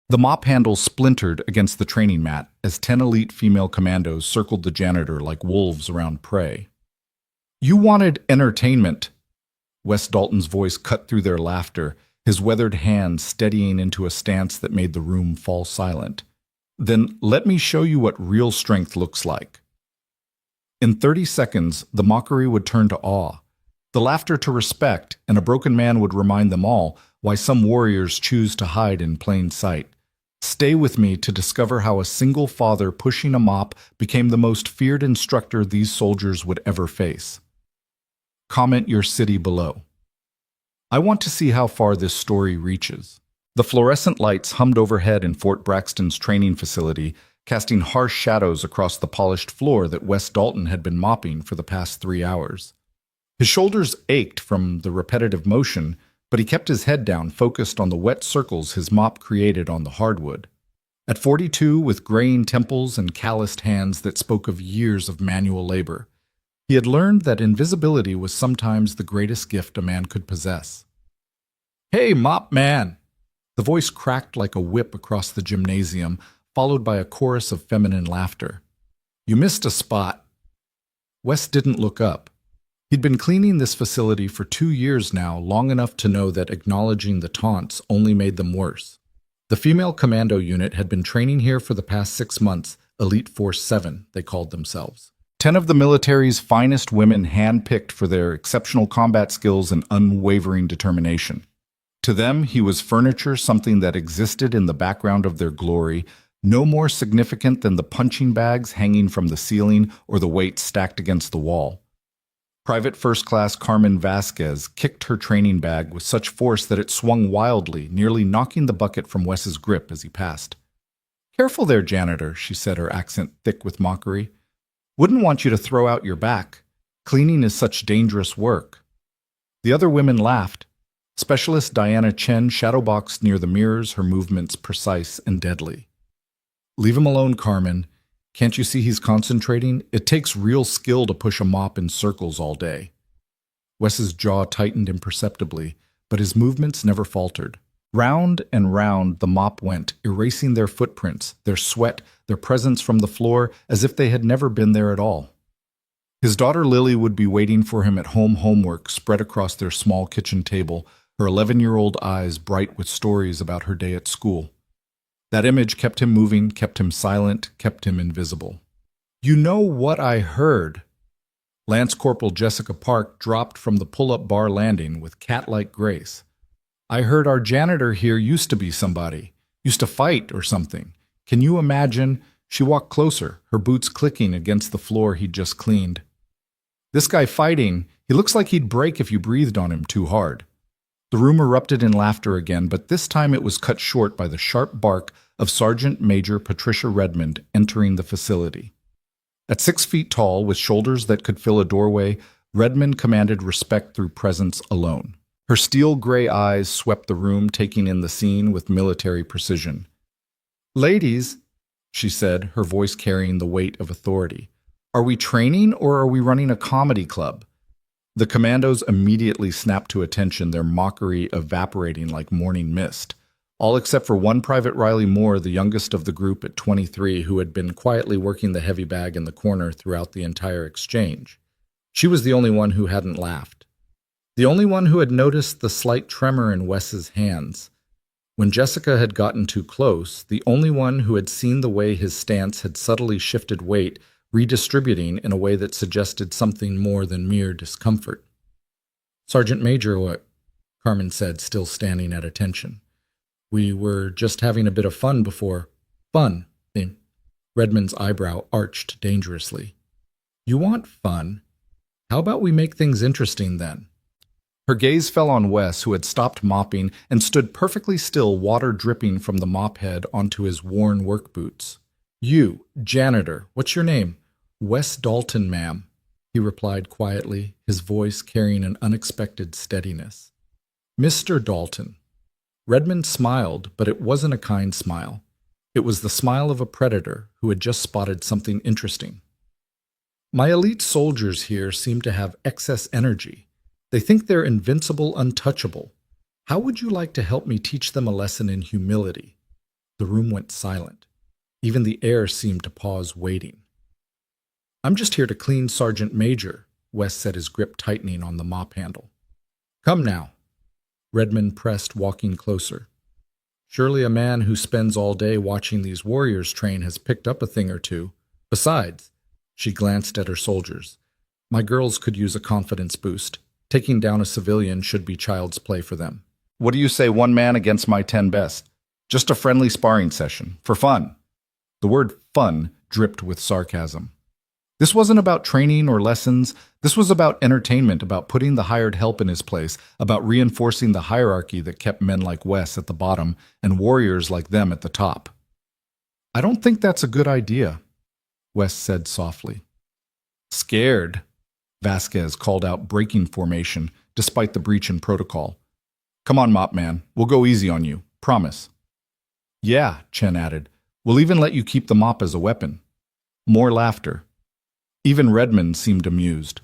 The mop handle splintered against the training mat as 10 elite female commandos circled the janitor like wolves around prey. "You wanted entertainment." Wes Dalton's voice cut through their laughter, his weathered hand steadying into a stance that made the room fall silent. "Then let me show you what real strength looks like." In 30 seconds, the mockery would turn to awe, the laughter to respect, and a broken man would remind them all why some warriors choose to hide in plain sight. Stay with me to discover how a single father pushing a mop became the most feared instructor these soldiers would ever face. Comment your city below. I want to see how far this story reaches. The fluorescent lights hummed overhead in Fort Braxton's training facility, casting harsh shadows across the polished floor that Wes Dalton had been mopping for the past 3 hours. His shoulders ached from the repetitive motion, but he kept his head down, focused on the wet circles his mop created on the hardwood. At 42, with graying temples and calloused hands that spoke of years of manual labor, he had learned that invisibility was sometimes the greatest gift a man could possess. "Hey, mop man!" The voice cracked like a whip across the gymnasium, followed by a chorus of feminine laughter. "You missed a spot." Wes didn't look up. He'd been cleaning this facility for 2 years now, long enough to know that acknowledging the taunts only made them worse. The female commando unit had been training here for the past 6 months, Elite Force 7, they called themselves. 10 of the military's finest women handpicked for their exceptional combat skills and unwavering determination. To them, he was furniture, something that existed in the background of their glory, no more significant than the punching bags hanging from the ceiling or the weights stacked against the wall. Private First Class Carmen Vasquez kicked her training bag with such force that it swung wildly, nearly knocking the bucket from Wes's grip as he passed. "Careful there, janitor," she said, her accent thick with mockery. "Wouldn't want you to throw out your back. Cleaning is such dangerous work." The other women laughed. Specialist Diana Chen shadowboxed near the mirrors, her movements precise and deadly. "Leave him alone, Carmen. Can't you see he's concentrating? It takes real skill to push a mop in circles all day." Wes's jaw tightened imperceptibly, but his movements never faltered. Round and round the mop went, erasing their footprints, their sweat, their presence from the floor, as if they had never been there at all. His daughter Lily would be waiting for him at home, homework spread across their small kitchen table, her 11-year-old eyes bright with stories about her day at school. That image kept him moving, kept him silent, kept him invisible. "You know what I heard?" Lance Corporal Jessica Park dropped from the pull-up bar landing with cat-like grace. "I heard our janitor here used to be somebody, used to fight or something. Can you imagine?" She walked closer, her boots clicking against the floor he'd just cleaned. "This guy fighting, he looks like he'd break if you breathed on him too hard." The room erupted in laughter again, but this time it was cut short by the sharp bark of Sergeant Major Patricia Redmond entering the facility. At 6 feet tall, with shoulders that could fill a doorway, Redmond commanded respect through presence alone. Her steel-gray eyes swept the room, taking in the scene with military precision. "Ladies," she said, her voice carrying the weight of authority, "are we training or are we running a comedy club?" The commandos immediately snapped to attention, their mockery evaporating like morning mist, all except for one Private Riley Moore, the youngest of the group at 23, who had been quietly working the heavy bag in the corner throughout the entire exchange. She was the only one who hadn't laughed. The only one who had noticed the slight tremor in Wes's hands. When Jessica had gotten too close, the only one who had seen the way his stance had subtly shifted weight, redistributing in a way that suggested something more than mere discomfort. "Sergeant Major, what?" Carmen said, still standing at attention. "We were just having a bit of fun before." "Fun?" Redmond's eyebrow arched dangerously. "You want fun? How about we make things interesting then?" Her gaze fell on Wes, who had stopped mopping and stood perfectly still, water dripping from the mop head onto his worn work boots. "You, janitor, what's your name?" "Wes Dalton, ma'am," he replied quietly, his voice carrying an unexpected steadiness. "Mr. Dalton." Redmond smiled, but it wasn't a kind smile. It was the smile of a predator who had just spotted something interesting. "My elite soldiers here seem to have excess energy. They think they're invincible, untouchable. How would you like to help me teach them a lesson in humility?" The room went silent. Even the air seemed to pause, waiting. "I'm just here to clean, Sergeant Major," Wes said, his grip tightening on the mop handle. "Come now." Redmond pressed, walking closer. "Surely a man who spends all day watching these warriors train has picked up a thing or two. Besides," she glanced at her soldiers, "my girls could use a confidence boost. Taking down a civilian should be child's play for them." "What do you say, one man against my 10 best? Just a friendly sparring session, for fun." The word fun dripped with sarcasm. This wasn't about training or lessons. This was about entertainment, about putting the hired help in his place, about reinforcing the hierarchy that kept men like Wes at the bottom and warriors like them at the top. "I don't think that's a good idea," Wes said softly. "Scared?" Vasquez called out, breaking formation, despite the breach in protocol. "Come on, Mop Man. We'll go easy on you. Promise." "Yeah," Chen added. "We'll even let you keep the mop as a weapon." More laughter. Even Redmond seemed amused.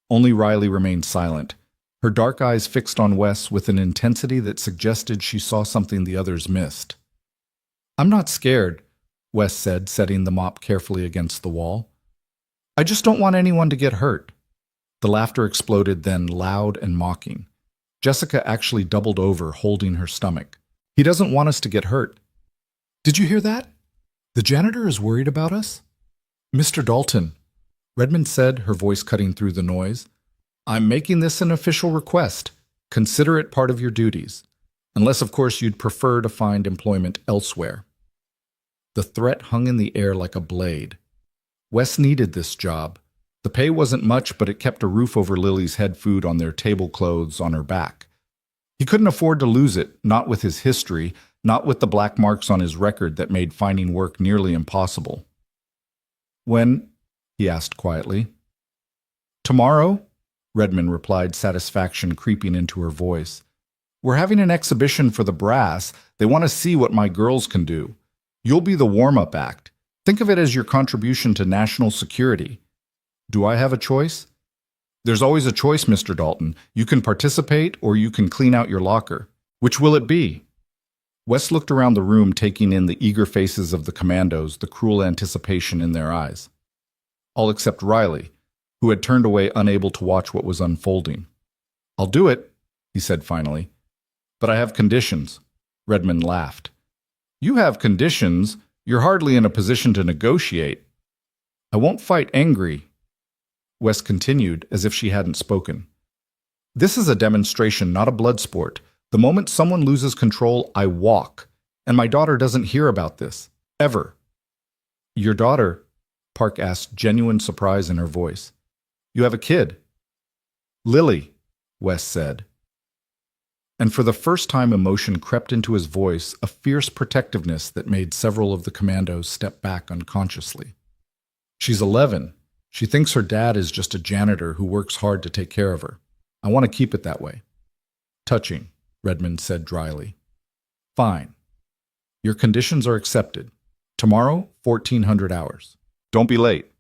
Only Riley remained silent, her dark eyes fixed on Wes with an intensity that suggested she saw something the others missed. "I'm not scared," Wes said, setting the mop carefully against the wall. "I just don't want anyone to get hurt." The laughter exploded then, loud and mocking. Jessica actually doubled over, holding her stomach. "He doesn't want us to get hurt." "Did you hear that? The janitor is worried about us?" "Mr. Dalton," Redmond said, her voice cutting through the noise, "I'm making this an official request. Consider it part of your duties. Unless, of course, you'd prefer to find employment elsewhere." The threat hung in the air like a blade. Wes needed this job. The pay wasn't much, but it kept a roof over Lily's head, food on their tablecloths, on her back. He couldn't afford to lose it, not with his history, not with the black marks on his record that made finding work nearly impossible. "When?" he asked quietly. "Tomorrow," Redmond replied, satisfaction creeping into her voice. "We're having an exhibition for the brass. They want to see what my girls can do. You'll be the warm-up act. Think of it as your contribution to national security." "Do I have a choice?" "There's always a choice, Mr. Dalton. You can participate or you can clean out your locker. Which will it be?" Wes looked around the room, taking in the eager faces of the commandos, the cruel anticipation in their eyes. All except Riley, who had turned away, unable to watch what was unfolding. "I'll do it," he said finally. "But I have conditions." Redmond laughed. "You have conditions? You're hardly in a position to negotiate." "I won't fight angry," Wes continued, as if she hadn't spoken. "This is a demonstration, not a blood sport. The moment someone loses control, I walk. And my daughter doesn't hear about this. Ever." "Your daughter?" Park asked, genuine surprise in her voice. "You have a kid." "Lily," Wes said. And for the first time emotion crept into his voice, a fierce protectiveness that made several of the commandos step back unconsciously. "She's 11. She thinks her dad is just a janitor who works hard to take care of her. I want to keep it that way." "Touching," Redmond said dryly. "Fine. Your conditions are accepted. Tomorrow, 1400 hours. Don't be late."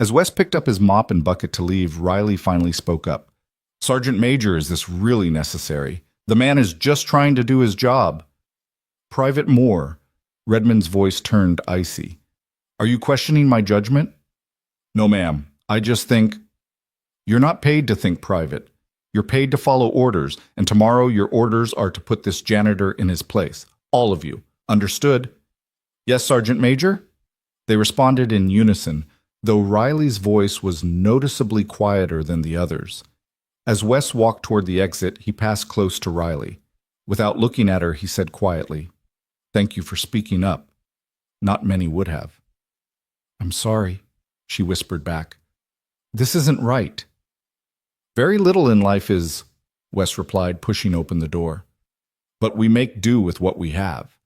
As Wes picked up his mop and bucket to leave, Riley finally spoke up. "Sergeant Major, is this really necessary? The man is just trying to do his job." "Private Moore," Redmond's voice turned icy. "Are you questioning my judgment?" "No, ma'am. I just think—" "You're not paid to think private. You're paid to follow orders, and tomorrow your orders are to put this janitor in his place. All of you. Understood?" "Yes, Sergeant Major?" They responded in unison, though Riley's voice was noticeably quieter than the others. As Wes walked toward the exit, he passed close to Riley. Without looking at her, he said quietly, "Thank you for speaking up. Not many would have." "I'm sorry," she whispered back. "This isn't right." "Very little in life is," Wes replied, pushing open the door. "But we make do with what we have."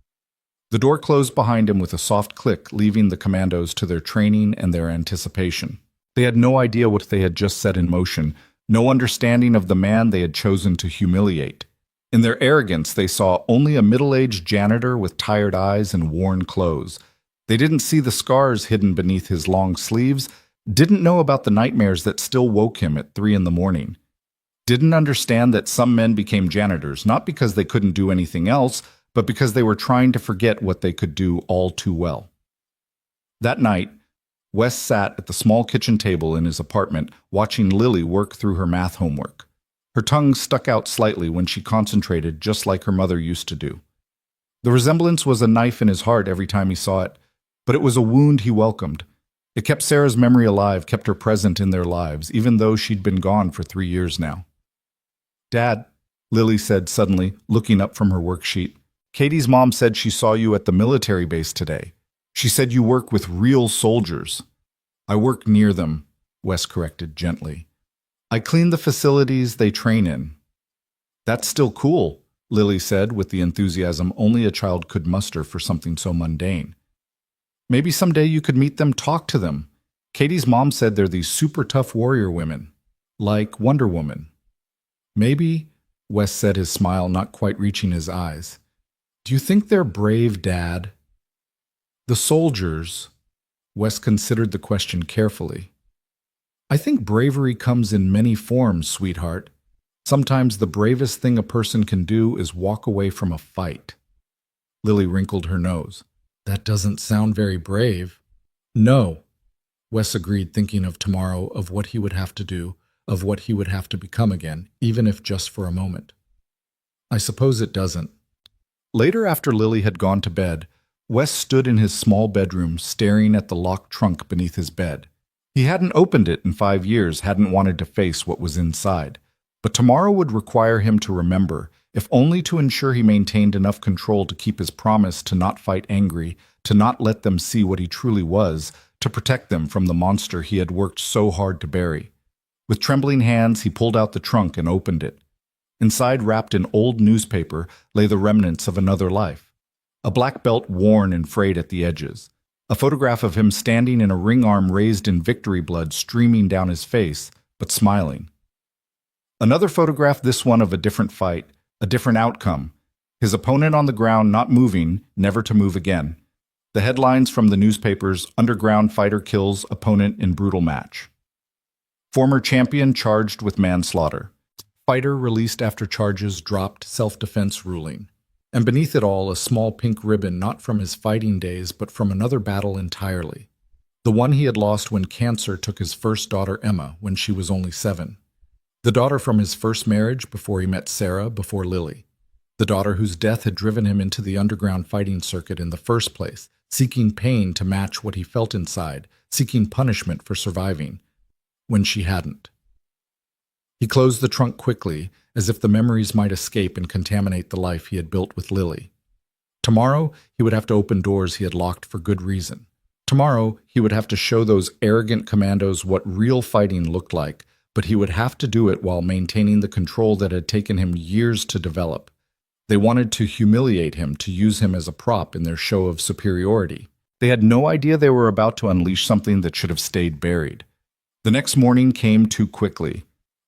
The door closed behind him with a soft click, leaving the commandos to their training and their anticipation. They had no idea what they had just set in motion, no understanding of the man they had chosen to humiliate. In their arrogance, they saw only a middle-aged janitor with tired eyes and worn clothes. They didn't see the scars hidden beneath his long sleeves, didn't know about the nightmares that still woke him at 3 in the morning. Didn't understand that some men became janitors, not because they couldn't do anything else, but because they were trying to forget what they could do all too well. That night, Wes sat at the small kitchen table in his apartment watching Lily work through her math homework. Her tongue stuck out slightly when she concentrated just like her mother used to do. The resemblance was a knife in his heart every time he saw it, but it was a wound he welcomed. It kept Sarah's memory alive, kept her present in their lives, even though she'd been gone for 3 years now. "Dad," Lily said suddenly, looking up from her worksheet, "Katie's mom said she saw you at the military base today. She said you work with real soldiers." "I work near them," Wes corrected gently. "I clean the facilities they train in." "That's still cool," Lily said with the enthusiasm only a child could muster for something so mundane. "Maybe someday you could meet them, talk to them. Katie's mom said they're these super tough warrior women, like Wonder Woman." "Maybe," Wes said, his smile not quite reaching his eyes. "Do you think they're brave, Dad?" "The soldiers," Wes considered the question carefully. "I think bravery comes in many forms, sweetheart. Sometimes the bravest thing a person can do is walk away from a fight." Lily wrinkled her nose. "That doesn't sound very brave." "No," Wes agreed, thinking of tomorrow, of what he would have to do, of what he would have to become again, even if just for a moment. "I suppose it doesn't." Later, after Lily had gone to bed, Wes stood in his small bedroom staring at the locked trunk beneath his bed. He hadn't opened it in 5 years, hadn't wanted to face what was inside. But tomorrow would require him to remember, if only to ensure he maintained enough control to keep his promise to not fight angry, to not let them see what he truly was, to protect them from the monster he had worked so hard to bury. With trembling hands, he pulled out the trunk and opened it. Inside, wrapped in old newspaper, lay the remnants of another life. A black belt worn and frayed at the edges. A photograph of him standing in a ring arm raised in victory blood streaming down his face, but smiling. Another photograph, this one of a different fight, a different outcome. His opponent on the ground, not moving, never to move again. The headlines from the newspapers: "Underground fighter kills opponent in brutal match." "Former champion charged with manslaughter." "Fighter released after charges dropped, self-defense ruling." And beneath it all, a small pink ribbon, not from his fighting days, but from another battle entirely. The one he had lost when cancer took his first daughter, Emma, when she was only 7. The daughter from his first marriage, before he met Sarah, before Lily. The daughter whose death had driven him into the underground fighting circuit in the first place, seeking pain to match what he felt inside, seeking punishment for surviving, when she hadn't. He closed the trunk quickly, as if the memories might escape and contaminate the life he had built with Lily. Tomorrow, he would have to open doors he had locked for good reason. Tomorrow, he would have to show those arrogant commandos what real fighting looked like, but he would have to do it while maintaining the control that had taken him years to develop. They wanted to humiliate him, to use him as a prop in their show of superiority. They had no idea they were about to unleash something that should have stayed buried. The next morning came too quickly.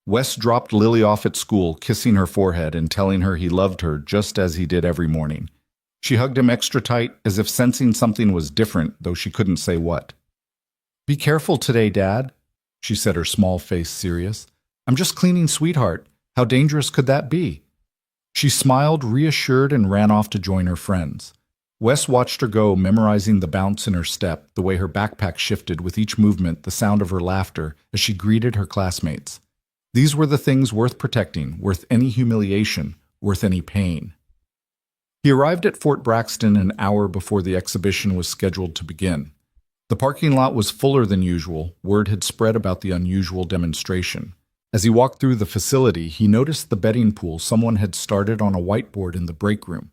Wes dropped Lily off at school, kissing her forehead and telling her he loved her just as he did every morning. She hugged him extra tight, as if sensing something was different, though she couldn't say what. "Be careful today, Dad," she said, her small face serious. "I'm just cleaning, sweetheart. How dangerous could that be?" She smiled, reassured, and ran off to join her friends. Wes watched her go, memorizing the bounce in her step, the way her backpack shifted with each movement, the sound of her laughter as she greeted her classmates. These were the things worth protecting, worth any humiliation, worth any pain. He arrived at Fort Braxton an hour before the exhibition was scheduled to begin. The parking lot was fuller than usual. Word had spread about the unusual demonstration. As he walked through the facility, he noticed the betting pool someone had started on a whiteboard in the break room.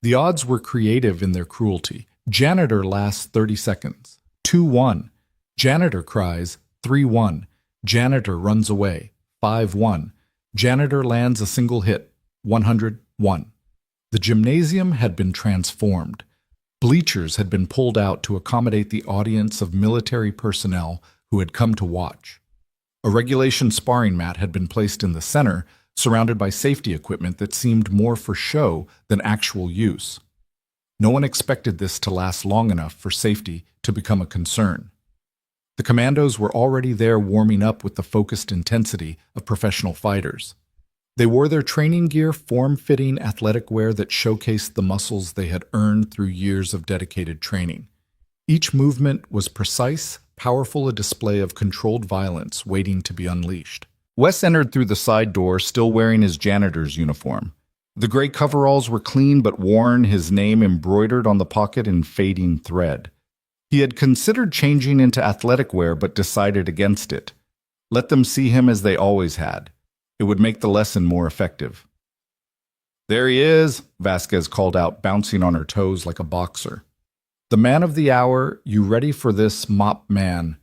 The odds were creative in their cruelty. Janitor lasts 30 seconds. 2-1. Janitor cries, 3-1. Janitor runs away. 5-1. Janitor lands a single hit. 101. The gymnasium had been transformed. Bleachers had been pulled out to accommodate the audience of military personnel who had come to watch. A regulation sparring mat had been placed in the center, surrounded by safety equipment that seemed more for show than actual use. No one expected this to last long enough for safety to become a concern. The Commandos were already there, warming up with the focused intensity of professional fighters. They wore their training gear, form-fitting athletic wear that showcased the muscles they had earned through years of dedicated training. Each movement was precise, powerful, a display of controlled violence waiting to be unleashed. Wes entered through the side door, still wearing his janitor's uniform. The gray coveralls were clean but worn, his name embroidered on the pocket in fading thread. He had considered changing into athletic wear but decided against it. Let them see him as they always had. It would make the lesson more effective. "There he is," Vasquez called out, bouncing on her toes like a boxer. "The man of the hour, you ready for this, mop man?"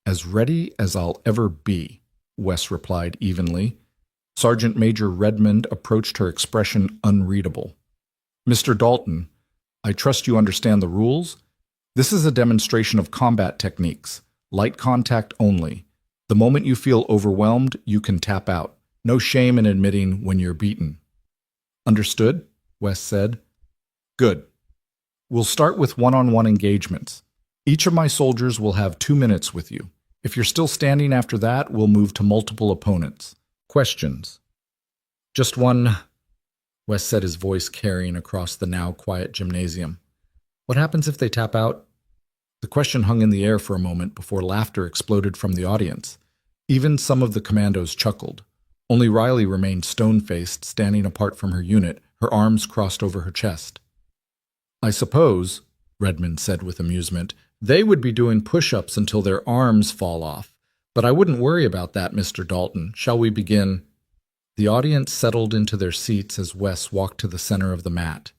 "As ready as I'll ever be," Wes replied evenly. Sergeant Major Redmond approached her expression unreadable. "Mr. Dalton, I trust you understand the rules. This is a demonstration of combat techniques, light contact only. The moment you feel overwhelmed, you can tap out. No shame in admitting when you're beaten." "Understood," Wes said. "Good. We'll start with one-on-one engagements. Each of my soldiers will have 2 minutes with you. If you're still standing after that, we'll move to multiple opponents. Questions?" "Just one," Wes said, his voice carrying across the now quiet gymnasium. "What happens if they tap out?" The question hung in the air for a moment before laughter exploded from the audience. Even some of the commandos chuckled. Only Riley remained stone-faced, standing apart from her unit, her arms crossed over her chest. "I suppose," Redmond said with amusement, "they would be doing push-ups until their arms fall off. But I wouldn't worry about that, Mr. Dalton. Shall we begin?" The audience settled into their seats as Wes walked to the center of the mat.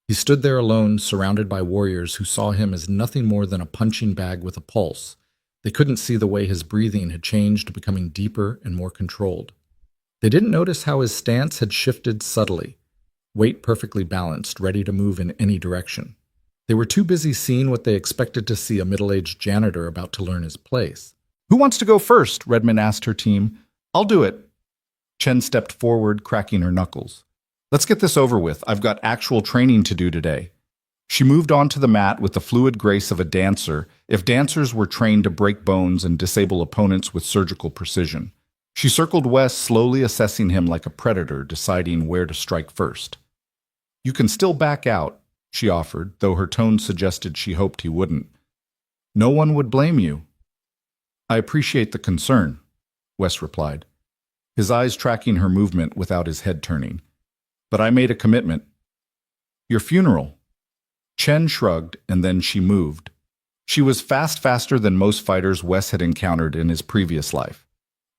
He stood there alone, surrounded by warriors who saw him as nothing more than a punching bag with a pulse. They couldn't see the way his breathing had changed, becoming deeper and more controlled. They didn't notice how his stance had shifted subtly, weight perfectly balanced, ready to move in any direction. They were too busy seeing what they expected to see, a middle-aged janitor about to learn his place. "Who wants to go first?" Redmond asked her team. "I'll do it." Chen stepped forward, cracking her knuckles. "Let's get this over with. I've got actual training to do today." She moved onto the mat with the fluid grace of a dancer, if dancers were trained to break bones and disable opponents with surgical precision. She circled Wes, slowly assessing him like a predator, deciding where to strike first. "You can still back out," she offered, though her tone suggested she hoped he wouldn't. "No one would blame you." "I appreciate the concern," Wes replied, his eyes tracking her movement without his head turning. "But I made a commitment." "Your funeral." Chen shrugged, and then she moved. She was faster than most fighters Wes had encountered in his previous life.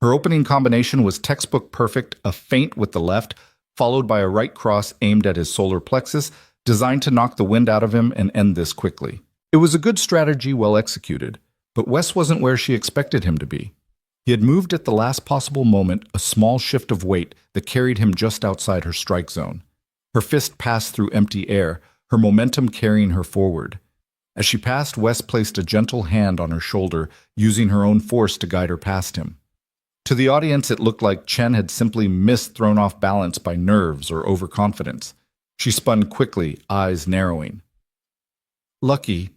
Her opening combination was textbook perfect, a feint with the left, followed by a right cross aimed at his solar plexus, designed to knock the wind out of him and end this quickly. It was a good strategy, well executed, but Wes wasn't where she expected him to be. He had moved at the last possible moment, a small shift of weight that carried him just outside her strike zone. Her fist passed through empty air, her momentum carrying her forward. As she passed, Wes placed a gentle hand on her shoulder, using her own force to guide her past him. To the audience, it looked like Chen had simply missed, thrown off balance by nerves or overconfidence. She spun quickly, eyes narrowing. "Lucky,"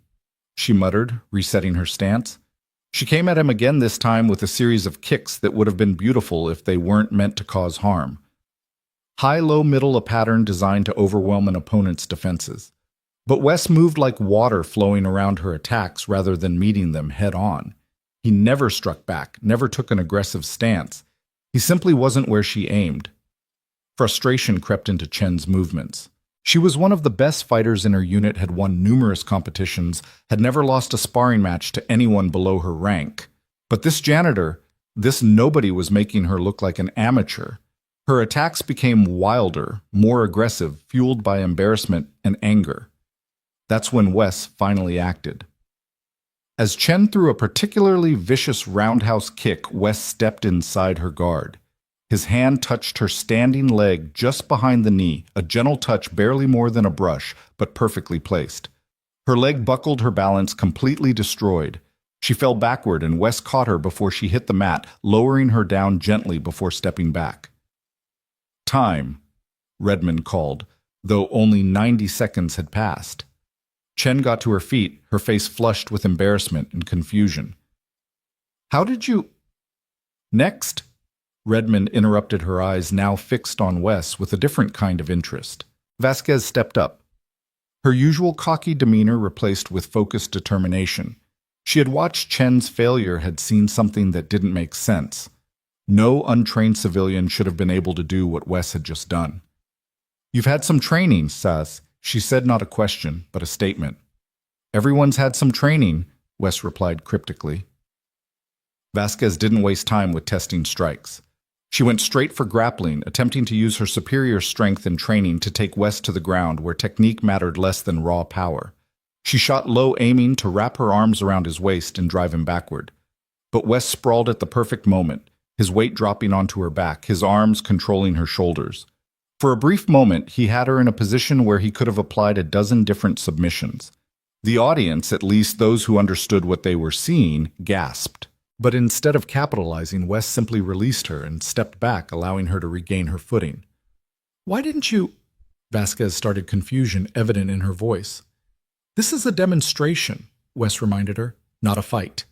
she muttered, resetting her stance. She came at him again, this time with a series of kicks that would have been beautiful if they weren't meant to cause harm. High, low, middle, a pattern designed to overwhelm an opponent's defenses. But Wes moved like water flowing around her attacks rather than meeting them head-on. He never struck back, never took an aggressive stance. He simply wasn't where she aimed. Frustration crept into Chen's movements. She was one of the best fighters in her unit, had won numerous competitions, had never lost a sparring match to anyone below her rank. But this janitor, this nobody, was making her look like an amateur. Her attacks became wilder, more aggressive, fueled by embarrassment and anger. That's when Wes finally acted. As Chen threw a particularly vicious roundhouse kick, Wes stepped inside her guard. His hand touched her standing leg just behind the knee, a gentle touch, barely more than a brush, but perfectly placed. Her leg buckled, her balance completely destroyed. She fell backward, and Wes caught her before she hit the mat, lowering her down gently before stepping back. "Time," Redmond called, though only 90 seconds had passed. Chen got to her feet, her face flushed with embarrassment and confusion. "How did you—" "Next," Redmond interrupted, her eyes now fixed on Wes with a different kind of interest. Vasquez stepped up, her usual cocky demeanor replaced with focused determination. She had watched Chen's failure, had seen something that didn't make sense. No untrained civilian should have been able to do what Wes had just done. "You've had some training, Sas," she said, not a question, but a statement. "Everyone's had some training," Wes replied cryptically. Vasquez didn't waste time with testing strikes. She went straight for grappling, attempting to use her superior strength and training to take Wes to the ground where technique mattered less than raw power. She shot low, aiming to wrap her arms around his waist and drive him backward. But Wes sprawled at the perfect moment, his weight dropping onto her back, his arms controlling her shoulders. For a brief moment, he had her in a position where he could have applied a dozen different submissions. The audience, at least those who understood what they were seeing, gasped. But instead of capitalizing, Wes simply released her and stepped back, allowing her to regain her footing. "Why didn't you—" Vasquez started, confusion evident in her voice. "This is a demonstration," Wes reminded her, "not a fight."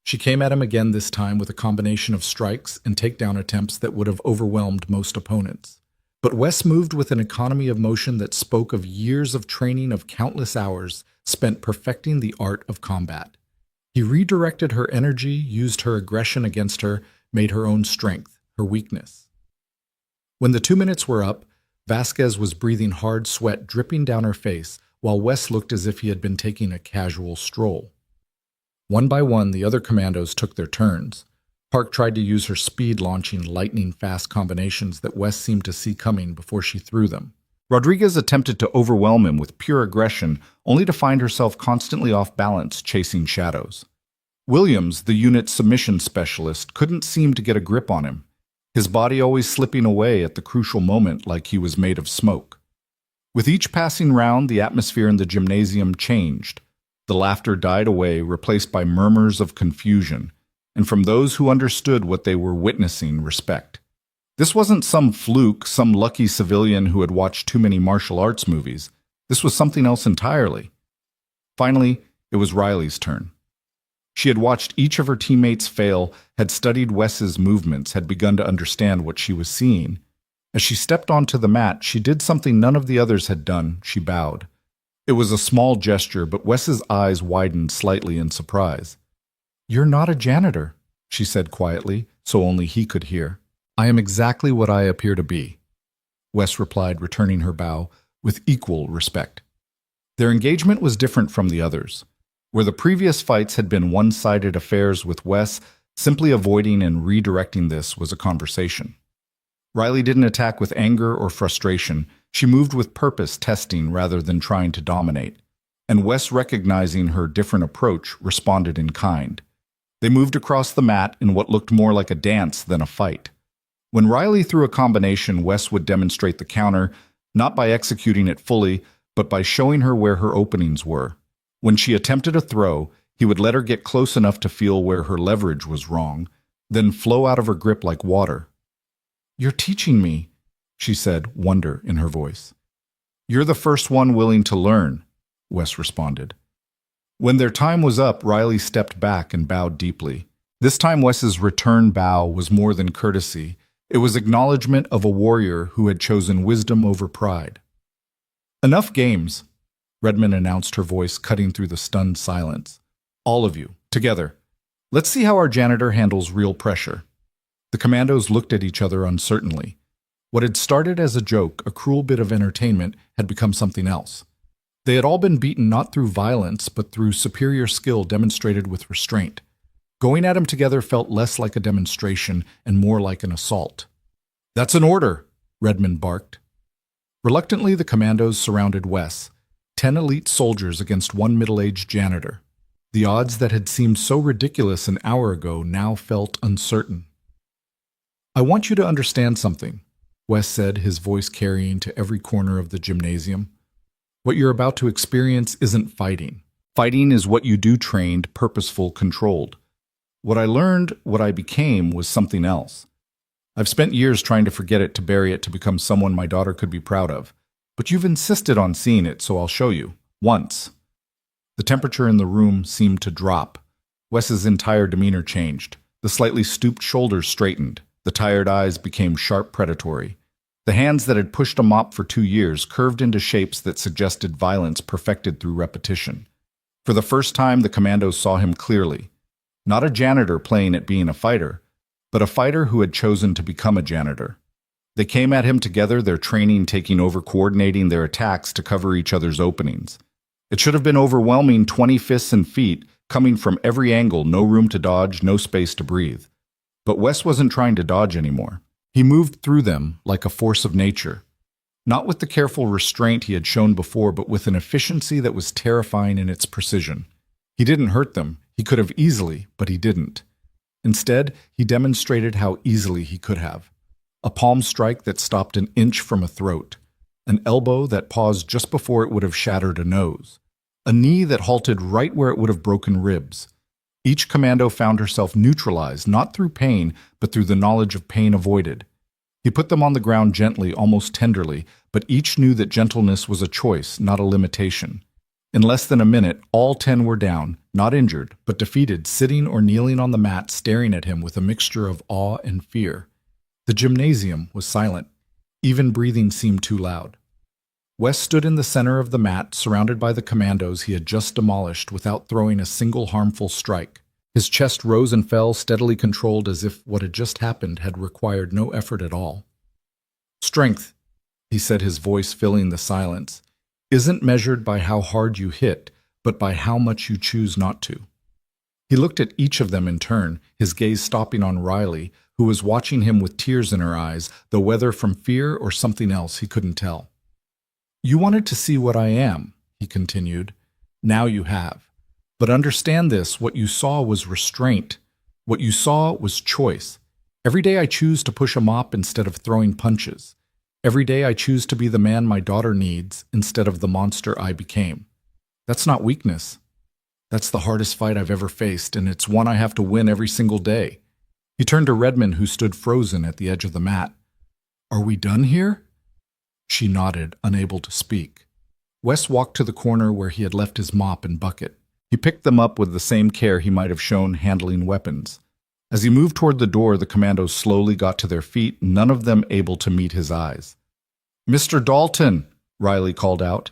She came at him again, this time with a combination of strikes and takedown attempts that would have overwhelmed most opponents. But Wes moved with an economy of motion that spoke of years of training, of countless hours spent perfecting the art of combat. He redirected her energy, used her aggression against her, made her own strength, her weakness. When the 2 minutes were up, Vasquez was breathing hard sweat dripping down her face, while Wes looked as if he had been taking a casual stroll. One by one, the other commandos took their turns. Park tried to use her speed, launching lightning-fast combinations that Wes seemed to see coming before she threw them. Rodriguez attempted to overwhelm him with pure aggression, only to find herself constantly off balance, chasing shadows. Williams, the unit's submission specialist, couldn't seem to get a grip on him, his body always slipping away at the crucial moment like he was made of smoke. With each passing round, the atmosphere in the gymnasium changed. The laughter died away, replaced by murmurs of confusion, and from those who understood what they were witnessing, respect. This wasn't some fluke, some lucky civilian who had watched too many martial arts movies. This was something else entirely. Finally, it was Riley's turn. She had watched each of her teammates fail, had studied Wes's movements, had begun to understand what she was seeing. As she stepped onto the mat, she did something none of the others had done. She bowed. It was a small gesture, but Wes's eyes widened slightly in surprise. "You're not a janitor," she said quietly, so only he could hear. "I am exactly what I appear to be," Wes replied, returning her bow with equal respect. Their engagement was different from the others. Where the previous fights had been one-sided affairs with Wes, simply avoiding and redirecting this was a conversation. Riley didn't attack with anger or frustration. She moved with purpose, testing rather than trying to dominate. And Wes, recognizing her different approach, responded in kind. They moved across the mat in what looked more like a dance than a fight. When Riley threw a combination, Wes would demonstrate the counter, not by executing it fully, but by showing her where her openings were. When she attempted a throw, he would let her get close enough to feel where her leverage was wrong, then flow out of her grip like water. "You're teaching me," she said, wonder in her voice. "You're the first one willing to learn," Wes responded. When their time was up, Riley stepped back and bowed deeply. This time Wes's return bow was more than courtesy. It was acknowledgement of a warrior who had chosen wisdom over pride. "Enough games," Redmond announced, her voice cutting through the stunned silence. "All of you, together. Let's see how our janitor handles real pressure." The commandos looked at each other uncertainly. What had started as a joke, a cruel bit of entertainment, had become something else. They had all been beaten not through violence, but through superior skill demonstrated with restraint. Going at him together felt less like a demonstration and more like an assault. "That's an order," Redmond barked. Reluctantly, the commandos surrounded Wes, 10 elite soldiers against one middle-aged janitor. The odds that had seemed so ridiculous an hour ago now felt uncertain. "I want you to understand something," Wes said, his voice carrying to every corner of the gymnasium. "What you're about to experience isn't fighting. Fighting is what you do, trained, purposeful, controlled. What I learned, what I became, was something else. I've spent years trying to forget it, to bury it, to become someone my daughter could be proud of. But you've insisted on seeing it, so I'll show you. Once." The temperature in the room seemed to drop. Wes's entire demeanor changed. The slightly stooped shoulders straightened. The tired eyes became sharp predatory. The hands that had pushed a mop for 2 years curved into shapes that suggested violence perfected through repetition. For the first time, the Commandos saw him clearly. Not a janitor playing at being a fighter, but a fighter who had chosen to become a janitor. They came at him together, their training taking over coordinating their attacks to cover each other's openings. It should have been overwhelming, 20 fists and feet, coming from every angle, no room to dodge, no space to breathe. But Wes wasn't trying to dodge anymore. He moved through them like a force of nature. Not with the careful restraint he had shown before, but with an efficiency that was terrifying in its precision. He didn't hurt them. He could have easily, but he didn't. Instead, he demonstrated how easily he could have. A palm strike that stopped an inch from a throat. An elbow that paused just before it would have shattered a nose. A knee that halted right where it would have broken ribs. Each commando found herself neutralized, not through pain, but through the knowledge of pain avoided. He put them on the ground gently, almost tenderly, but each knew that gentleness was a choice, not a limitation. In less than a minute, all 10 were down, not injured, but defeated, sitting or kneeling on the mat, staring at him with a mixture of awe and fear. The gymnasium was silent. Even breathing seemed too loud. Wes stood in the center of the mat, surrounded by the commandos he had just demolished without throwing a single harmful strike. His chest rose and fell, steadily controlled as if what had just happened had required no effort at all. Strength, he said, his voice filling the silence, isn't measured by how hard you hit, but by how much you choose not to. He looked at each of them in turn, his gaze stopping on Riley, who was watching him with tears in her eyes, though whether from fear or something else he couldn't tell. You wanted to see what I am, he continued. Now you have. But understand this, what you saw was restraint. What you saw was choice. Every day I choose to push a mop instead of throwing punches. Every day I choose to be the man my daughter needs instead of the monster I became. That's not weakness. That's the hardest fight I've ever faced, and it's one I have to win every single day. He turned to Redmond, who stood frozen at the edge of the mat. Are we done here? She nodded, unable to speak. Wes walked to the corner where he had left his mop and bucket. He picked them up with the same care he might have shown handling weapons. As he moved toward the door, the commandos slowly got to their feet, none of them able to meet his eyes. Mr. Dalton, Riley called out.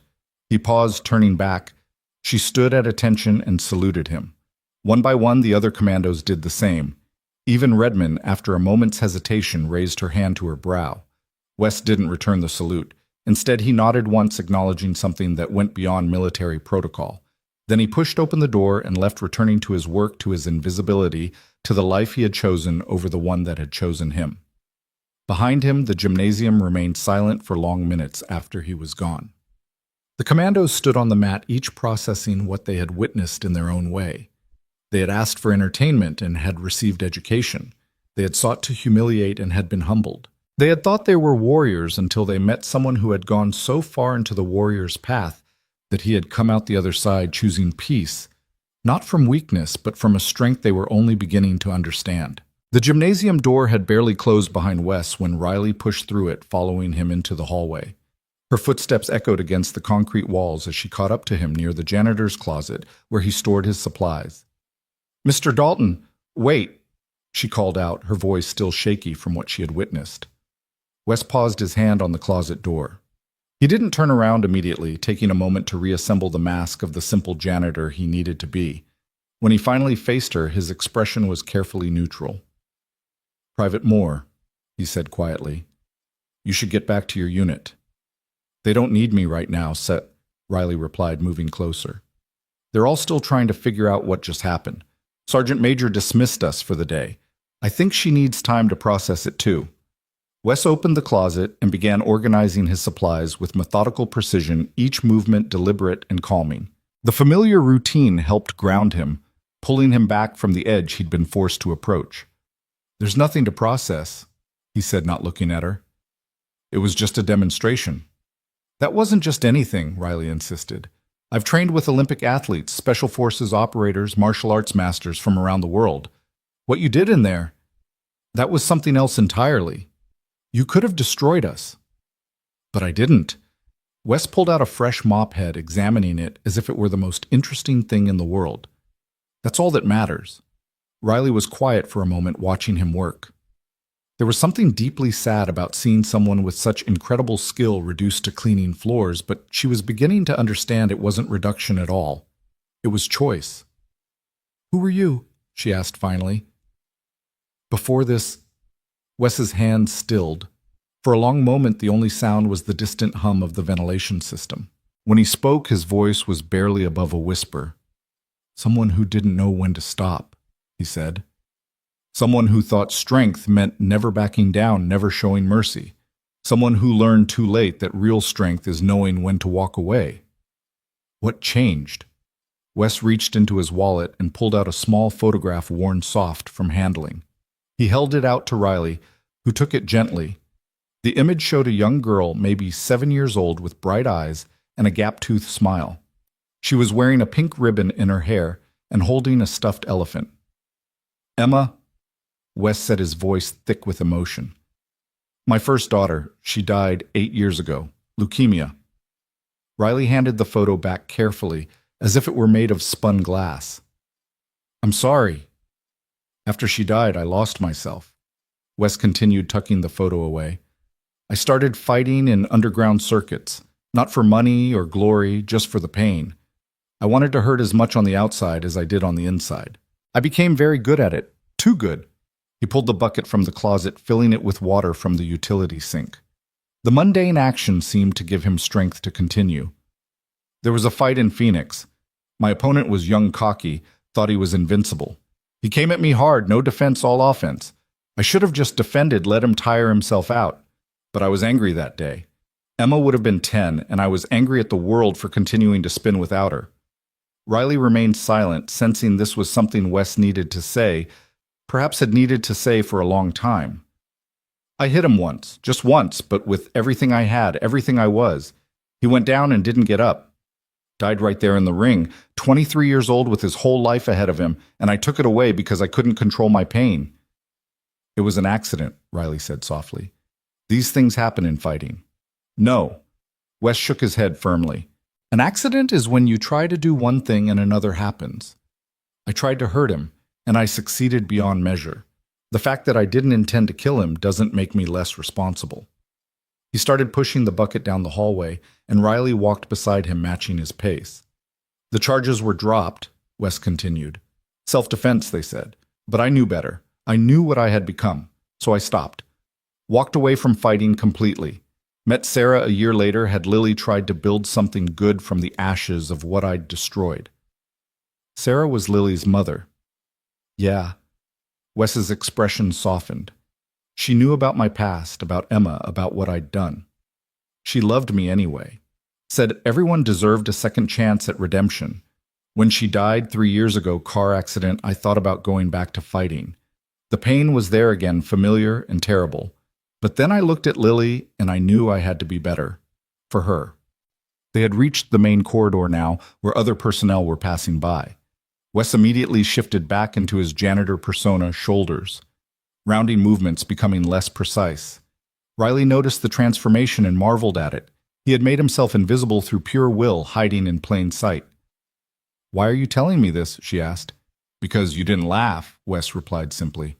He paused, turning back. She stood at attention and saluted him. One by one, the other commandos did the same. Even Redmond, after a moment's hesitation, raised her hand to her brow. Wes didn't return the salute. Instead, he nodded once, acknowledging something that went beyond military protocol. Then he pushed open the door and left, returning to his work, to his invisibility, to the life he had chosen over the one that had chosen him. Behind him, the gymnasium remained silent for long minutes after he was gone. The commandos stood on the mat, each processing what they had witnessed in their own way. They had asked for entertainment and had received education. They had sought to humiliate and had been humbled. They had thought they were warriors until they met someone who had gone so far into the warrior's path that he had come out the other side choosing peace, not from weakness, but from a strength they were only beginning to understand. The gymnasium door had barely closed behind Wes when Riley pushed through it, following him into the hallway. Her footsteps echoed against the concrete walls as she caught up to him near the janitor's closet where he stored his supplies. Mr. Dalton, wait, she called out, her voice still shaky from what she had witnessed. Wes paused, his hand on the closet door. He didn't turn around immediately, taking a moment to reassemble the mask of the simple janitor he needed to be. When he finally faced her, his expression was carefully neutral. Private Moore, he said quietly, you should get back to your unit. They don't need me right now, Riley replied, moving closer. They're all still trying to figure out what just happened. Sergeant Major dismissed us for the day. I think she needs time to process it too. Wes opened the closet and began organizing his supplies with methodical precision, each movement deliberate and calming. The familiar routine helped ground him, pulling him back from the edge he'd been forced to approach. There's nothing to process, he said, not looking at her. It was just a demonstration. That wasn't just anything, Riley insisted. I've trained with Olympic athletes, special forces operators, martial arts masters from around the world. What you did in there, that was something else entirely. You could have destroyed us. But I didn't. Wes pulled out a fresh mop head, examining it as if it were the most interesting thing in the world. That's all that matters. Riley was quiet for a moment, watching him work. There was something deeply sad about seeing someone with such incredible skill reduced to cleaning floors, but she was beginning to understand it wasn't reduction at all. It was choice. "Who were you?" she asked finally. Before this, Wes's hand stilled. For a long moment, the only sound was the distant hum of the ventilation system. When he spoke, his voice was barely above a whisper. "Someone who didn't know when to stop," he said. "Someone who thought strength meant never backing down, never showing mercy. Someone who learned too late that real strength is knowing when to walk away." What changed? Wes reached into his wallet and pulled out a small photograph worn soft from handling. He held it out to Riley, who took it gently. The image showed a young girl, maybe 7 years old, with bright eyes and a gap-toothed smile. She was wearing a pink ribbon in her hair and holding a stuffed elephant. "Emma," Wes said, his voice thick with emotion. "My first daughter. She died 8 years ago. Leukemia." Riley handed the photo back carefully, as if it were made of spun glass. "I'm sorry. After she died, I lost myself." Wes continued, tucking the photo away. "I started fighting in underground circuits, not for money or glory, just for the pain. I wanted to hurt as much on the outside as I did on the inside. I became very good at it, too good." He pulled the bucket from the closet, filling it with water from the utility sink. The mundane action seemed to give him strength to continue. "There was a fight in Phoenix. My opponent was young, cocky, thought he was invincible. He came at me hard, no defense, all offense. I should have just defended, let him tire himself out. But I was angry that day. Emma would have been 10, and I was angry at the world for continuing to spin without her." Riley remained silent, sensing this was something Wes needed to say, perhaps had needed to say for a long time. "I hit him once, just once, but with everything I had, everything I was. He went down and didn't get up. Died right there in the ring, 23 years old with his whole life ahead of him, and I took it away because I couldn't control my pain." "It was an accident," Riley said softly. "These things happen in fighting." "No." Wes shook his head firmly. "An accident is when you try to do one thing and another happens. I tried to hurt him, and I succeeded beyond measure. The fact that I didn't intend to kill him doesn't make me less responsible." He started pushing the bucket down the hallway, and Riley walked beside him, matching his pace. "The charges were dropped," Wes continued. "Self-defense, they said. But I knew better. I knew what I had become, so I stopped. Walked away from fighting completely. Met Sarah a year later, had Lily tried to build something good from the ashes of what I'd destroyed." Sarah was Lily's mother. "Yeah." Wes's expression softened. "She knew about my past, about Emma, about what I'd done. She loved me anyway. Said everyone deserved a second chance at redemption. When she died 3 years ago, car accident, I thought about going back to fighting. The pain was there again, familiar and terrible. But then I looked at Lily, and I knew I had to be better. For her." They had reached the main corridor now, where other personnel were passing by. Wes immediately shifted back into his janitor persona, shoulders, rounding movements becoming less precise. Riley noticed the transformation and marveled at it. He had made himself invisible through pure will, hiding in plain sight. "Why are you telling me this?" she asked. "Because you didn't laugh," Wes replied simply.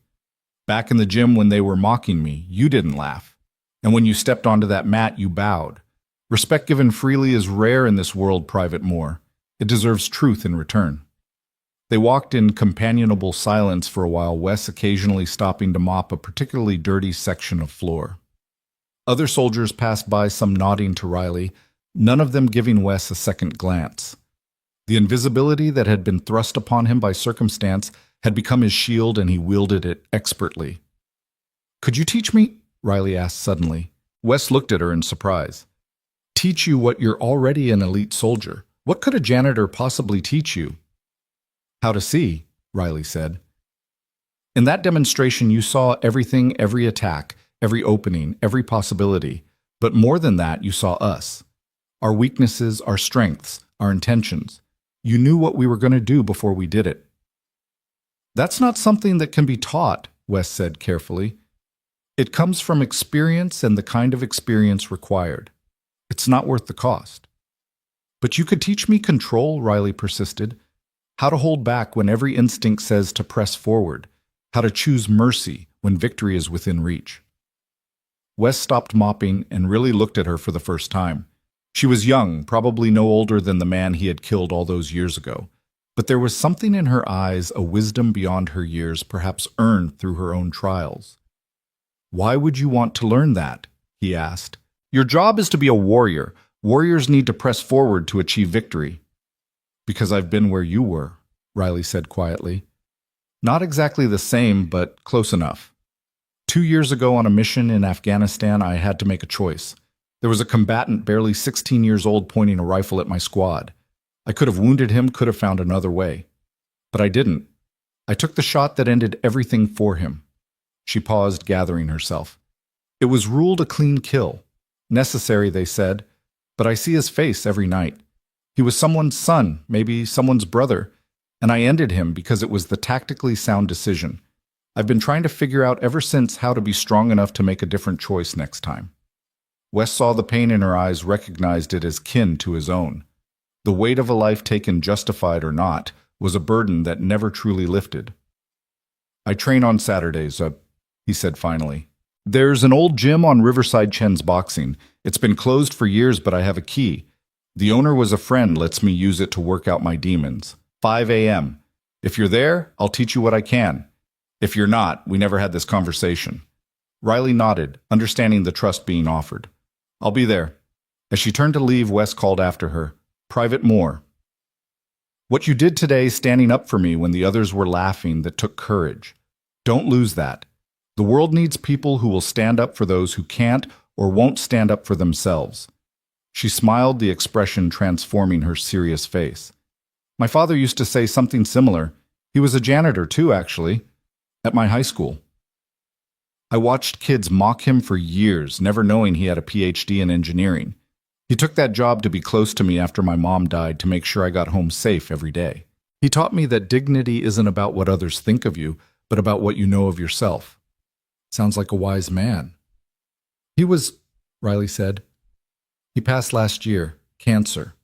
"Back in the gym when they were mocking me, you didn't laugh. And when you stepped onto that mat, you bowed. Respect given freely is rare in this world, Private Moore. It deserves truth in return." They walked in companionable silence for a while, Wes occasionally stopping to mop a particularly dirty section of floor. Other soldiers passed by, some nodding to Riley, none of them giving Wes a second glance. The invisibility that had been thrust upon him by circumstance had become his shield, and he wielded it expertly. "Could you teach me?" Riley asked suddenly. Wes looked at her in surprise. "Teach you what you're already an elite soldier. What could a janitor possibly teach you?" "How to see," Riley said. "In that demonstration you saw everything, every attack, every opening, every possibility. But more than that, you saw us. Our weaknesses, our strengths, our intentions. You knew what we were going to do before we did it." "That's not something that can be taught," Wes said carefully. "It comes from experience and the kind of experience required. It's not worth the cost." "But you could teach me control," Riley persisted. "How to hold back when every instinct says to press forward. How to choose mercy when victory is within reach. Wes stopped mopping and really looked at her for the first time. She was young, probably no older than the man he had killed all those years ago. But there was something in her eyes, a wisdom beyond her years, perhaps earned through her own trials. "Why would you want to learn that?" he asked. "Your job is to be a warrior. Warriors need to press forward to achieve victory." "Because I've been where you were," Riley said quietly. "Not exactly the same, but close enough. 2 years ago on a mission in Afghanistan, I had to make a choice. There was a combatant barely 16 years old pointing a rifle at my squad. I could have wounded him, could have found another way. But I didn't. I took the shot that ended everything for him." She paused, gathering herself. "It was ruled a clean kill. Necessary, they said, but I see his face every night. He was someone's son, maybe someone's brother, and I ended him because it was the tactically sound decision. I've been trying to figure out ever since how to be strong enough to make a different choice next time." Wes saw the pain in her eyes, recognized it as kin to his own. The weight of a life taken, justified or not, was a burden that never truly lifted. "I train on Saturdays," he said finally. "There's an old gym on Riverside Chen's Boxing. It's been closed for years, but I have a key. The owner was a friend, lets me use it to work out my demons. 5 a.m. If you're there, I'll teach you what I can. If you're not, we never had this conversation." Riley nodded, understanding the trust being offered. "I'll be there." As she turned to leave, Wes called after her, "Private Moore. What you did today, standing up for me when the others were laughing, that took courage. Don't lose that. The world needs people who will stand up for those who can't or won't stand up for themselves." She smiled, the expression transforming her serious face. "My father used to say something similar. He was a janitor too, actually, at my high school. I watched kids mock him for years, never knowing he had a PhD in engineering. He took that job to be close to me after my mom died, to make sure I got home safe every day. He taught me that dignity isn't about what others think of you, but about what you know of yourself." "Sounds like a wise man." "He was," Riley said. "He passed last year, cancer.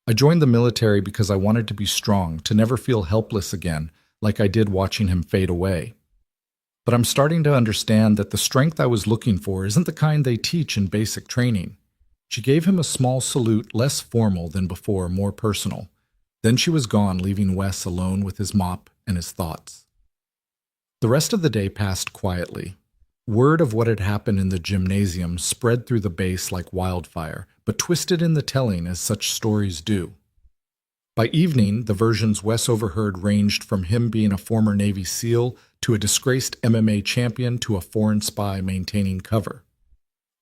I joined the military because I wanted to be strong, to never feel helpless again, like I did watching him fade away. But I'm starting to understand that the strength I was looking for isn't the kind they teach in basic training." She gave him a small salute, less formal than before, more personal. Then she was gone, leaving Wes alone with his mop and his thoughts. The rest of the day passed quietly. Word of what had happened in the gymnasium spread through the base like wildfire, but twisted in the telling as such stories do. By evening, the versions Wes overheard ranged from him being a former Navy SEAL to a disgraced MMA champion to a foreign spy maintaining cover.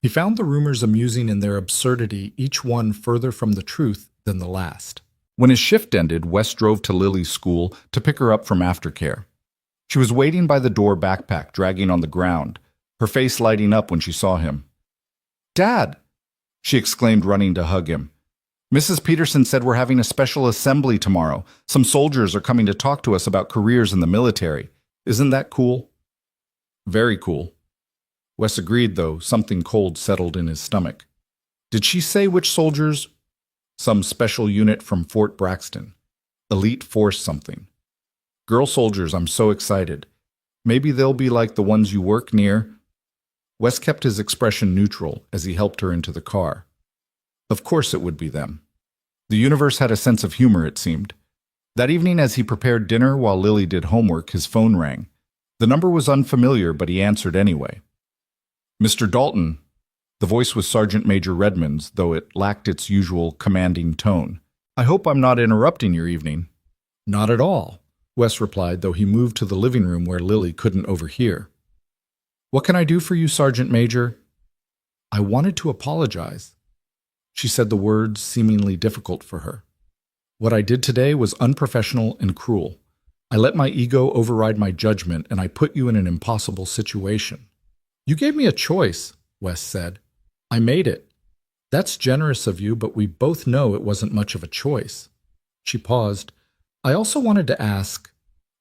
He found the rumors amusing in their absurdity, each one further from the truth than the last. When his shift ended, Wes drove to Lily's school to pick her up from aftercare. She was waiting by the door, backpack dragging on the ground, her face lighting up when she saw him. "Dad!" she exclaimed, running to hug him. "Mrs. Peterson said we're having a special assembly tomorrow. Some soldiers are coming to talk to us about careers in the military. Isn't that cool?" "Very cool." Wes agreed, though something cold settled in his stomach. "Did she say which soldiers?" "Some special unit from Fort Braxton. Elite Force something. Girl soldiers, I'm so excited. Maybe they'll be like the ones you work near." Wes kept his expression neutral as he helped her into the car. Of course it would be them. The universe had a sense of humor, it seemed. That evening, as he prepared dinner while Lily did homework, his phone rang. The number was unfamiliar, but he answered anyway. "Mr. Dalton." The voice was Sergeant Major Redmond's, though it lacked its usual commanding tone. "I hope I'm not interrupting your evening." "Not at all," Wes replied, though he moved to the living room where Lily couldn't overhear. "What can I do for you, Sergeant Major?" "I wanted to apologize." She said the words seemingly difficult for her. "What I did today was unprofessional and cruel. I let my ego override my judgment, and I put you in an impossible situation." "You gave me a choice," Wes said. "I made it. That's generous of you, but we both know it wasn't much of a choice." She paused. "I also wanted to ask,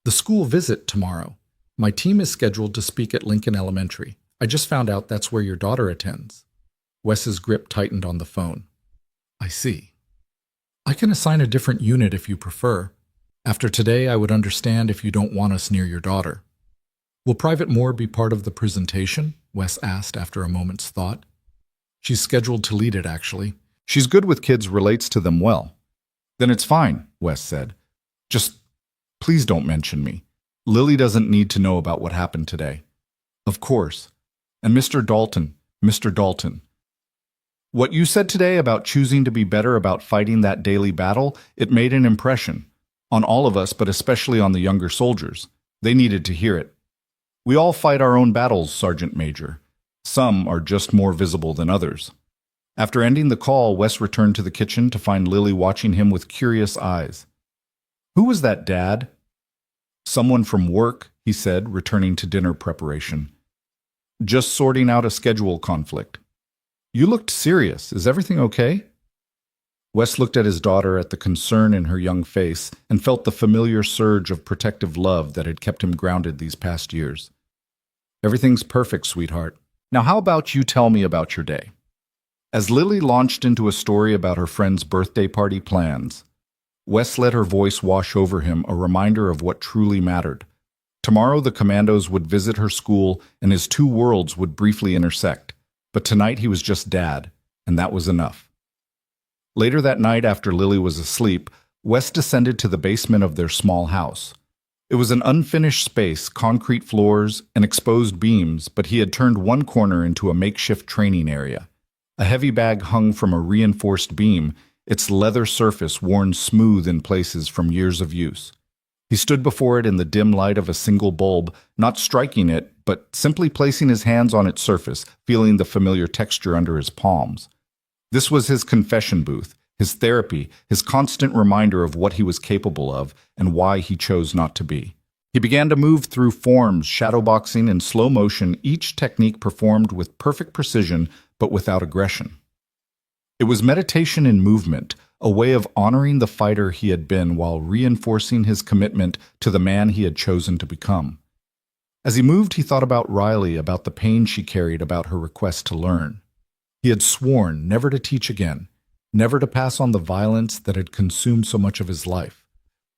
the school visit tomorrow. My team is scheduled to speak at Lincoln Elementary. I just found out that's where your daughter attends." Wes's grip tightened on the phone. "I see. I can assign a different unit if you prefer. After today, I would understand if you don't want us near your daughter." Will Private Moore be part of the presentation? Wes asked after a moment's thought. She's scheduled to lead it, actually. She's good with kids, relates to them well. Then it's fine, Wes said. Just please don't mention me. Lily doesn't need to know about what happened today. Of course. And Mr. Dalton. What you said today about choosing to be better about fighting that daily battle, it made an impression. On all of us, but especially on the younger soldiers. They needed to hear it. We all fight our own battles, Sergeant Major. Some are just more visible than others. After ending the call, Wes returned to the kitchen to find Lily watching him with curious eyes. Who was that, Dad? Someone from work, he said, returning to dinner preparation. Just sorting out a schedule conflict. You looked serious. Is everything okay? Wes looked at his daughter, at the concern in her young face, and felt the familiar surge of protective love that had kept him grounded these past years. Everything's perfect, sweetheart. Now how about you tell me about your day? As Lily launched into a story about her friend's birthday party plans, Wes let her voice wash over him, a reminder of what truly mattered. Tomorrow the Commandos would visit her school and his two worlds would briefly intersect. But tonight he was just Dad, and that was enough. Later that night, after Lily was asleep, Wes descended to the basement of their small house. It was an unfinished space, concrete floors, and exposed beams, but he had turned one corner into a makeshift training area. A heavy bag hung from a reinforced beam, its leather surface worn smooth in places from years of use. He stood before it in the dim light of a single bulb, not striking it, but simply placing his hands on its surface, feeling the familiar texture under his palms. This was his confession booth, his therapy, his constant reminder of what he was capable of and why he chose not to be. He began to move through forms, shadowboxing in slow motion, each technique performed with perfect precision but without aggression. It was meditation in movement, a way of honoring the fighter he had been while reinforcing his commitment to the man he had chosen to become. As he moved, he thought about Riley, about the pain she carried, about her request to learn. He had sworn never to teach again, never to pass on the violence that had consumed so much of his life.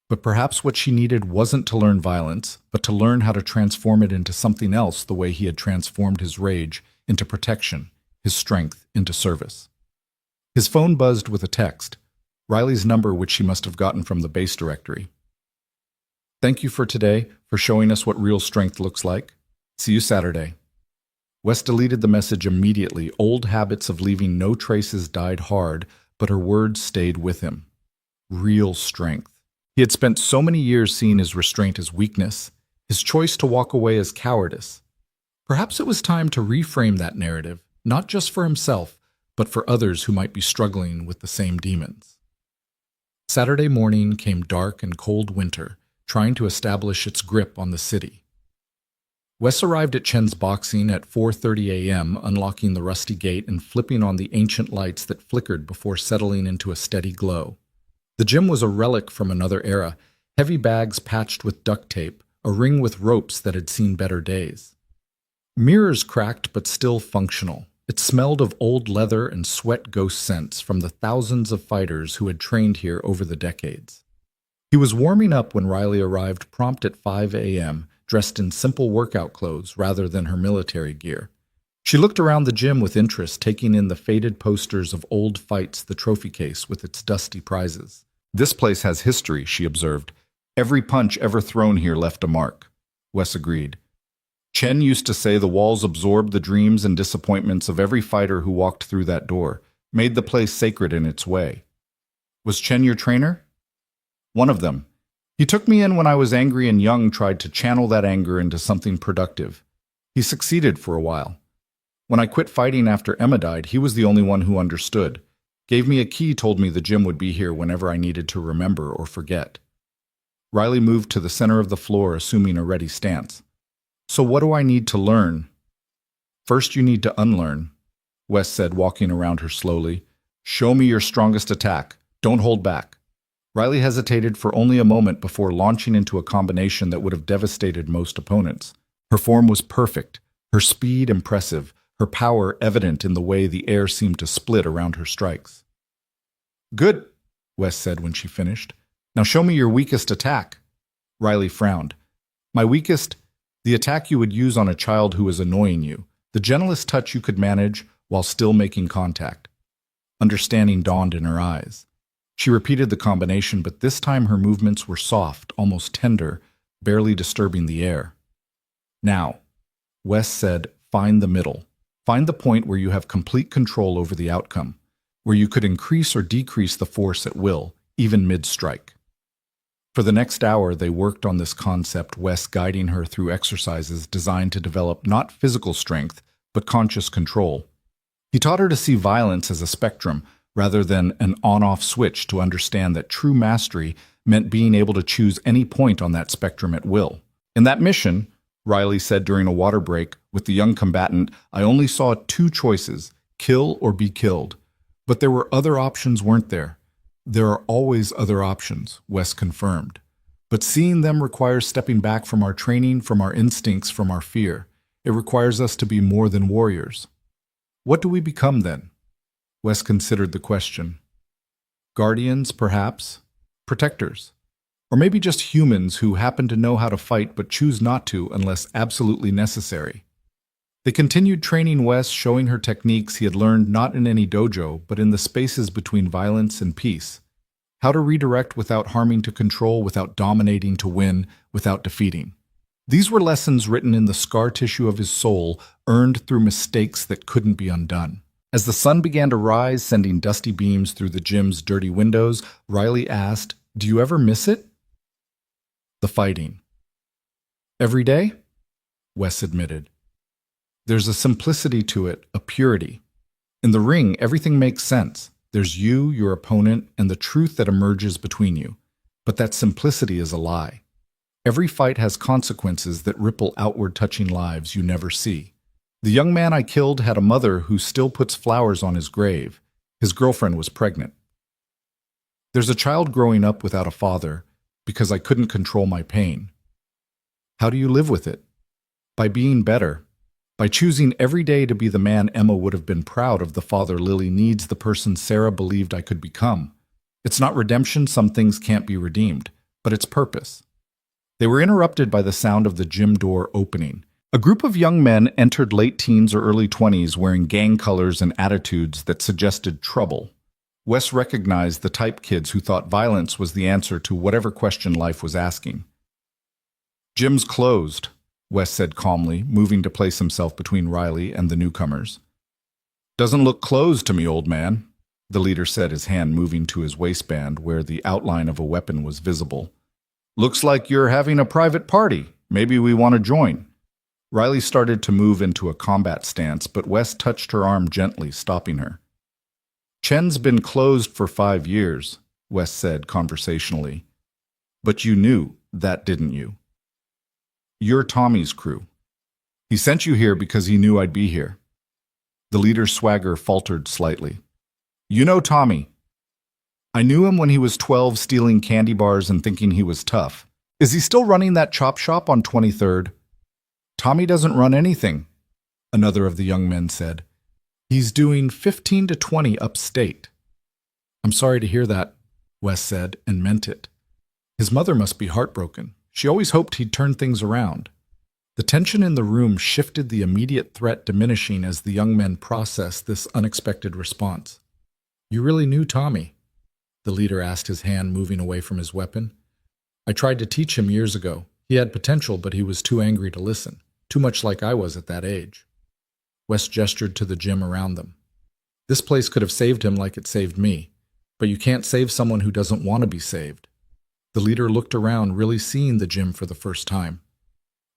But perhaps what she needed wasn't to learn violence, but to learn how to transform it into something else, the way he had transformed his rage into protection, his strength into service. His phone buzzed with a text, Riley's number, which she must have gotten from the base directory. Thank you for today, for showing us what real strength looks like. See you Saturday. Wes deleted the message immediately. Old habits of leaving no traces died hard, but her words stayed with him. Real strength. He had spent so many years seeing his restraint as weakness, his choice to walk away as cowardice. Perhaps it was time to reframe that narrative, not just for himself, but for others who might be struggling with the same demons. Saturday morning came dark and cold winter, trying to establish its grip on the city. Wes arrived at Chen's boxing at 4:30 a.m., unlocking the rusty gate and flipping on the ancient lights that flickered before settling into a steady glow. The gym was a relic from another era, heavy bags patched with duct tape, a ring with ropes that had seen better days. Mirrors cracked but still functional. It smelled of old leather and sweat ghost scents from the thousands of fighters who had trained here over the decades. He was warming up when Riley arrived prompt at 5 a.m., dressed in simple workout clothes rather than her military gear. She looked around the gym with interest, taking in the faded posters of old fights, the trophy case with its dusty prizes. This place has history, she observed. Every punch ever thrown here left a mark. Wes agreed. Chen used to say the walls absorbed the dreams and disappointments of every fighter who walked through that door, made the place sacred in its way. Was Chen your trainer? One of them. He took me in when I was angry and young, tried to channel that anger into something productive. He succeeded for a while. When I quit fighting after Emma died, he was the only one who understood. Gave me a key, told me the gym would be here whenever I needed to remember or forget. Riley moved to the center of the floor, assuming a ready stance. So what do I need to learn? First, you need to unlearn, Wes said, walking around her slowly. Show me your strongest attack. Don't hold back. Riley hesitated for only a moment before launching into a combination that would have devastated most opponents. Her form was perfect, her speed impressive, her power evident in the way the air seemed to split around her strikes. Good, Wes said when she finished. Now show me your weakest attack. Riley frowned. My weakest? The attack you would use on a child who is annoying you. The gentlest touch you could manage while still making contact. Understanding dawned in her eyes. She repeated the combination, but this time her movements were soft, almost tender, barely disturbing the air. Now, Wes said, find the middle. Find the point where you have complete control over the outcome, where you could increase or decrease the force at will, even mid-strike. For the next hour, they worked on this concept, Wes guiding her through exercises designed to develop not physical strength, but conscious control. He taught her to see violence as a spectrum, rather than an on-off switch, to understand that true mastery meant being able to choose any point on that spectrum at will. In that mission, Riley said during a water break with the young combatant, I only saw two choices, kill or be killed. But there were other options, weren't there? There are always other options, Wes confirmed. But seeing them requires stepping back from our training, from our instincts, from our fear. It requires us to be more than warriors. What do we become then? Wes considered the question. Guardians, perhaps? Protectors? Or maybe just humans who happen to know how to fight but choose not to unless absolutely necessary. They continued training Wes, showing her techniques he had learned not in any dojo, but in the spaces between violence and peace. How to redirect without harming to control, without dominating to win, without defeating. These were lessons written in the scar tissue of his soul, earned through mistakes that couldn't be undone. As the sun began to rise, sending dusty beams through the gym's dirty windows, Riley asked, do you ever miss it? The fighting. Every day? Wes admitted. There's a simplicity to it, a purity. In the ring, everything makes sense. There's you, your opponent, and the truth that emerges between you. But that simplicity is a lie. Every fight has consequences that ripple outward, touching lives you never see. The young man I killed had a mother who still puts flowers on his grave. His girlfriend was pregnant. There's a child growing up without a father because I couldn't control my pain. How do you live with it? By being better. By choosing every day to be the man Emma would have been proud of, the father Lily needs, the person Sarah believed I could become. It's not redemption, some things can't be redeemed, but it's purpose. They were interrupted by the sound of the gym door opening. A group of young men entered, late teens or early 20s, wearing gang colors and attitudes that suggested trouble. Wes recognized the type kids who thought violence was the answer to whatever question life was asking. Gym's closed, Wes said calmly, moving to place himself between Riley and the newcomers. Doesn't look closed to me, old man, the leader said, his hand moving to his waistband where the outline of a weapon was visible. Looks like you're having a private party. Maybe we want to join. Riley started to move into a combat stance, but Wes touched her arm gently, stopping her. Chen's been closed for 5 years, Wes said conversationally. But you knew that, didn't you? You're Tommy's crew. He sent you here because he knew I'd be here. The leader's swagger faltered slightly. You know Tommy. I knew him when he was 12, stealing candy bars and thinking he was tough. Is he still running that chop shop on 23rd? Tommy doesn't run anything, another of the young men said. He's doing 15 to 20 upstate. I'm sorry to hear that, Wes said, and meant it. His mother must be heartbroken. She always hoped he'd turn things around. The tension in the room shifted, the immediate threat diminishing as the young men processed this unexpected response. You really knew Tommy? The leader asked, his hand moving away from his weapon. I tried to teach him years ago. He had potential, but he was too angry to listen, too much like I was at that age. Wes gestured to the gym around them. This place could have saved him like it saved me, but you can't save someone who doesn't want to be saved. The leader looked around, really seeing the gym for the first time.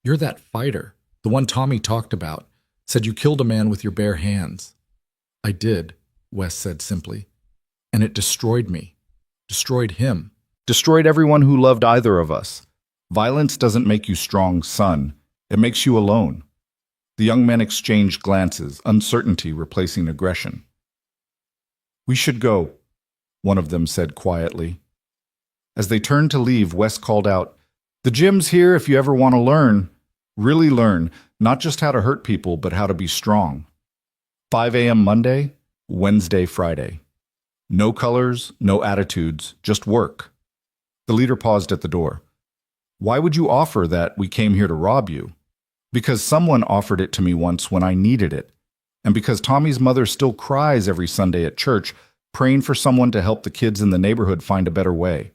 You're that fighter, the one Tommy talked about, said you killed a man with your bare hands. I did, Wes said simply. And it destroyed me. Destroyed him. Destroyed everyone who loved either of us. Violence doesn't make you strong, son. It makes you alone. The young men exchanged glances, uncertainty replacing aggression. We should go, one of them said quietly. As they turned to leave, Wes called out, The gym's here if you ever want to learn. Really learn, not just how to hurt people, but how to be strong. 5 a.m. Monday, Wednesday, Friday. No colors, no attitudes, just work. The leader paused at the door. Why would you offer that we came here to rob you? Because someone offered it to me once when I needed it, and because Tommy's mother still cries every Sunday at church, praying for someone to help the kids in the neighborhood find a better way.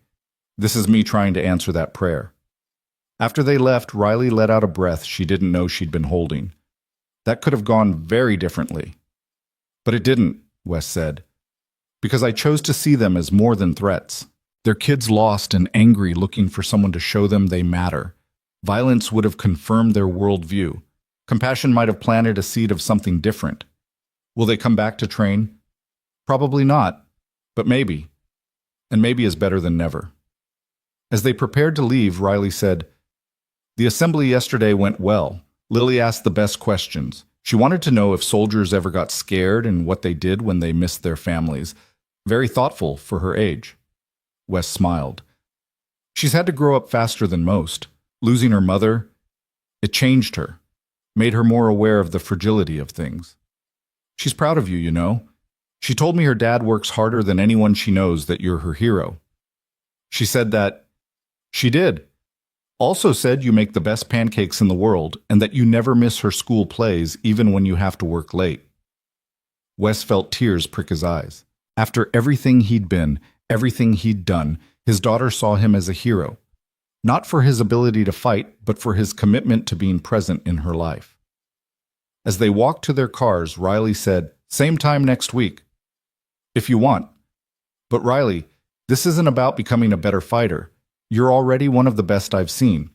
This is me trying to answer that prayer." After they left, Riley let out a breath she didn't know she'd been holding. That could have gone very differently. "But it didn't," Wes said, "because I chose to see them as more than threats. They're kids lost and angry looking for someone to show them they matter. Violence would have confirmed their worldview. Compassion might have planted a seed of something different. Will they come back to train? Probably not, but maybe. And maybe is better than never." As they prepared to leave, Riley said, "The assembly yesterday went well. Lily asked the best questions. She wanted to know if soldiers ever got scared and what they did when they missed their families. Very thoughtful for her age." Wes smiled. "She's had to grow up faster than most. Losing her mother, it changed her, made her more aware of the fragility of things. She's proud of you, you know. She told me her dad works harder than anyone she knows, that you're her hero. She said that she did. Also said you make the best pancakes in the world and that you never miss her school plays even when you have to work late." Wes felt tears prick his eyes. After everything he'd been, everything he'd done, his daughter saw him as a hero. Not for his ability to fight, but for his commitment to being present in her life. As they walked to their cars, Riley said, "Same time next week. If you want. But Riley, this isn't about becoming a better fighter. You're already one of the best I've seen.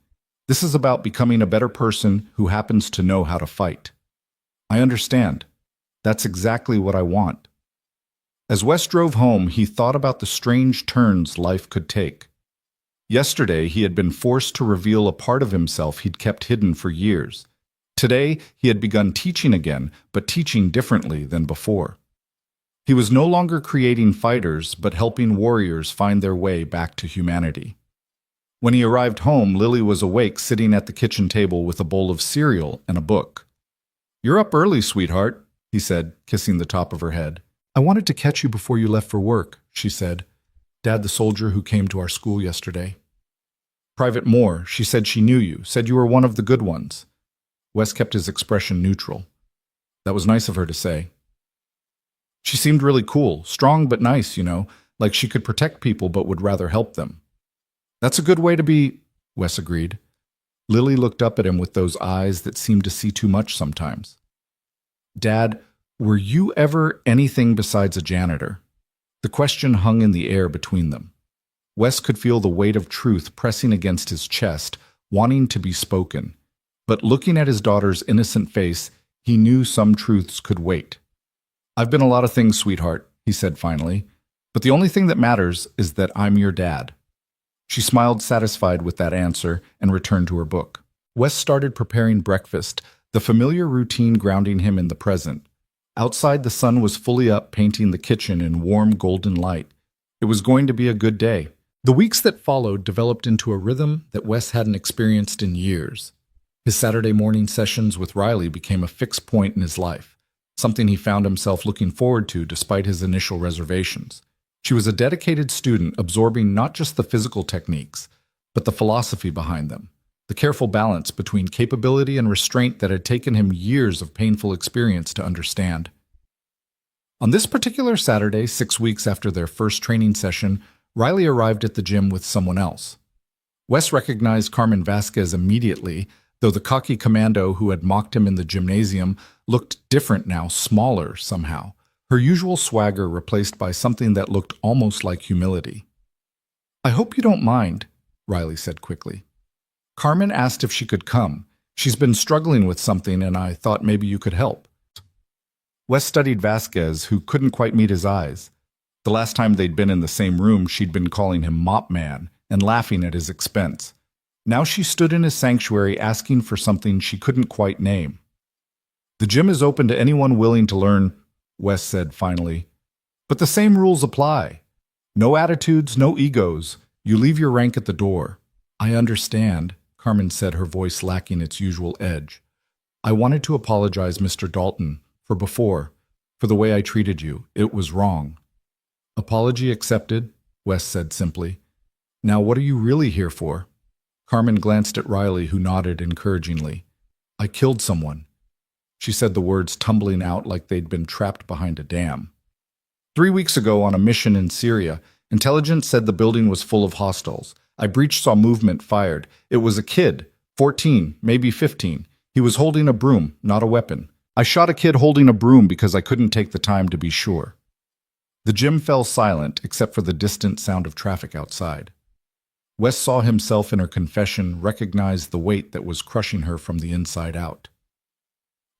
This is about becoming a better person who happens to know how to fight." "I understand. That's exactly what I want." As Wes drove home, he thought about the strange turns life could take. Yesterday, he had been forced to reveal a part of himself he'd kept hidden for years. Today, he had begun teaching again, but teaching differently than before. He was no longer creating fighters, but helping warriors find their way back to humanity. When he arrived home, Lily was awake, sitting at the kitchen table with a bowl of cereal and a book. "You're up early, sweetheart," he said, kissing the top of her head. "I wanted to catch you before you left for work," she said. "Dad, the soldier who came to our school yesterday." "Private Moore, she said she knew you, said you were one of the good ones." Wes kept his expression neutral. That was nice of her to say. "She seemed really cool, strong but nice, you know, like she could protect people but would rather help them." "That's a good way to be," Wes agreed. Lily looked up at him with those eyes that seemed to see too much sometimes. "Dad, were you ever anything besides a janitor?" The question hung in the air between them. Wes could feel the weight of truth pressing against his chest, wanting to be spoken. But looking at his daughter's innocent face, he knew some truths could wait. "I've been a lot of things, sweetheart," he said finally, "but the only thing that matters is that I'm your dad." She smiled, satisfied with that answer, and returned to her book. Wes started preparing breakfast, the familiar routine grounding him in the present. Outside, the sun was fully up, painting the kitchen in warm golden light. It was going to be a good day. The weeks that followed developed into a rhythm that Wes hadn't experienced in years. His Saturday morning sessions with Riley became a fixed point in his life, something he found himself looking forward to despite his initial reservations. She was a dedicated student, absorbing not just the physical techniques, but the philosophy behind them, the careful balance between capability and restraint that had taken him years of painful experience to understand. On this particular Saturday, 6 weeks after their first training session, Riley arrived at the gym with someone else. Wes recognized Carmen Vasquez immediately, though the cocky commando who had mocked him in the gymnasium looked different now, smaller somehow, her usual swagger replaced by something that looked almost like humility. "I hope you don't mind," Riley said quickly. "Carmen asked if she could come. She's been struggling with something and I thought maybe you could help." Wes studied Vasquez, who couldn't quite meet his eyes. The last time they'd been in the same room, she'd been calling him Mop Man and laughing at his expense. Now she stood in his sanctuary asking for something she couldn't quite name. "The gym is open to anyone willing to learn," Wes said finally. "But the same rules apply. No attitudes, no egos. You leave your rank at the door." "I understand," Carmen said, her voice lacking its usual edge. "I wanted to apologize, Mr. Dalton, for before, for the way I treated you. It was wrong." "Apology accepted," Wes said simply. "Now what are you really here for?" Carmen glanced at Riley, who nodded encouragingly. I killed someone. She said the words tumbling out like they'd been trapped behind a dam. 3 weeks ago, on a mission in Syria, intelligence said the building was full of hostiles. I breached, saw movement, fired. It was a kid, 14, maybe 15. He was holding a broom, not a weapon. I shot a kid holding a broom because I couldn't take the time to be sure. The gym fell silent except for the distant sound of traffic outside. Wes saw himself in her confession, recognized the weight that was crushing her from the inside out.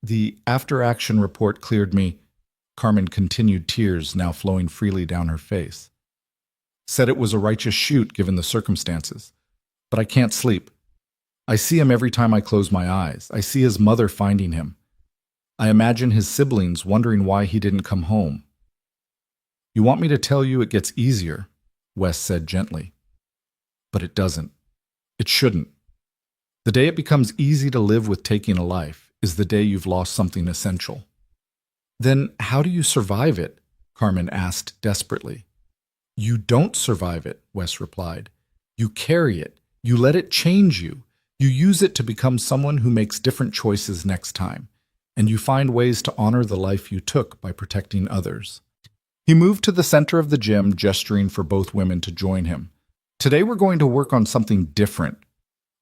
The after-action report cleared me. Carmen continued, tears now flowing freely down her face. Said it was a righteous shoot given the circumstances. But I can't sleep. I see him every time I close my eyes. I see his mother finding him. I imagine his siblings wondering why he didn't come home. You want me to tell you it gets easier, Wes said gently. But it doesn't. It shouldn't. The day it becomes easy to live with taking a life is the day you've lost something essential. Then how do you survive it? Carmen asked desperately. You don't survive it, Wes replied. You carry it. You let it change you. You use it to become someone who makes different choices next time. And you find ways to honor the life you took by protecting others. He moved to the center of the gym, gesturing for both women to join him. Today we're going to work on something different.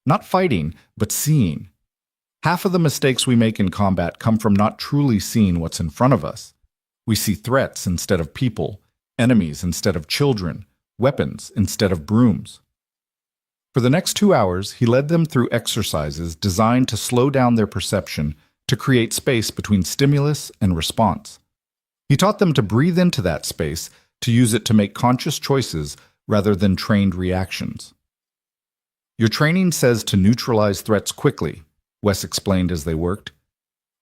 Not fighting, but seeing. Half of the mistakes we make in combat come from not truly seeing what's in front of us. We see threats instead of people, enemies instead of children, weapons instead of brooms. For the next 2 hours, he led them through exercises designed to slow down their perception to create space between stimulus and response. He taught them to breathe into that space, to use it to make conscious choices rather than trained reactions. Your training says to neutralize threats quickly, Wes explained as they worked.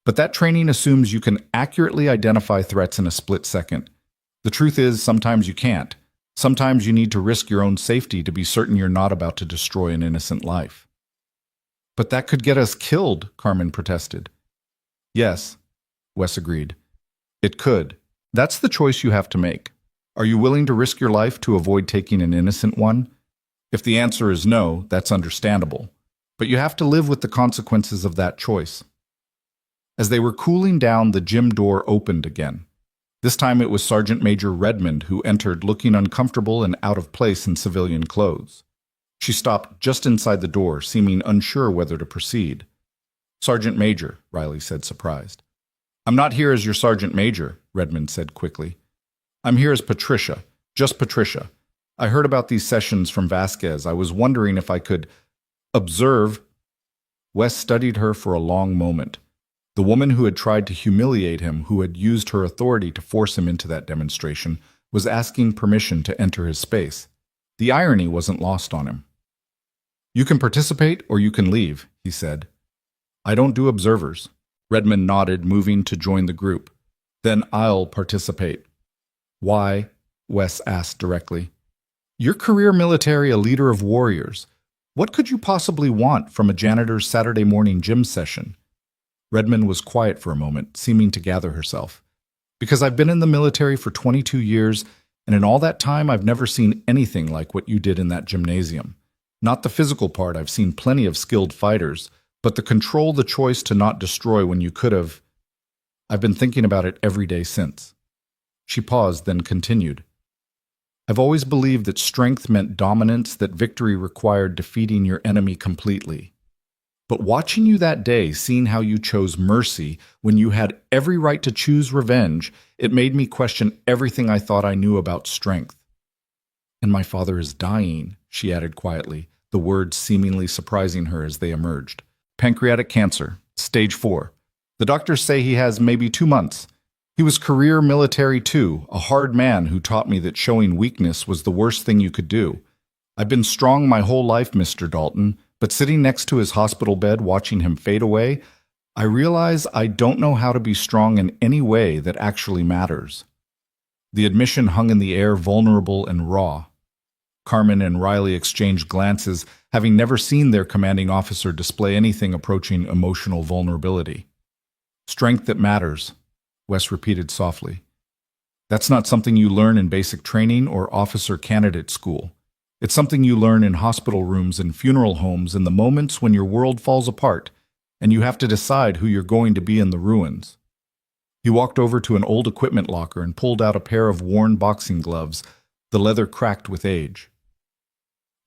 But that training assumes you can accurately identify threats in a split second. The truth is, sometimes you can't. Sometimes you need to risk your own safety to be certain you're not about to destroy an innocent life. But that could get us killed, Carmen protested. Yes, Wes agreed. It could. That's the choice you have to make. Are you willing to risk your life to avoid taking an innocent one? If the answer is no, that's understandable. But you have to live with the consequences of that choice. As they were cooling down, the gym door opened again. This time it was Sergeant Major Redmond who entered, looking uncomfortable and out of place in civilian clothes. She stopped just inside the door, seeming unsure whether to proceed. Sergeant Major, Riley said, surprised. I'm not here as your Sergeant Major, Redmond said quickly. I'm here as Patricia, just Patricia. I heard about these sessions from Vasquez. I was wondering if I could observe. Wes studied her for a long moment. The woman who had tried to humiliate him, who had used her authority to force him into that demonstration, was asking permission to enter his space. The irony wasn't lost on him. You can participate or you can leave, he said. I don't do observers. Redmond nodded, moving to join the group. Then I'll participate. Why? Wes asked directly. Your career military, a leader of warriors. What could you possibly want from a janitor's Saturday morning gym session? Redmond was quiet for a moment, seeming to gather herself. Because I've been in the military for 22 years, and in all that time I've never seen anything like what you did in that gymnasium. Not the physical part, I've seen plenty of skilled fighters, but the control, the choice to not destroy when you could have. I've been thinking about it every day since. She paused, then continued. I've always believed that strength meant dominance, that victory required defeating your enemy completely. But watching you that day, seeing how you chose mercy when you had every right to choose revenge, it made me question everything I thought I knew about strength. And my father is dying, she added quietly, the words seemingly surprising her as they emerged. Pancreatic cancer, stage 4. The doctors say he has maybe 2 months. He was career military too, a hard man who taught me that showing weakness was the worst thing you could do. I've been strong my whole life, Mr. Dalton, but sitting next to his hospital bed watching him fade away, I realize I don't know how to be strong in any way that actually matters. The admission hung in the air, vulnerable and raw. Carmen and Riley exchanged glances, having never seen their commanding officer display anything approaching emotional vulnerability. Strength that matters, Wes repeated softly. That's not something you learn in basic training or officer candidate school. It's something you learn in hospital rooms and funeral homes in the moments when your world falls apart, and you have to decide who you're going to be in the ruins. He walked over to an old equipment locker and pulled out a pair of worn boxing gloves, the leather cracked with age.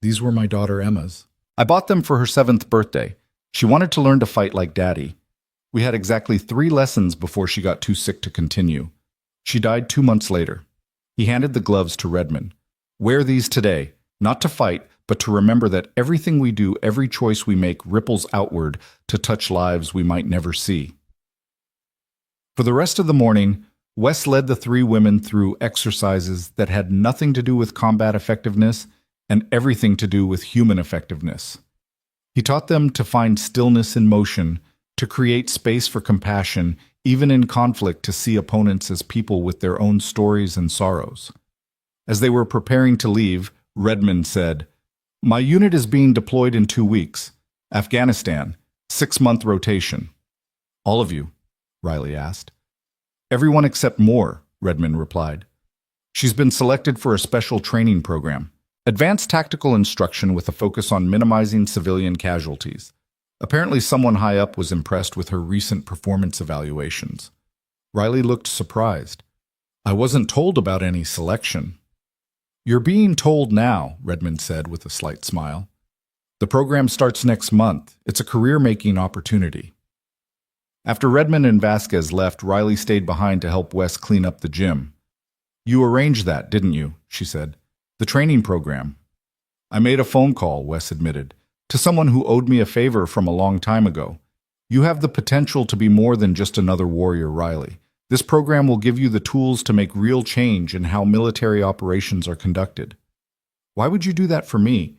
These were my daughter Emma's. I bought them for her 7th birthday. She wanted to learn to fight like Daddy. We had exactly 3 lessons before she got too sick to continue. She died 2 months later. He handed the gloves to Redmond. Wear these today, not to fight, but to remember that everything we do, every choice we make, ripples outward to touch lives we might never see. For the rest of the morning, Wes led the 3 women through exercises that had nothing to do with combat effectiveness and everything to do with human effectiveness. He taught them to find stillness in motion, to create space for compassion, even in conflict, to see opponents as people with their own stories and sorrows. As they were preparing to leave, Redmond said, "My unit is being deployed in 2 weeks. Afghanistan, 6-month rotation." "All of you?" Riley asked. "Everyone except Moore," Redmond replied. "She's been selected for a special training program. Advanced tactical instruction with a focus on minimizing civilian casualties. Apparently someone high up was impressed with her recent performance evaluations." Riley looked surprised. "I wasn't told about any selection." "You're being told now," Redmond said with a slight smile. "The program starts next month. It's a career-making opportunity." After Redmond and Vasquez left, Riley stayed behind to help Wes clean up the gym. "You arranged that, didn't you?" she said. "The training program." "I made a phone call," Wes admitted, "to someone who owed me a favor from a long time ago. You have the potential to be more than just another warrior, Riley. This program will give you the tools to make real change in how military operations are conducted." "Why would you do that for me?"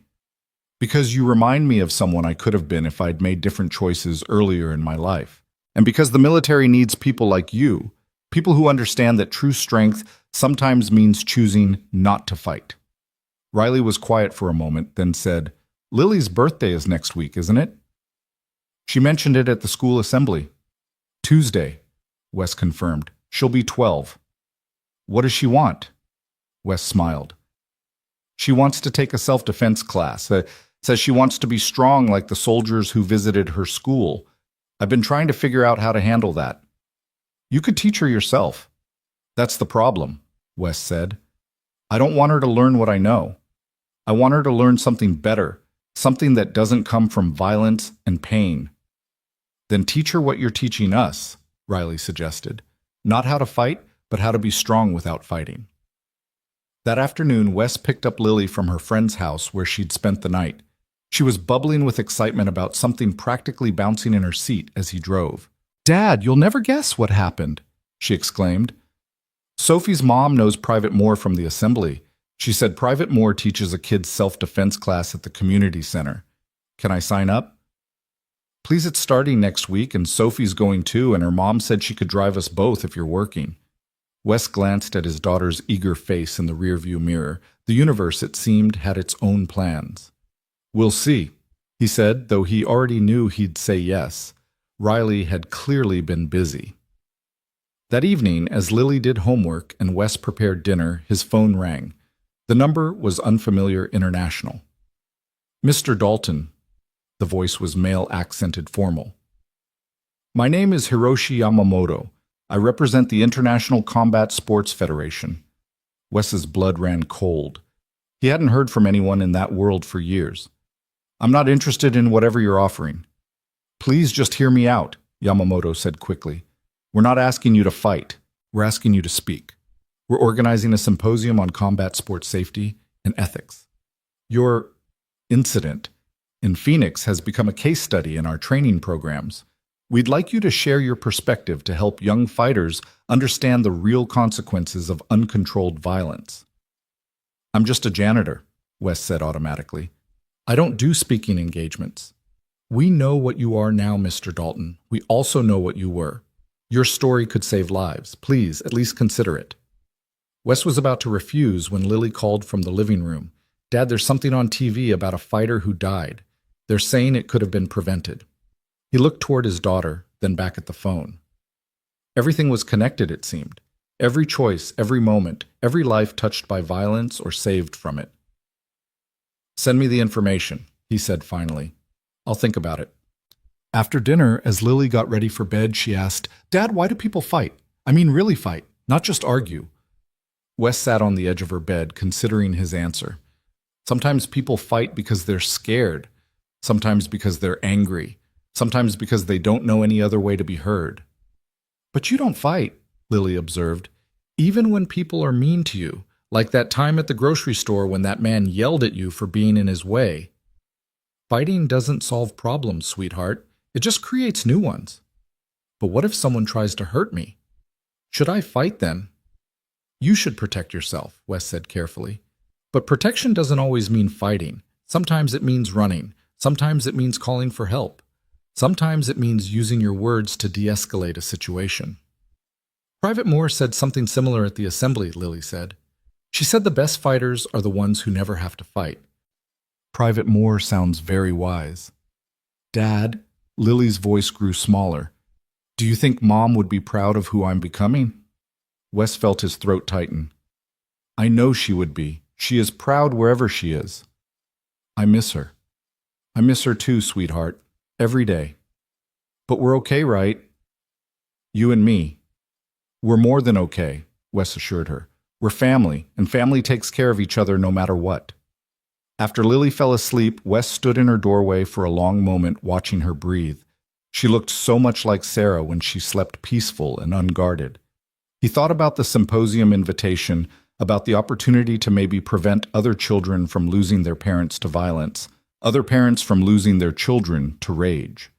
"Because you remind me of someone I could have been if I'd made different choices earlier in my life. And because the military needs people like you, people who understand that true strength sometimes means choosing not to fight." Riley was quiet for a moment, then said, "Lily's birthday is next week, isn't it?" "She mentioned it at the school assembly." "Tuesday," Wes confirmed. "She'll be 12. "What does she want?" Wes smiled. "She wants to take a self-defense class. Says she wants to be strong like the soldiers who visited her school. I've been trying to figure out how to handle that." "You could teach her yourself." "That's the problem," Wes said. "I don't want her to learn what I know. I want her to learn something better, something that doesn't come from violence and pain." "Then teach her what you're teaching us," Riley suggested. "Not how to fight, but how to be strong without fighting." That afternoon, Wes picked up Lily from her friend's house where she'd spent the night. She was bubbling with excitement about something practically bouncing in her seat as he drove. "Dad, you'll never guess what happened," she exclaimed. "Sophie's mom knows Private Moore from the assembly. She said Private Moore teaches a kid's self-defense class at the community center. Can I sign up?" "Please, it's starting next week, and Sophie's going too, and her mom said she could drive us both if you're working." Wes glanced at his daughter's eager face in the rearview mirror. The universe, it seemed, had its own plans. "We'll see," he said, though he already knew he'd say yes. Riley had clearly been busy. That evening, as Lily did homework and Wes prepared dinner, his phone rang. The number was unfamiliar international. "Mr. Dalton." The voice was male-accented formal. "My name is Hiroshi Yamamoto. I represent the International Combat Sports Federation." Wes's blood ran cold. He hadn't heard from anyone in that world for years. "I'm not interested in whatever you're offering." "Please just hear me out," Yamamoto said quickly. "We're not asking you to fight. We're asking you to speak. We're organizing a symposium on combat sports safety and ethics. Your incident in Phoenix has become a case study in our training programs. We'd like you to share your perspective to help young fighters understand the real consequences of uncontrolled violence." "I'm just a janitor," Wes said automatically. "I don't do speaking engagements." "We know what you are now, Mr. Dalton. We also know what you were. Your story could save lives. Please, at least consider it." Wes was about to refuse when Lily called from the living room. "Dad, there's something on TV about a fighter who died. They're saying it could have been prevented." He looked toward his daughter, then back at the phone. Everything was connected, it seemed. Every choice, every moment, every life touched by violence or saved from it. "Send me the information," he said finally. "I'll think about it." After dinner, as Lily got ready for bed, she asked, "Dad, why do people fight? I mean, really fight, not just argue." Wes sat on the edge of her bed, considering his answer. Sometimes people fight because they're scared, sometimes because they're angry, sometimes because they don't know any other way to be heard. "But you don't fight," Lily observed, "even when people are mean to you, like that time at the grocery store when that man yelled at you for being in his way." "Fighting doesn't solve problems, sweetheart. It just creates new ones." "But what if someone tries to hurt me? Should I fight then?" "You should protect yourself," Wes said carefully. "But protection doesn't always mean fighting. Sometimes it means running. Sometimes it means calling for help. Sometimes it means using your words to de-escalate a situation." "Private Moore said something similar at the assembly," Lily said. "She said the best fighters are the ones who never have to fight." "Private Moore sounds very wise." "Dad," Lily's voice grew smaller, "do you think Mom would be proud of who I'm becoming?" Wes felt his throat tighten. "I know she would be. She is proud wherever she is." "I miss her." "I miss her too, sweetheart. Every day." "But we're okay, right?" "You and me." "We're more than okay," Wes assured her. "We're family, and family takes care of each other no matter what." After Lily fell asleep, Wes stood in her doorway for a long moment, watching her breathe. She looked so much like Sarah when she slept peaceful and unguarded. He thought about the symposium invitation, about the opportunity to maybe prevent other children from losing their parents to violence, other parents from losing their children to rage.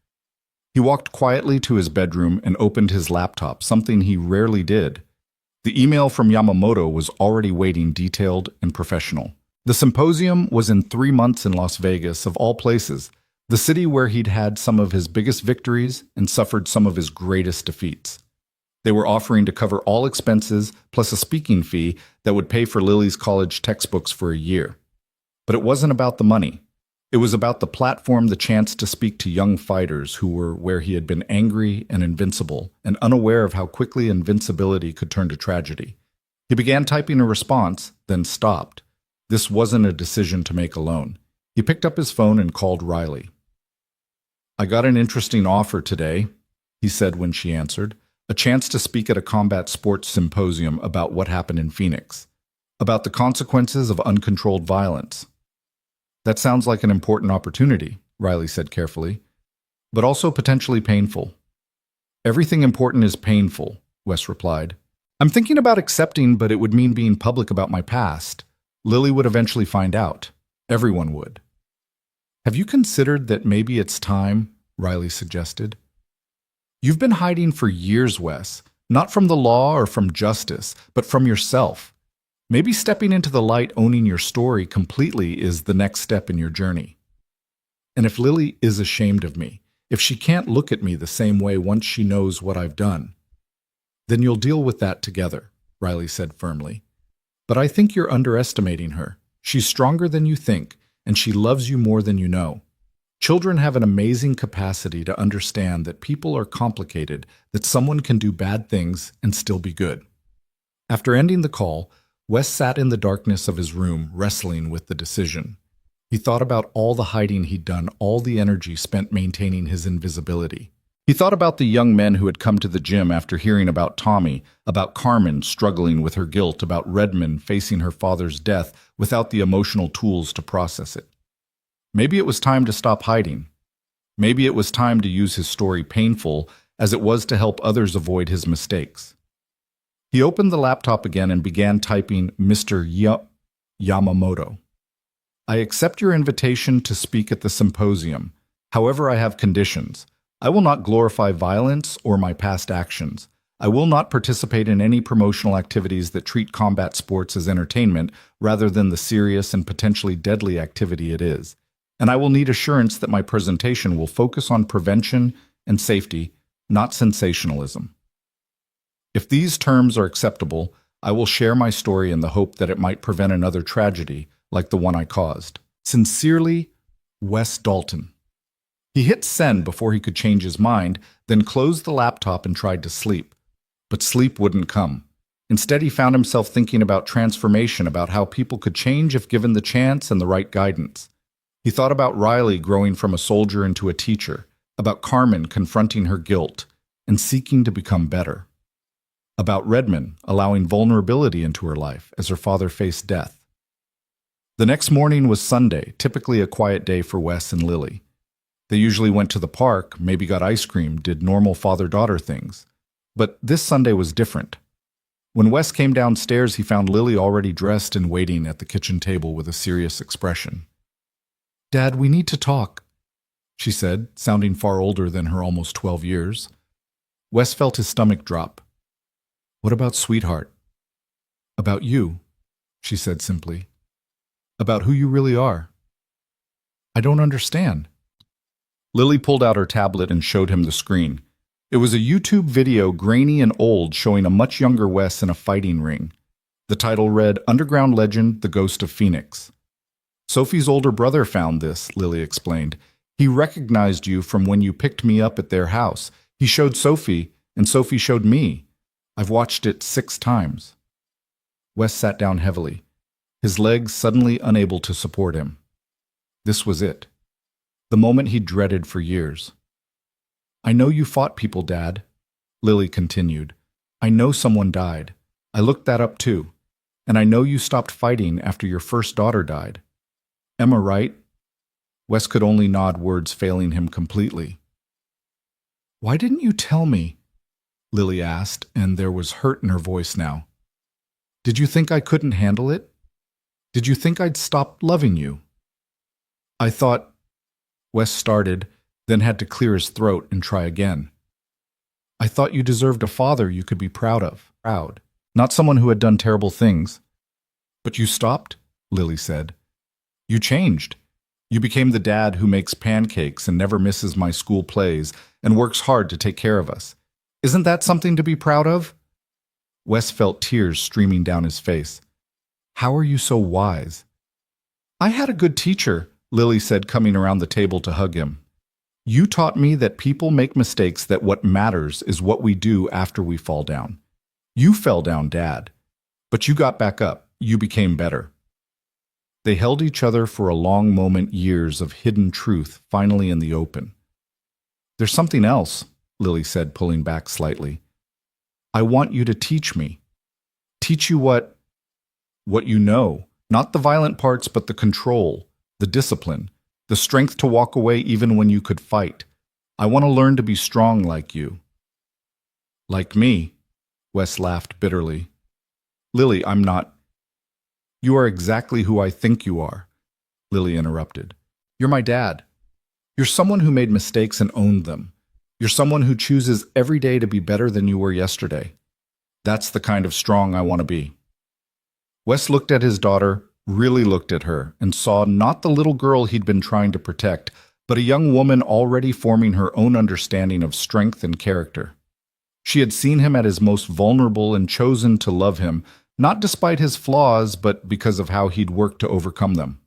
He walked quietly to his bedroom and opened his laptop, something he rarely did. The email from Yamamoto was already waiting, detailed and professional. The symposium was in 3 months in Las Vegas, of all places, the city where he'd had some of his biggest victories and suffered some of his greatest defeats. They were offering to cover all expenses plus a speaking fee that would pay for Lily's college textbooks for a year. But it wasn't about the money. It was about the platform, the chance to speak to young fighters who were where he had been angry and invincible and unaware of how quickly invincibility could turn to tragedy. He began typing a response, then stopped. This wasn't a decision to make alone. He picked up his phone and called Riley. "I got an interesting offer today," he said when she answered. "A chance to speak at a combat sports symposium about what happened in Phoenix, about the consequences of uncontrolled violence." "That sounds like an important opportunity," Riley said carefully, "but also potentially painful." "Everything important is painful," Wes replied. "I'm thinking about accepting, but it would mean being public about my past. Lily would eventually find out. Everyone would." "Have you considered that maybe it's time?" Riley suggested. "You've been hiding for years, Wes, not from the law or from justice, but from yourself. Maybe stepping into the light, owning your story completely is the next step in your journey. And if Lily is ashamed of me, if she can't look at me the same way once she knows what I've done, then you'll deal with that together," Riley said firmly. "But I think you're underestimating her. She's stronger than you think, and she loves you more than you know. Children have an amazing capacity to understand that people are complicated, that someone can do bad things and still be good." After ending the call, Wes sat in the darkness of his room, wrestling with the decision. He thought about all the hiding he'd done, all the energy spent maintaining his invisibility. He thought about the young men who had come to the gym after hearing about Tommy, about Carmen struggling with her guilt, about Redmond facing her father's death without the emotional tools to process it. Maybe it was time to stop hiding. Maybe it was time to use his story, painful as it was, to help others avoid his mistakes. He opened the laptop again and began typing Mr. Yamamoto. "I accept your invitation to speak at the symposium. However, I have conditions. I will not glorify violence or my past actions. I will not participate in any promotional activities that treat combat sports as entertainment rather than the serious and potentially deadly activity it is. And I will need assurance that my presentation will focus on prevention and safety, not sensationalism. If these terms are acceptable, I will share my story in the hope that it might prevent another tragedy like the one I caused. Sincerely, Wes Dalton." He hit send before he could change his mind, then closed the laptop and tried to sleep. But sleep wouldn't come. Instead, he found himself thinking about transformation, about how people could change if given the chance and the right guidance. He thought about Riley growing from a soldier into a teacher, about Carmen confronting her guilt and seeking to become better, about Redmond allowing vulnerability into her life as her father faced death. The next morning was Sunday, typically a quiet day for Wes and Lily. They usually went to the park, maybe got ice cream, did normal father-daughter things. But this Sunday was different. When Wes came downstairs, he found Lily already dressed and waiting at the kitchen table with a serious expression. "Dad, we need to talk," she said, sounding far older than her almost 12 years. Wes felt his stomach drop. "What about sweetheart?" "About you," she said simply. "About who you really are." "I don't understand." Lily pulled out her tablet and showed him the screen. It was a YouTube video, grainy and old, showing a much younger Wes in a fighting ring. The title read, "Underground Legend, The Ghost of Phoenix." "Sophie's older brother found this," Lily explained. "He recognized you from when you picked me up at their house. He showed Sophie, and Sophie showed me. I've watched it 6 times. Wes sat down heavily, his legs suddenly unable to support him. This was it. The moment he dreaded for years. "I know you fought people, Dad," Lily continued. "I know someone died. I looked that up too. And I know you stopped fighting after your first daughter died. Emma, right?" Wes could only nod, words failing him completely. "Why didn't you tell me?" Lily asked, and there was hurt in her voice now. "Did you think I couldn't handle it? Did you think I'd stop loving you?" "I thought," Wes started, then had to clear his throat and try again. "I thought you deserved a father you could be proud of. Proud. Not someone who had done terrible things." "But you stopped," Lily said. "You changed. You became the dad who makes pancakes and never misses my school plays and works hard to take care of us. Isn't that something to be proud of?" Wes felt tears streaming down his face. "How are you so wise?" "I had a good teacher," Lily said, coming around the table to hug him. "You taught me that people make mistakes, that what matters is what we do after we fall down. You fell down, Dad. But you got back up. You became better." They held each other for a long moment, years of hidden truth finally in the open. "There's something else," Lily said, pulling back slightly. "I want you to teach me. Teach you what you know. Not the violent parts, but the control, the discipline, the strength to walk away even when you could fight. I want to learn to be strong like you." "Like me?" Wes laughed bitterly. "Lily, I'm not." "You are exactly who I think you are," Lily interrupted. "You're my dad. You're someone who made mistakes and owned them. You're someone who chooses every day to be better than you were yesterday. That's the kind of strong I want to be." Wes looked at his daughter, really looked at her, and saw not the little girl he'd been trying to protect, but a young woman already forming her own understanding of strength and character. She had seen him at his most vulnerable and chosen to love him, not despite his flaws, but because of how he'd worked to overcome them.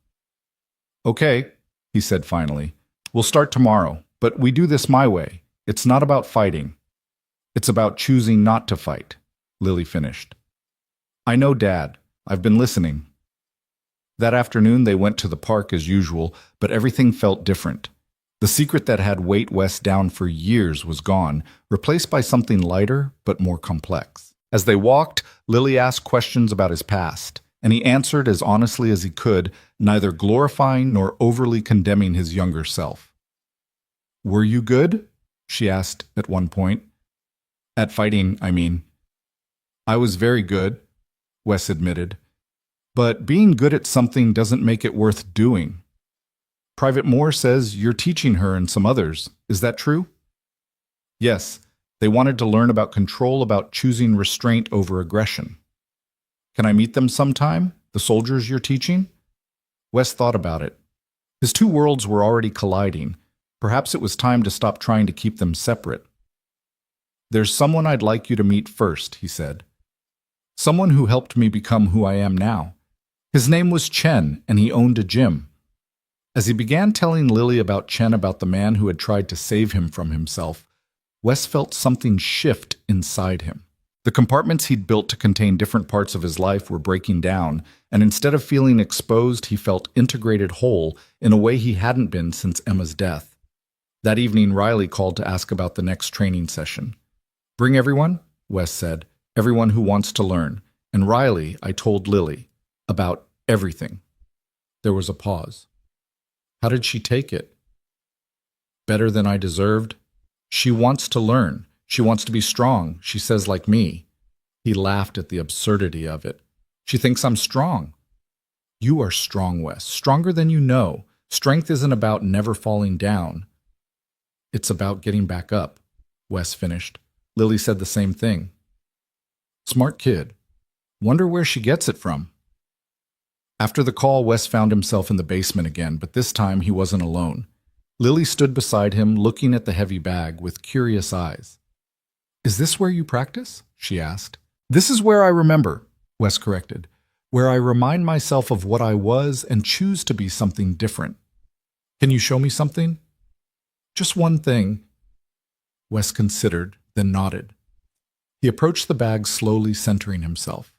"Okay," he said finally. "We'll start tomorrow, but we do this my way. It's not about fighting. It's about choosing not to fight," Lily finished. "I know, Dad. I've been listening." That afternoon they went to the park as usual, but everything felt different. The secret that had weighed Wes down for years was gone, replaced by something lighter but more complex. As they walked, Lily asked questions about his past, and he answered as honestly as he could, neither glorifying nor overly condemning his younger self. "Were you good?" she asked at one point. "At fighting, I mean." "I was very good," Wes admitted. "But being good at something doesn't make it worth doing. Private Moore says you're teaching her and some others. Is that true?" "Yes. They wanted to learn about control, about choosing restraint over aggression." "Can I meet them sometime? The soldiers you're teaching?" Wes thought about it. His two worlds were already colliding. Perhaps it was time to stop trying to keep them separate. "There's someone I'd like you to meet first," he said. "Someone who helped me become who I am now. His name was Chen, and he owned a gym." As he began telling Lily about Chen, about the man who had tried to save him from himself, Wes felt something shift inside him. The compartments he'd built to contain different parts of his life were breaking down, and instead of feeling exposed, he felt integrated whole in a way he hadn't been since Emma's death. That evening, Riley called to ask about the next training session. Bring everyone, Wes said, everyone who wants to learn. And Riley, I told Lily, about everything. There was a pause. How did she take it? Better than I deserved? She wants to learn. She wants to be strong, she says, like me. He laughed at the absurdity of it. She thinks I'm strong. You are strong, Wes, stronger than you know. Strength isn't about never falling down. It's about getting back up, Wes finished. Lily said the same thing. Smart kid. Wonder where she gets it from. After the call, Wes found himself in the basement again, but this time he wasn't alone. Lily stood beside him, looking at the heavy bag with curious eyes. Is this where you practice? She asked. This is where I remember, Wes corrected. Where I remind myself of what I was and choose to be something different. Can you show me something? Just one thing. Wes considered, then nodded. He approached the bag slowly, centering himself.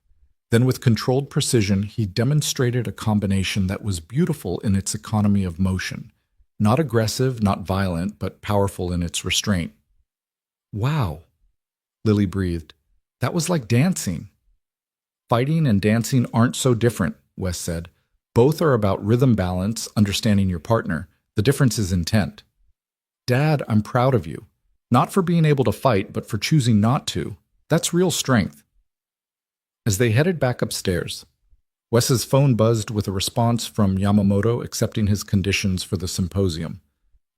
Then with controlled precision, he demonstrated a combination that was beautiful in its economy of motion. Not aggressive, not violent, but powerful in its restraint. Wow, Lily breathed. That was like dancing. Fighting and dancing aren't so different, Wes said. Both are about rhythm balance, understanding your partner. The difference is intent. Dad, I'm proud of you. Not for being able to fight, but for choosing not to. That's real strength. As they headed back upstairs, Wes's phone buzzed with a response from Yamamoto accepting his conditions for the symposium.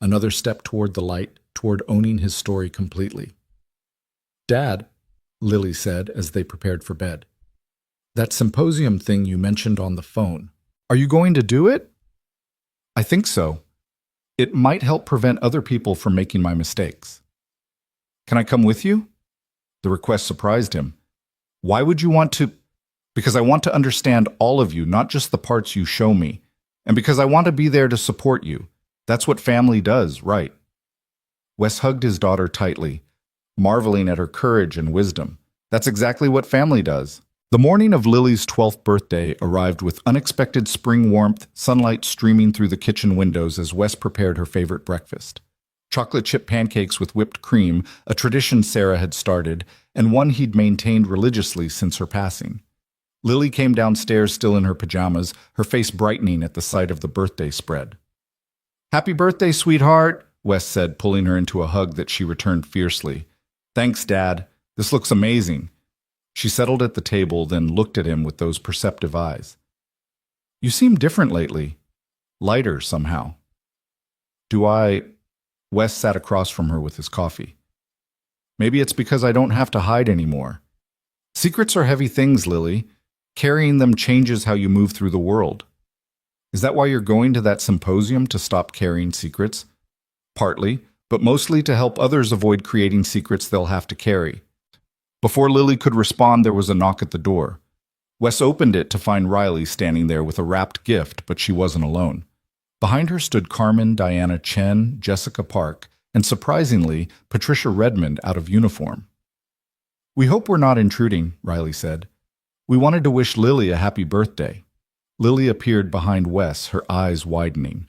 Another step toward the light, toward owning his story completely. Dad, Lily said as they prepared for bed. That symposium thing you mentioned on the phone. Are you going to do it? I think so. It might help prevent other people from making my mistakes. Can I come with you? The request surprised him. Why would you want to? Because I want to understand all of you, not just the parts you show me. And because I want to be there to support you. That's what family does, right? Wes hugged his daughter tightly, marveling at her courage and wisdom. That's exactly what family does. The morning of Lily's 12th birthday arrived with unexpected spring warmth, sunlight streaming through the kitchen windows as Wes prepared her favorite breakfast. Chocolate chip pancakes with whipped cream, a tradition Sarah had started, and one he'd maintained religiously since her passing. Lily came downstairs still in her pajamas, her face brightening at the sight of the birthday spread. Happy birthday, sweetheart, Wes said, pulling her into a hug that she returned fiercely. Thanks, Dad. This looks amazing. She settled at the table, then looked at him with those perceptive eyes. You seem different lately. Lighter, somehow. Do I? Wes sat across from her with his coffee. Maybe it's because I don't have to hide anymore. Secrets are heavy things, Lily. Carrying them changes how you move through the world. Is that why you're going to that symposium, to stop carrying secrets? Partly, but mostly to help others avoid creating secrets they'll have to carry. Before Lily could respond, there was a knock at the door. Wes opened it to find Riley standing there with a wrapped gift, but she wasn't alone. Behind her stood Carmen, Diana Chen, Jessica Park, and surprisingly, Patricia Redmond out of uniform. We hope we're not intruding, Riley said. We wanted to wish Lily a happy birthday. Lily appeared behind Wes, her eyes widening.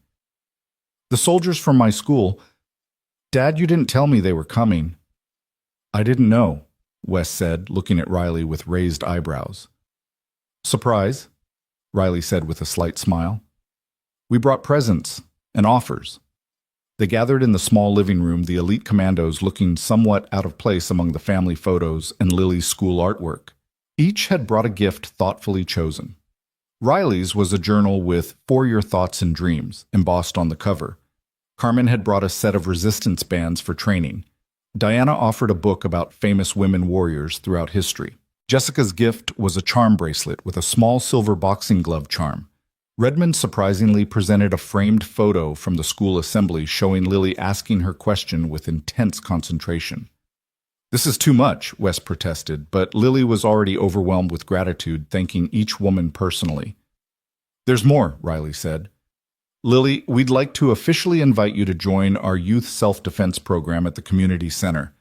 The soldiers from my school. Dad, you didn't tell me they were coming. I didn't know, Wes said, looking at Riley with raised eyebrows. Surprise, Riley said with a slight smile. We brought presents and offers. They gathered in the small living room, the elite commandos looking somewhat out of place among the family photos and Lily's school artwork. Each had brought a gift thoughtfully chosen. Riley's was a journal with For Your Thoughts and Dreams embossed on the cover. Carmen had brought a set of resistance bands for training. Diana offered a book about famous women warriors throughout history. Jessica's gift was a charm bracelet with a small silver boxing glove charm. Redmond surprisingly presented a framed photo from the school assembly showing Lily asking her question with intense concentration. This is too much, Wes protested, but Lily was already overwhelmed with gratitude, thanking each woman personally. There's more, Riley said. Lily, we'd like to officially invite you to join our youth self-defense program at the community center.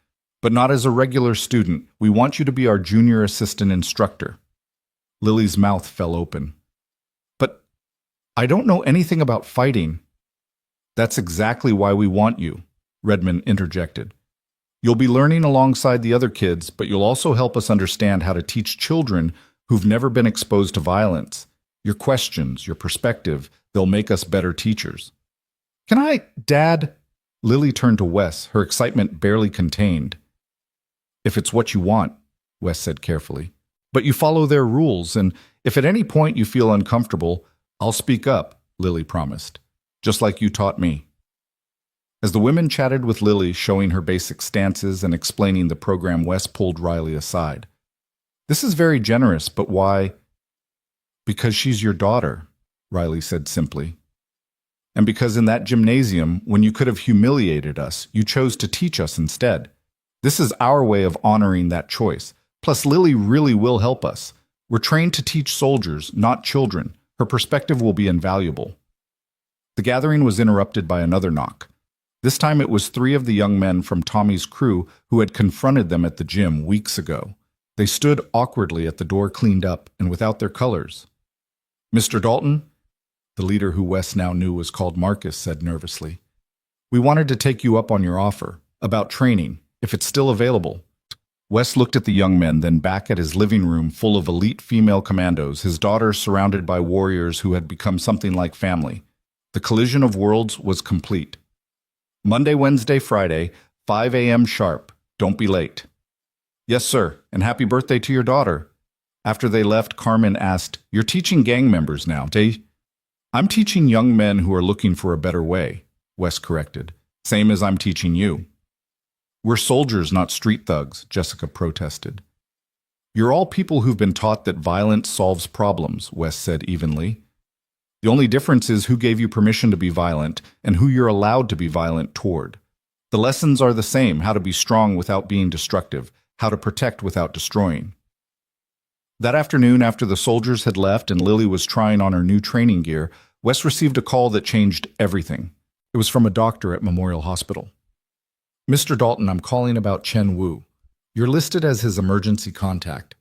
But not as a regular student. We want you to be our junior assistant instructor. Lily's mouth fell open. But I don't know anything about fighting. That's exactly why we want you, Redmond interjected. You'll be learning alongside the other kids, but you'll also help us understand how to teach children who've never been exposed to violence. Your questions, your perspective, they'll make us better teachers. Can I, Dad? Lily turned to Wes, her excitement barely contained. If it's what you want, Wes said carefully. But you follow their rules, and if at any point you feel uncomfortable, I'll speak up, Lily promised, just like you taught me. As the women chatted with Lily, showing her basic stances and explaining the program, Wes pulled Riley aside. This is very generous, but why? Because she's your daughter, Riley said simply. And because in that gymnasium, when you could have humiliated us, you chose to teach us instead. This is our way of honoring that choice. Plus, Lily really will help us. We're trained to teach soldiers, not children. Her perspective will be invaluable. The gathering was interrupted by another knock. This time it was 3 of the young men from Tommy's crew who had confronted them at the gym weeks ago. They stood awkwardly at the door, cleaned up and without their colors. Mr. Dalton, the leader who Wes now knew was called Marcus, said nervously, we wanted to take you up on your offer about training, if it's still available. Wes looked at the young men, then back at his living room full of elite female commandos, his daughter surrounded by warriors who had become something like family. The collision of worlds was complete. Monday, Wednesday, Friday, 5 a.m. sharp. Don't be late. Yes, sir, and happy birthday to your daughter. After they left, Carmen asked, You're teaching gang members now, I'm teaching young men who are looking for a better way, Wes corrected. Same as I'm teaching you. We're soldiers, not street thugs, Jessica protested. You're all people who've been taught that violence solves problems, Wes said evenly. The only difference is who gave you permission to be violent and who you're allowed to be violent toward. The lessons are the same: how to be strong without being destructive, how to protect without destroying. That afternoon, after the soldiers had left and Lily was trying on her new training gear, Wes received a call that changed everything. It was from a doctor at Memorial Hospital. Mr. Dalton, I'm calling about Chen Wu. You're listed as his emergency contact.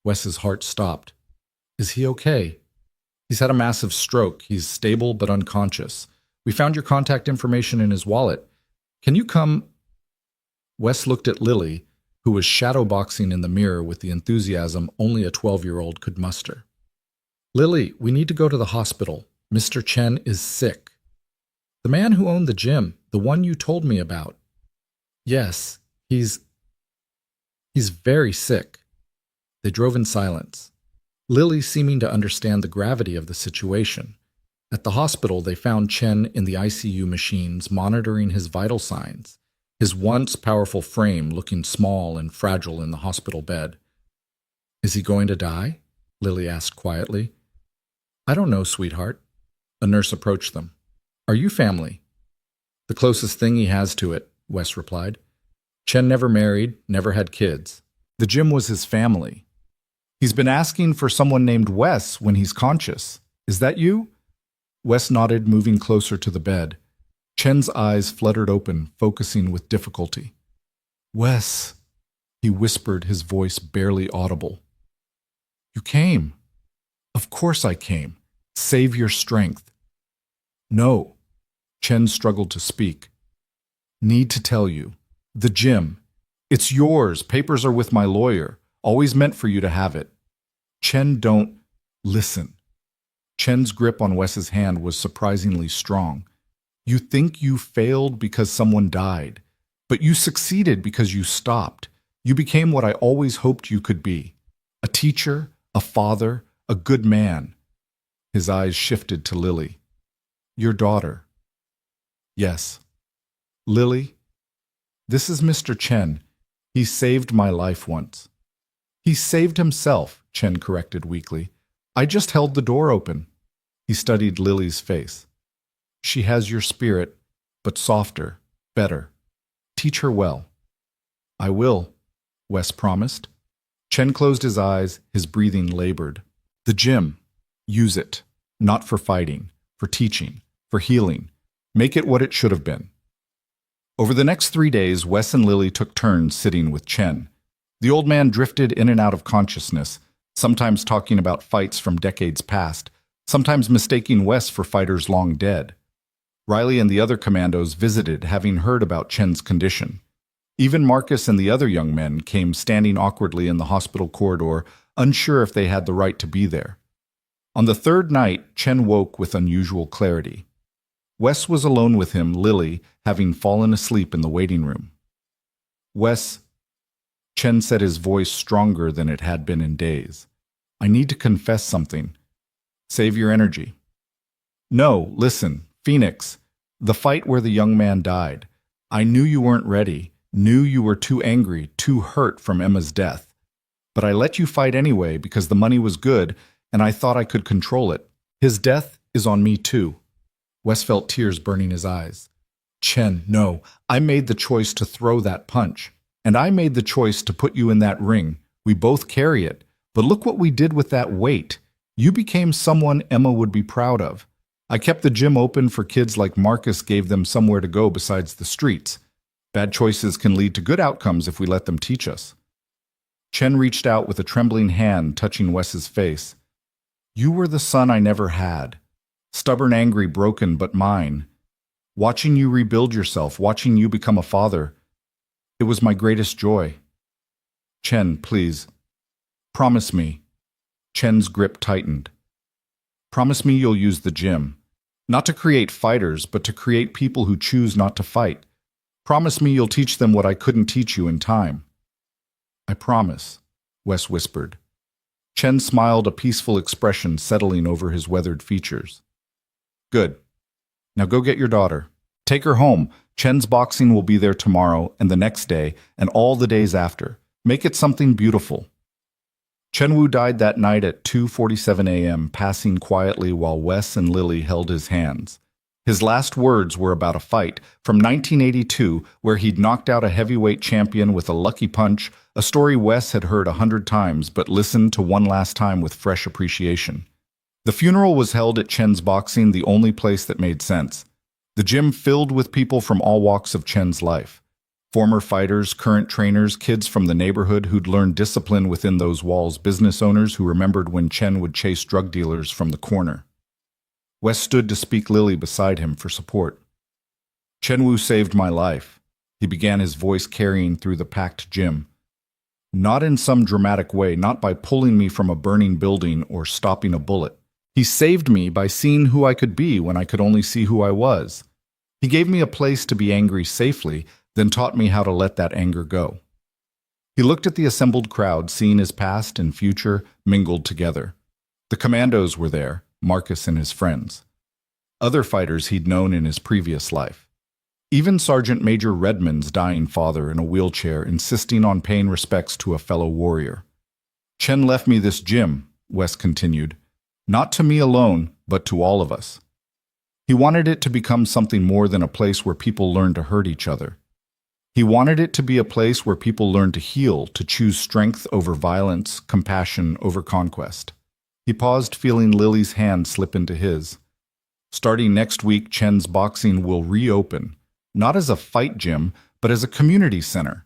Wes's heart stopped. Is he okay? He's had a massive stroke. He's stable but unconscious. We found your contact information in his wallet. Can you come? Wes looked at Lily, who was shadowboxing in the mirror with the enthusiasm only a 12-year-old could muster. Lily, we need to go to the hospital. Mr. Chen is sick. The man who owned the gym, the one you told me about. Yes, he's very sick. They drove in silence. Lily seeming to understand the gravity of the situation. At the hospital, they found Chen in the ICU machines monitoring his vital signs, his once powerful frame looking small and fragile in the hospital bed. Is he going to die? Lily asked quietly. I don't know, sweetheart. A nurse approached them. Are you family? The closest thing he has to it, Wes replied. Chen never married, never had kids. The gym was his family. He's been asking for someone named Wes when he's conscious. Is that you? Wes nodded, moving closer to the bed. Chen's eyes fluttered open, focusing with difficulty. Wes, he whispered, his voice barely audible. You came. Of course I came. Save your strength. No. Chen struggled to speak. Need to tell you. The gym. It's yours. Papers are with my lawyer. Always meant for you to have it. Chen, don't listen. Chen's grip on Wes's hand was surprisingly strong. You think you failed because someone died, but you succeeded because you stopped. You became what I always hoped you could be. A teacher, a father, a good man. His eyes shifted to Lily. Your daughter. Yes. Lily, this is Mr. Chen. He saved my life once. He saved himself, Chen corrected weakly. I just held the door open. He studied Lily's face. She has your spirit, but softer, better. Teach her well. I will, Wes promised. Chen closed his eyes, his breathing labored. The gym. Use it. Not for fighting, for teaching, for healing. Make it what it should have been. Over the next 3 days, Wes and Lily took turns sitting with Chen. The old man drifted in and out of consciousness, sometimes talking about fights from decades past, sometimes mistaking Wes for fighters long dead. Riley and the other commandos visited, having heard about Chen's condition. Even Marcus and the other young men came standing awkwardly in the hospital corridor, unsure if they had the right to be there. On the third night, Chen woke with unusual clarity. Wes was alone with him, Lily, having fallen asleep in the waiting room. "Wes," Chen said, his voice stronger than it had been in days. "I need to confess something. Save your energy." "No, listen, Phoenix. The fight where the young man died. I knew you weren't ready, knew you were too angry, too hurt from Emma's death. But I let you fight anyway because the money was good and I thought I could control it. His death is on me too." Wes felt tears burning his eyes. "Chen, no. I made the choice to throw that punch. And I made the choice to put you in that ring. We both carry it. But look what we did with that weight. You became someone Emma would be proud of. I kept the gym open for kids like Marcus, gave them somewhere to go besides the streets. Bad choices can lead to good outcomes if we let them teach us." Chen reached out with a trembling hand, touching Wes's face. "You were the son I never had. Stubborn, angry, broken, but mine. Watching you rebuild yourself, watching you become a father, it was my greatest joy. Chen, please, promise me." Chen's grip tightened. "Promise me you'll use the gym. Not to create fighters, but to create people who choose not to fight. Promise me you'll teach them what I couldn't teach you in time." "I promise," Wes whispered. Chen smiled, a peaceful expression settling over his weathered features. "Good. Now go get your daughter. Take her home. Chen's boxing will be there tomorrow and the next day and all the days after. Make it something beautiful." Chen Wu died that night at 2:47 a.m., passing quietly while Wes and Lily held his hands. His last words were about a fight from 1982 where he'd knocked out a heavyweight champion with a lucky punch, a story Wes had heard 100 times but listened to one last time with fresh appreciation. The funeral was held at Chen's boxing, the only place that made sense. The gym filled with people from all walks of Chen's life. Former fighters, current trainers, kids from the neighborhood who'd learned discipline within those walls, business owners who remembered when Chen would chase drug dealers from the corner. Wes stood to speak, Lily beside him for support. "Chen Wu saved my life," he began, his voice carrying through the packed gym. "Not in some dramatic way, not by pulling me from a burning building or stopping a bullet. He saved me by seeing who I could be when I could only see who I was. He gave me a place to be angry safely, then taught me how to let that anger go." He looked at the assembled crowd, seeing his past and future mingled together. The Commandos were there, Marcus and his friends. Other fighters he'd known in his previous life. Even Sergeant Major Redmond's dying father in a wheelchair, insisting on paying respects to a fellow warrior. "Chen left me this gym," Wes continued. "Not to me alone, but to all of us. He wanted it to become something more than a place where people learn to hurt each other. He wanted it to be a place where people learn to heal, to choose strength over violence, compassion over conquest." He paused, feeling Lily's hand slip into his. "Starting next week, Chen's boxing will reopen, not as a fight gym, but as a community center.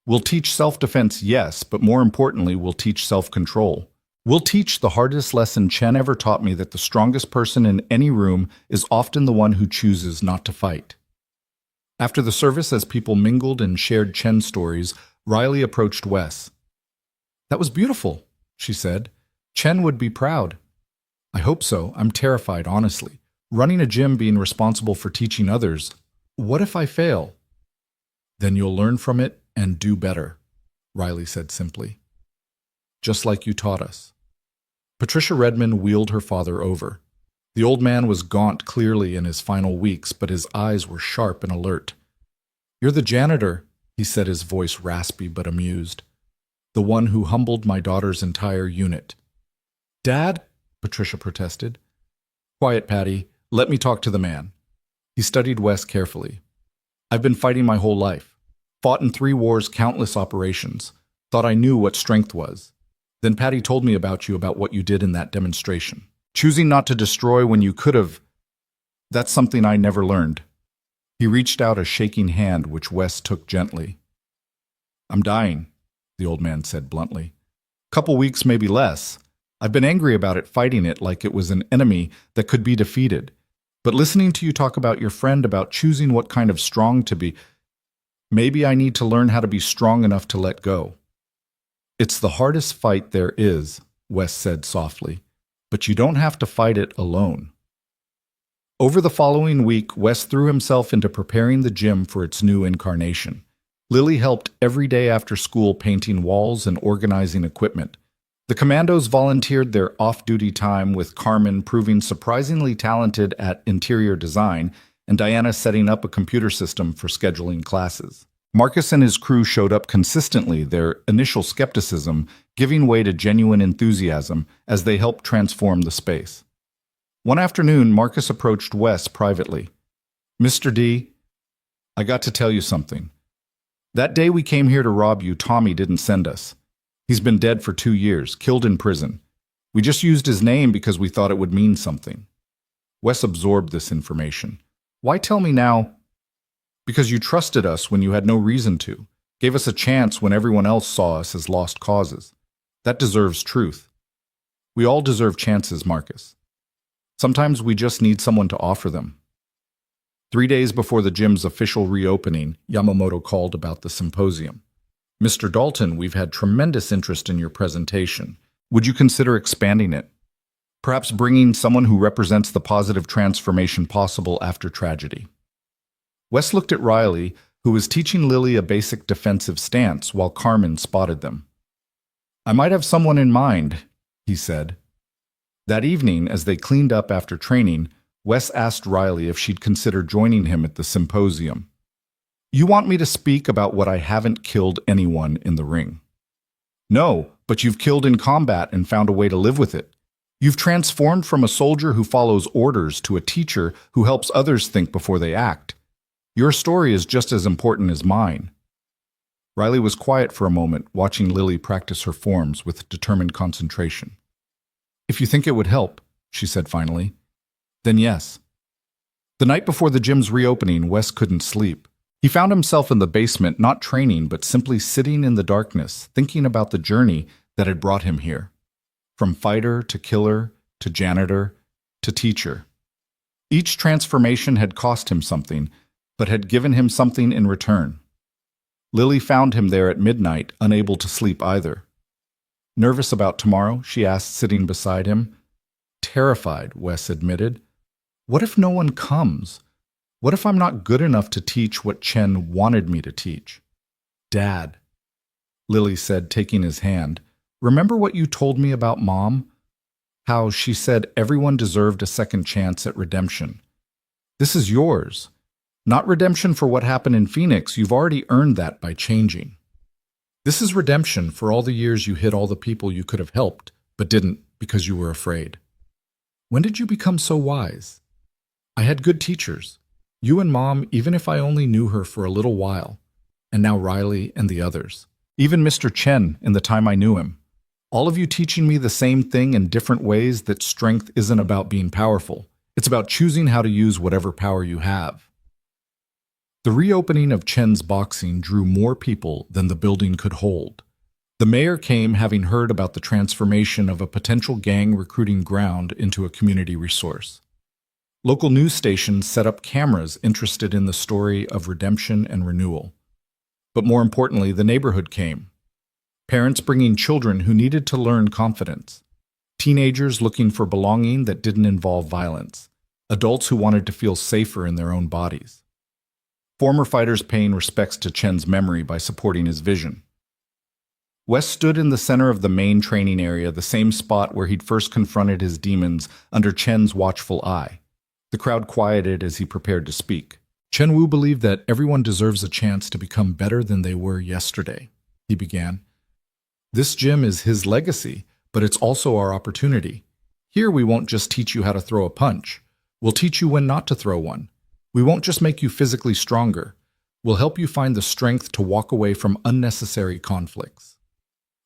We'll teach self-defense, yes, but more importantly, we'll teach self-control. We'll teach the hardest lesson Chen ever taught me, that the strongest person in any room is often the one who chooses not to fight." After the service, as people mingled and shared Chen stories, Riley approached Wes. "That was beautiful," she said. "Chen would be proud." "I hope so. I'm terrified, honestly. Running a gym, being responsible for teaching others. What if I fail?" "Then you'll learn from it and do better," Riley said simply. "Just like you taught us." Patricia Redmond wheeled her father over. The old man was gaunt, clearly in his final weeks, but his eyes were sharp and alert. "You're the janitor," he said, his voice raspy but amused. "The one who humbled my daughter's entire unit." "Dad?" Patricia protested. "Quiet, Patty. Let me talk to the man." He studied Wes carefully. "I've been fighting my whole life. Fought in 3 wars, countless operations. Thought I knew what strength was. Then Patty told me about you, about what you did in that demonstration. Choosing not to destroy when you could have. That's something I never learned." He reached out a shaking hand, which Wes took gently. "I'm dying," the old man said bluntly. "Couple weeks, maybe less. I've been angry about it, fighting it like it was an enemy that could be defeated. But listening to you talk about your friend about choosing what kind of strong to be, maybe I need to learn how to be strong enough to let go. It's the hardest fight there is, Wes said softly, but you don't have to fight it alone. Over the following week, Wes threw himself into preparing the gym for its new incarnation. Lily helped every day after school painting walls and organizing equipment. The Commandos volunteered their off-duty time, with Carmen proving surprisingly talented at interior design and Diana setting up a computer system for scheduling classes. Marcus and his crew showed up consistently, their initial skepticism giving way to genuine enthusiasm as they helped transform the space. One afternoon, Marcus approached Wes privately. "Mr. D, I got to tell you something. That day we came here to rob you, Tommy didn't send us. He's been dead for 2 years, killed in prison. We just used his name because we thought it would mean something." Wes absorbed this information. "Why tell me now?" "Because you trusted us when you had no reason to. Gave us a chance when everyone else saw us as lost causes. That deserves truth. We all deserve chances, Marcus. Sometimes we just need someone to offer them." 3 days before the gym's official reopening, Yamamoto called about the symposium. "Mr. Dalton, we've had tremendous interest in your presentation. Would you consider expanding it? Perhaps bringing someone who represents the positive transformation possible after tragedy?" Wes looked at Riley, who was teaching Lily a basic defensive stance while Carmen spotted them. "I might have someone in mind," he said. That evening, as they cleaned up after training, Wes asked Riley if she'd consider joining him at the symposium. "You want me to speak about what I haven't killed anyone in the ring?" "No, but you've killed in combat and found a way to live with it. You've transformed from a soldier who follows orders to a teacher who helps others think before they act. Your story is just as important as mine." Riley was quiet for a moment, watching Lily practice her forms with determined concentration. "If you think it would help," she said finally, "then yes." The night before the gym's reopening, Wes couldn't sleep. He found himself in the basement, not training, but simply sitting in the darkness, thinking about the journey that had brought him here. From fighter to killer to janitor to teacher. Each transformation had cost him something, but had given him something in return. Lily found him there at midnight, unable to sleep either. "Nervous about tomorrow?" she asked, sitting beside him. "Terrified," Wes admitted. "What if no one comes? What if I'm not good enough to teach what Chen wanted me to teach?" "Dad," Lily said, taking his hand, "remember what you told me about Mom? How she said everyone deserved a second chance at redemption. This is yours. Not redemption for what happened in Phoenix. You've already earned that by changing. This is redemption for all the years you hid all the people you could have helped, but didn't because you were afraid. When did you become so wise? I had good teachers. You and Mom, even if I only knew her for a little while. And now Riley and the others. Even Mr. Chen in the time I knew him. All of you teaching me the same thing in different ways, that strength isn't about being powerful. It's about choosing how to use whatever power you have." The reopening of Chen's boxing drew more people than the building could hold. The mayor came, having heard about the transformation of a potential gang recruiting ground into a community resource. Local news stations set up cameras interested in the story of redemption and renewal. But more importantly, the neighborhood came. Parents bringing children who needed to learn confidence. Teenagers looking for belonging that didn't involve violence. Adults who wanted to feel safer in their own bodies. Former fighters paying respects to Chen's memory by supporting his vision. Wes stood in the center of the main training area, the same spot where he'd first confronted his demons under Chen's watchful eye. The crowd quieted as he prepared to speak. "Chen Wu believed that everyone deserves a chance to become better than they were yesterday," he began. "This gym is his legacy, but it's also our opportunity. Here we won't just teach you how to throw a punch. We'll teach you when not to throw one. We won't just make you physically stronger. We'll help you find the strength to walk away from unnecessary conflicts."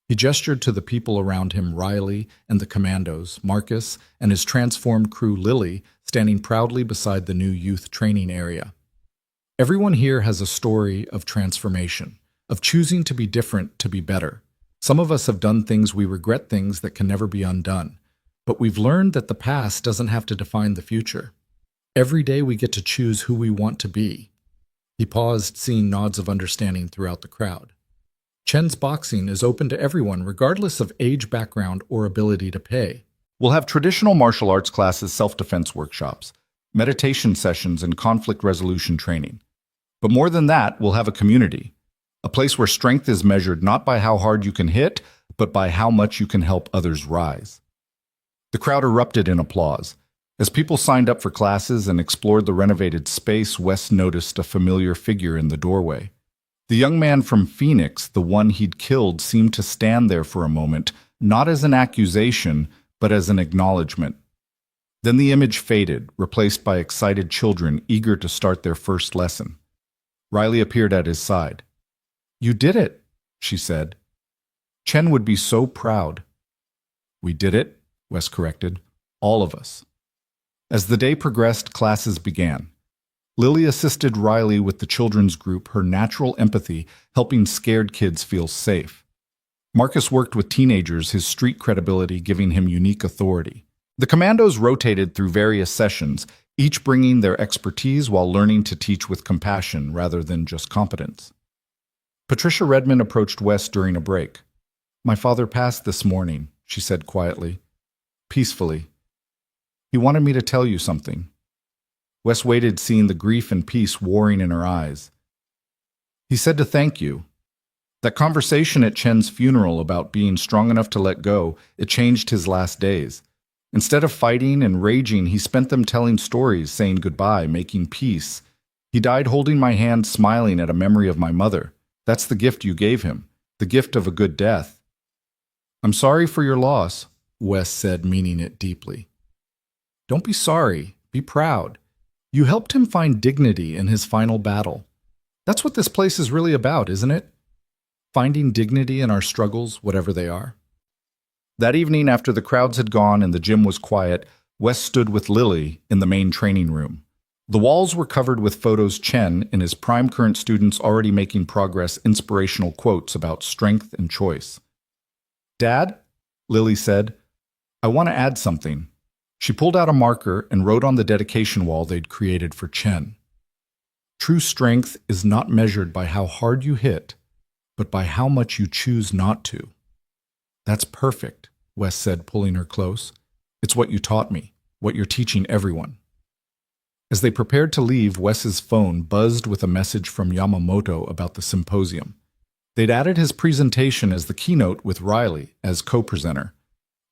He gestured to the people around him, Riley and the Commandos, Marcus and his transformed crew Lily, standing proudly beside the new youth training area. "Everyone here has a story of transformation, of choosing to be different to be better. Some of us have done things we regret, things that can never be undone. But we've learned that the past doesn't have to define the future. Every day we get to choose who we want to be. He paused, seeing nods of understanding throughout the crowd. Chen's boxing is open to everyone, regardless of age, background, or ability to pay. We'll have traditional martial arts classes, self-defense workshops, meditation sessions, and conflict resolution training. But more than that, we'll have a community, a place where strength is measured not by how hard you can hit, but by how much you can help others rise. The crowd erupted in applause. As people signed up for classes and explored the renovated space, Wes noticed a familiar figure in the doorway. The young man from Phoenix, the one he'd killed, seemed to stand there for a moment, not as an accusation, but as an acknowledgement. Then the image faded, replaced by excited children eager to start their first lesson. Riley appeared at his side. "You did it," she said. "Chen would be so proud." "We did it," Wes corrected. "All of us." As the day progressed, classes began. Lily assisted Riley with the children's group, her natural empathy helping scared kids feel safe. Marcus worked with teenagers, his street credibility giving him unique authority. The Commandos rotated through various sessions, each bringing their expertise while learning to teach with compassion rather than just competence. Patricia Redmond approached Wes during a break. "My father passed this morning," she said quietly, peacefully. "He wanted me to tell you something." Wes waited, seeing the grief and peace warring in her eyes. "He said to thank you. That conversation at Chen's funeral about being strong enough to let go, it changed his last days. Instead of fighting and raging, he spent them telling stories, saying goodbye, making peace. He died holding my hand, smiling at a memory of my mother. That's the gift you gave him, the gift of a good death." "I'm sorry for your loss," Wes said, meaning it deeply. "Don't be sorry, be proud. You helped him find dignity in his final battle. That's what this place is really about, isn't it? Finding dignity in our struggles, whatever they are." That evening, after the crowds had gone and the gym was quiet, Wes stood with Lily in the main training room. The walls were covered with photos Chen and his prime current students already making progress, inspirational quotes about strength and choice. "Dad," Lily said, "I want to add something." She pulled out a marker and wrote on the dedication wall they'd created for Chen. "True strength is not measured by how hard you hit, but by how much you choose not to." "That's perfect," Wes said, pulling her close. "It's what you taught me, what you're teaching everyone." As they prepared to leave, Wes's phone buzzed with a message from Yamamoto about the symposium. They'd added his presentation as the keynote with Riley as co-presenter.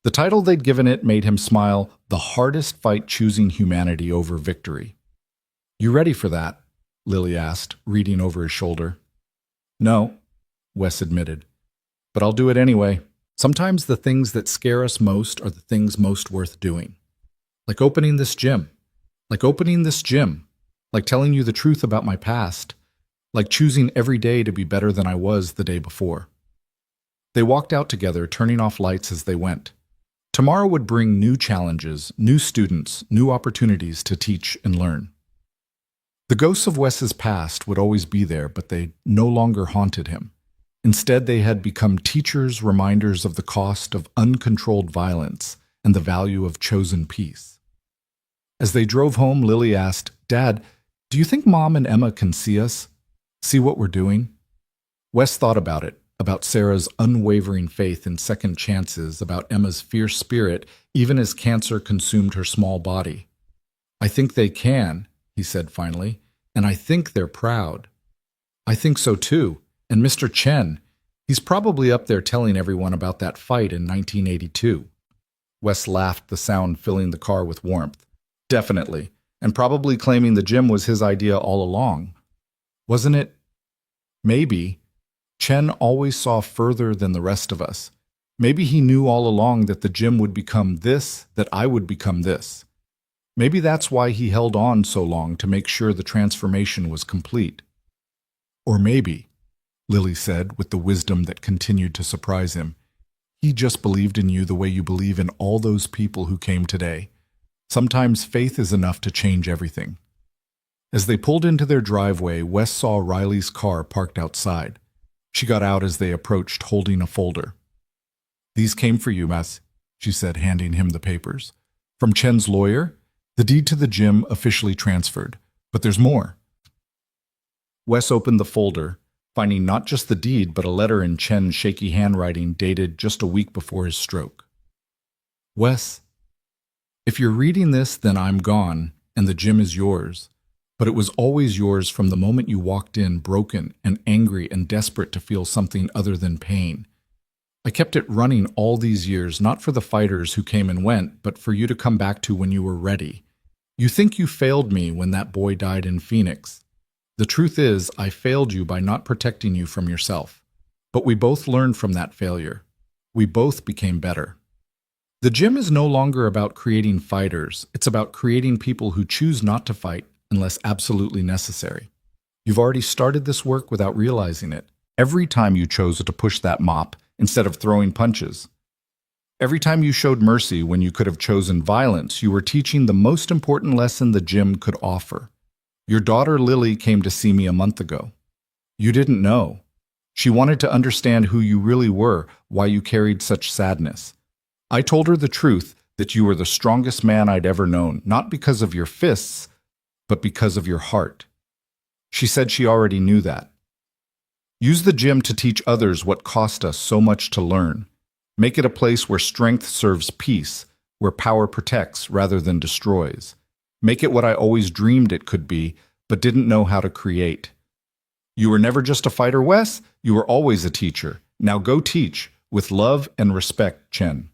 The title they'd given it made him smile, "The Hardest Fight Choosing Humanity Over Victory." "You ready for that?" Lily asked, reading over his shoulder. "No," Wes admitted, "but I'll do it anyway. Sometimes the things that scare us most are the things most worth doing. Like opening this gym. Like telling you the truth about my past. Like choosing every day to be better than I was the day before." They walked out together, turning off lights as they went. Tomorrow would bring new challenges, new students, new opportunities to teach and learn. The ghosts of Wes's past would always be there, but they no longer haunted him. Instead, they had become teachers, reminders of the cost of uncontrolled violence and the value of chosen peace. As they drove home, Lily asked, "Dad, do you think Mom and Emma can see us? See what we're doing?" Wes thought about it. About Sarah's unwavering faith in second chances, about Emma's fierce spirit, even as cancer consumed her small body. "I think they can," he said finally, "and I think they're proud." "I think so too. And Mr. Chen, he's probably up there telling everyone about that fight in 1982. Wes laughed, the sound filling the car with warmth. "Definitely, and probably claiming the gym was his idea all along. Wasn't it? Maybe. Chen always saw further than the rest of us. Maybe he knew all along that the gym would become this, that I would become this. Maybe that's why he held on so long to make sure the transformation was complete. Or maybe," Lily said with the wisdom that continued to surprise him, "he just believed in you the way you believe in all those people who came today. Sometimes faith is enough to change everything." As they pulled into their driveway, Wes saw Riley's car parked outside. She got out as they approached, holding a folder. "These came for you, Mas," she said, handing him the papers. "From Chen's lawyer. The deed to the gym officially transferred, but there's more. Wes opened the folder, finding not just the deed but a letter in Chen's shaky handwriting dated just a week before his stroke. Wes, if you're reading this, then I'm gone, and the gym is yours. But it was always yours from the moment you walked in, broken and angry and desperate to feel something other than pain. I kept it running all these years, not for the fighters who came and went, but for you to come back to when you were ready. You think you failed me when that boy died in Phoenix. The truth is, I failed you by not protecting you from yourself. But we both learned from that failure. We both became better. The gym is no longer about creating fighters. It's about creating people who choose not to fight unless absolutely necessary. You've already started this work without realizing it. Every time you chose to push that mop instead of throwing punches. Every time you showed mercy when you could have chosen violence, you were teaching the most important lesson the gym could offer. Your daughter Lily came to see me a month ago. You didn't know. She wanted to understand who you really were, why you carried such sadness. I told her the truth, that you were the strongest man I'd ever known, not because of your fists, but because of your heart. She said she already knew that. Use the gym to teach others what cost us so much to learn. Make it a place where strength serves peace, where power protects rather than destroys. Make it what I always dreamed it could be, but didn't know how to create. You were never just a fighter, Wes. You were always a teacher. Now go teach, with love and respect, Chen.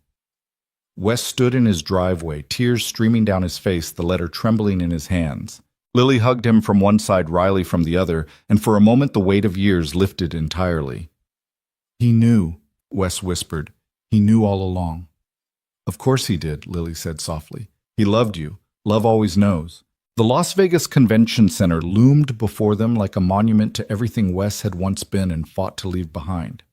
Wes stood in his driveway, tears streaming down his face, the letter trembling in his hands. Lily hugged him from one side, Riley from the other, and for a moment the weight of years lifted entirely. He knew, Wes whispered. He knew all along. Of course he did, Lily said softly. He loved you. Love always knows. The Las Vegas Convention Center loomed before them like a monument to everything Wes had once been and fought to leave behind.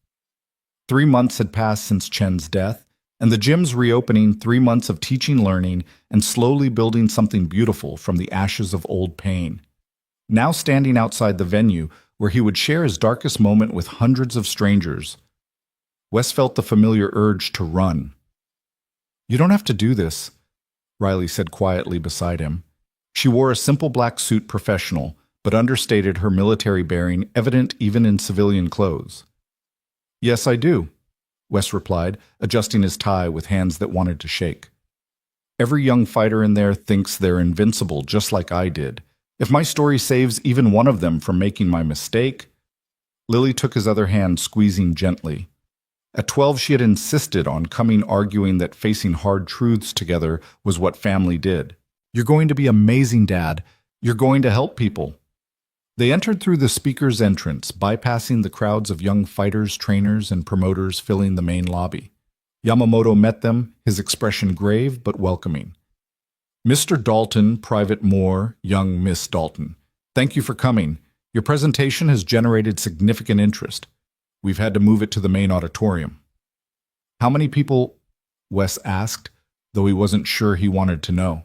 3 months had passed since Chen's death, and the gym's reopening, 3 months of teaching, learning, and slowly building something beautiful from the ashes of old pain. Now standing outside the venue, where he would share his darkest moment with hundreds of strangers, Wes felt the familiar urge to run. You don't have to do this, Riley said quietly beside him. She wore a simple black suit, professional, but understated her military bearing, evident even in civilian clothes. Yes, I do, Wes replied, adjusting his tie with hands that wanted to shake. Every young fighter in there thinks they're invincible, just like I did. If my story saves even one of them from making my mistake... Lily took his other hand, squeezing gently. At 12, she had insisted on coming, arguing that facing hard truths together was what family did. You're going to be amazing, Dad. You're going to help people. They entered through the speaker's entrance, bypassing the crowds of young fighters, trainers, and promoters filling the main lobby. Yamamoto met them, his expression grave but welcoming. Mr. Dalton, Private Moore, young Miss Dalton, thank you for coming. Your presentation has generated significant interest. We've had to move it to the main auditorium. How many people? Wes asked, though he wasn't sure he wanted to know.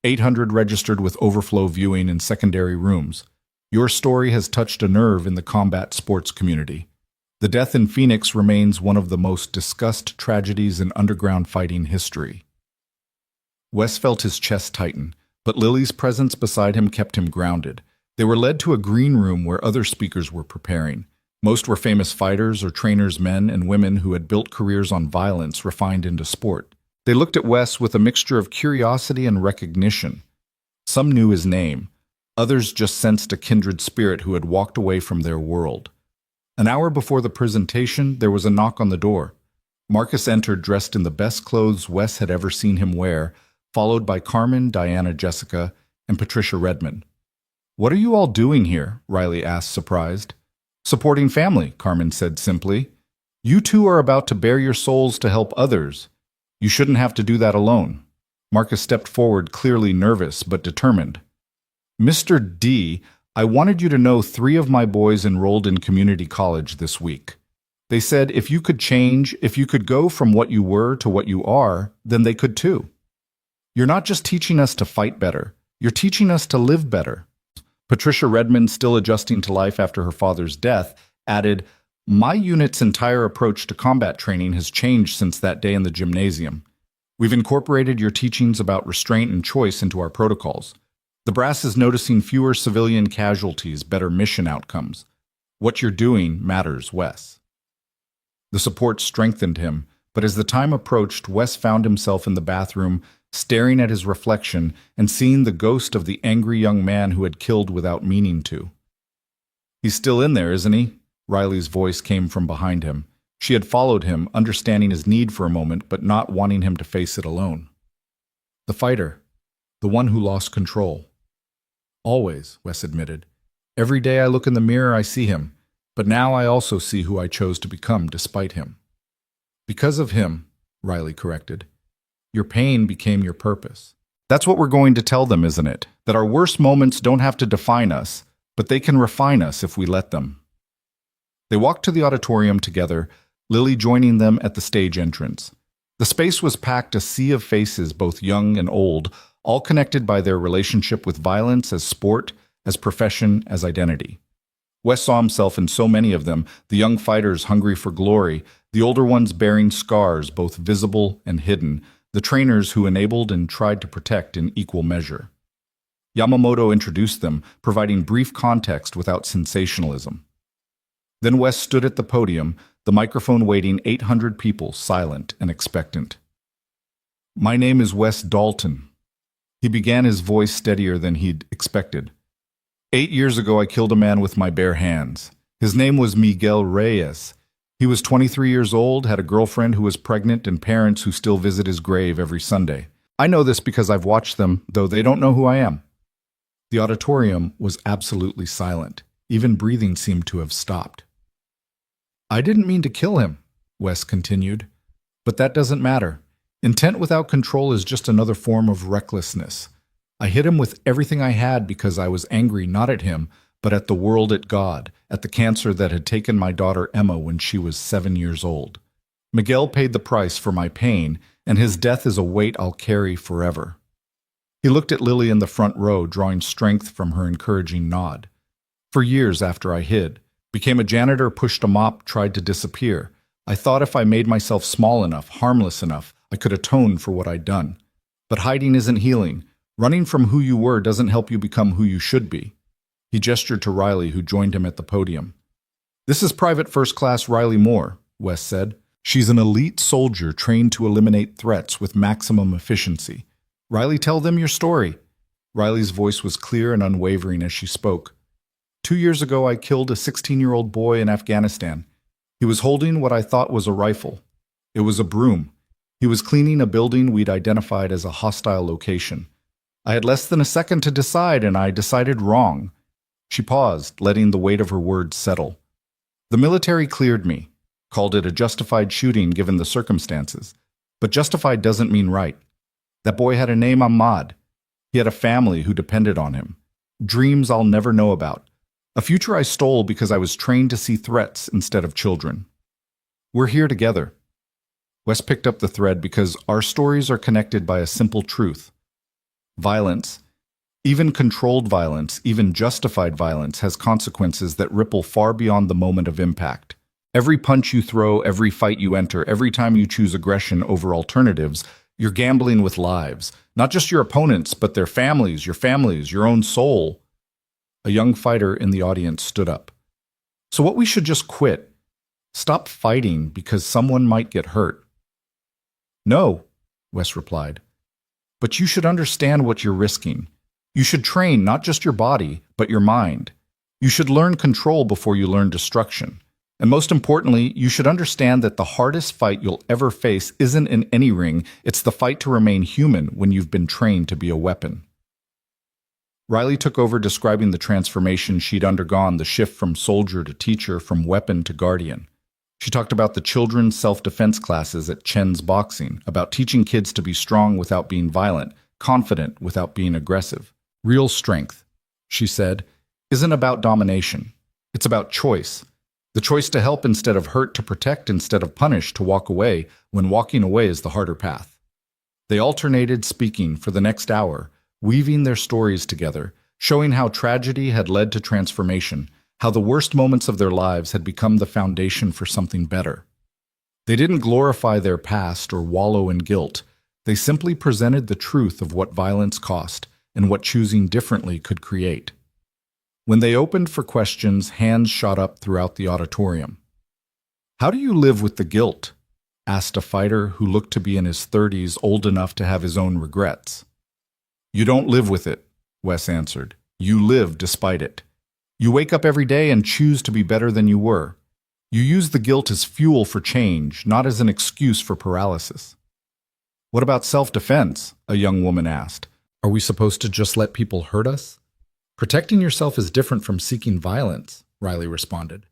800 registered with overflow viewing in secondary rooms. Your story has touched a nerve in the combat sports community. The death in Phoenix remains one of the most discussed tragedies in underground fighting history. Wes felt his chest tighten, but Lily's presence beside him kept him grounded. They were led to a green room where other speakers were preparing. Most were famous fighters or trainers, men and women who had built careers on violence refined into sport. They looked at Wes with a mixture of curiosity and recognition. Some knew his name. Others just sensed a kindred spirit who had walked away from their world. An hour before the presentation, there was a knock on the door. Marcus entered dressed in the best clothes Wes had ever seen him wear, followed by Carmen, Diana, Jessica, and Patricia Redmond. What are you all doing here? Riley asked, surprised. Supporting family, Carmen said simply. You two are about to bare your souls to help others. You shouldn't have to do that alone. Marcus stepped forward, clearly nervous but determined. Mr. D, I wanted you to know 3 of my boys enrolled in community college this week. They said if you could change, if you could go from what you were to what you are, then they could too. You're not just teaching us to fight better, you're teaching us to live better. Patricia Redmond, still adjusting to life after her father's death, added, My unit's entire approach to combat training has changed since that day in the gymnasium. We've incorporated your teachings about restraint and choice into our protocols. The brass is noticing fewer civilian casualties, better mission outcomes. What you're doing matters, Wes. The support strengthened him, but as the time approached, Wes found himself in the bathroom, staring at his reflection and seeing the ghost of the angry young man who had killed without meaning to. "He's still in there, isn't he?" Riley's voice came from behind him. She had followed him, understanding his need for a moment, but not wanting him to face it alone. "The fighter. The one who lost control." "Always," Wes admitted. "Every day I look in the mirror, I see him. But now I also see who I chose to become despite him." "Because of him," Riley corrected. "Your pain became your purpose." That's what we're going to tell them, isn't it? That our worst moments don't have to define us, but they can refine us if we let them. They walked to the auditorium together, Lily joining them at the stage entrance. The space was packed, a sea of faces, both young and old, all connected by their relationship with violence as sport, as profession, as identity. Wes saw himself in so many of them, the young fighters hungry for glory, the older ones bearing scars, both visible and hidden, the trainers who enabled and tried to protect in equal measure. Yamamoto introduced them, providing brief context without sensationalism. Then Wes stood at the podium, the microphone waiting, 800 people, silent and expectant. "My name is Wes Dalton." He began, his voice steadier than he'd expected. 8 years ago, I killed a man with my bare hands. His name was Miguel Reyes. He was 23 years old, had a girlfriend who was pregnant, and parents who still visit his grave every Sunday. I know this because I've watched them, though they don't know who I am. The auditorium was absolutely silent. Even breathing seemed to have stopped. "I didn't mean to kill him," Wes continued. "But that doesn't matter. Intent without control is just another form of recklessness. I hit him with everything I had because I was angry not at him, but at the world, at God, at the cancer that had taken my daughter Emma when she was 7 years old. Miguel paid the price for my pain, and his death is a weight I'll carry forever." He looked at Lily in the front row, drawing strength from her encouraging nod. "For years after I hid, became a janitor, pushed a mop, tried to disappear. I thought if I made myself small enough, harmless enough, I could atone for what I'd done. But hiding isn't healing. Running from who you were doesn't help you become who you should be." He gestured to Riley, who joined him at the podium. "This is Private First Class Riley Moore," Wes said. "She's an elite soldier trained to eliminate threats with maximum efficiency. Riley, tell them your story." Riley's voice was clear and unwavering as she spoke. 2 years ago, I killed a 16-year-old boy in Afghanistan. He was holding what I thought was a rifle. It was a broom. He was cleaning a building we'd identified as a hostile location. I had less than a second to decide, and I decided wrong." She paused, letting the weight of her words settle. "The military cleared me, called it a justified shooting given the circumstances. But justified doesn't mean right. That boy had a name, Ahmad. He had a family who depended on him. Dreams I'll never know about. A future I stole because I was trained to see threats instead of children. We're here together." Wes picked up the thread because our stories are connected by a simple truth. Violence, even controlled violence, even justified violence, has consequences that ripple far beyond the moment of impact. Every punch you throw, every fight you enter, every time you choose aggression over alternatives, you're gambling with lives. Not just your opponents, but their families, your own soul. A young fighter in the audience stood up. "So what we should just quit? Stop fighting because someone might get hurt?" "No," Wes replied. "But you should understand what you're risking. You should train not just your body, but your mind. You should learn control before you learn destruction. And most importantly, you should understand that the hardest fight you'll ever face isn't in any ring, it's the fight to remain human when you've been trained to be a weapon." Riley took over, describing the transformation she'd undergone, the shift from soldier to teacher, from weapon to guardian. She talked about the children's self-defense classes at Chen's boxing, about teaching kids to be strong without being violent, confident without being aggressive. Real strength, she said, isn't about domination. It's about choice. The choice to help instead of hurt, to protect instead of punish, to walk away when walking away is the harder path. They alternated speaking for the next hour, weaving their stories together, showing how tragedy had led to transformation, how the worst moments of their lives had become the foundation for something better. They didn't glorify their past or wallow in guilt. They simply presented the truth of what violence cost and what choosing differently could create. When they opened for questions, hands shot up throughout the auditorium. "How do you live with the guilt?" asked a fighter who looked to be in his 30s, old enough to have his own regrets. "You don't live with it," Wes answered. "You live despite it. You wake up every day and choose to be better than you were. You use the guilt as fuel for change, not as an excuse for paralysis." "What about self-defense?" a young woman asked. "Are we supposed to just let people hurt us?" "Protecting yourself is different from seeking violence," Riley responded.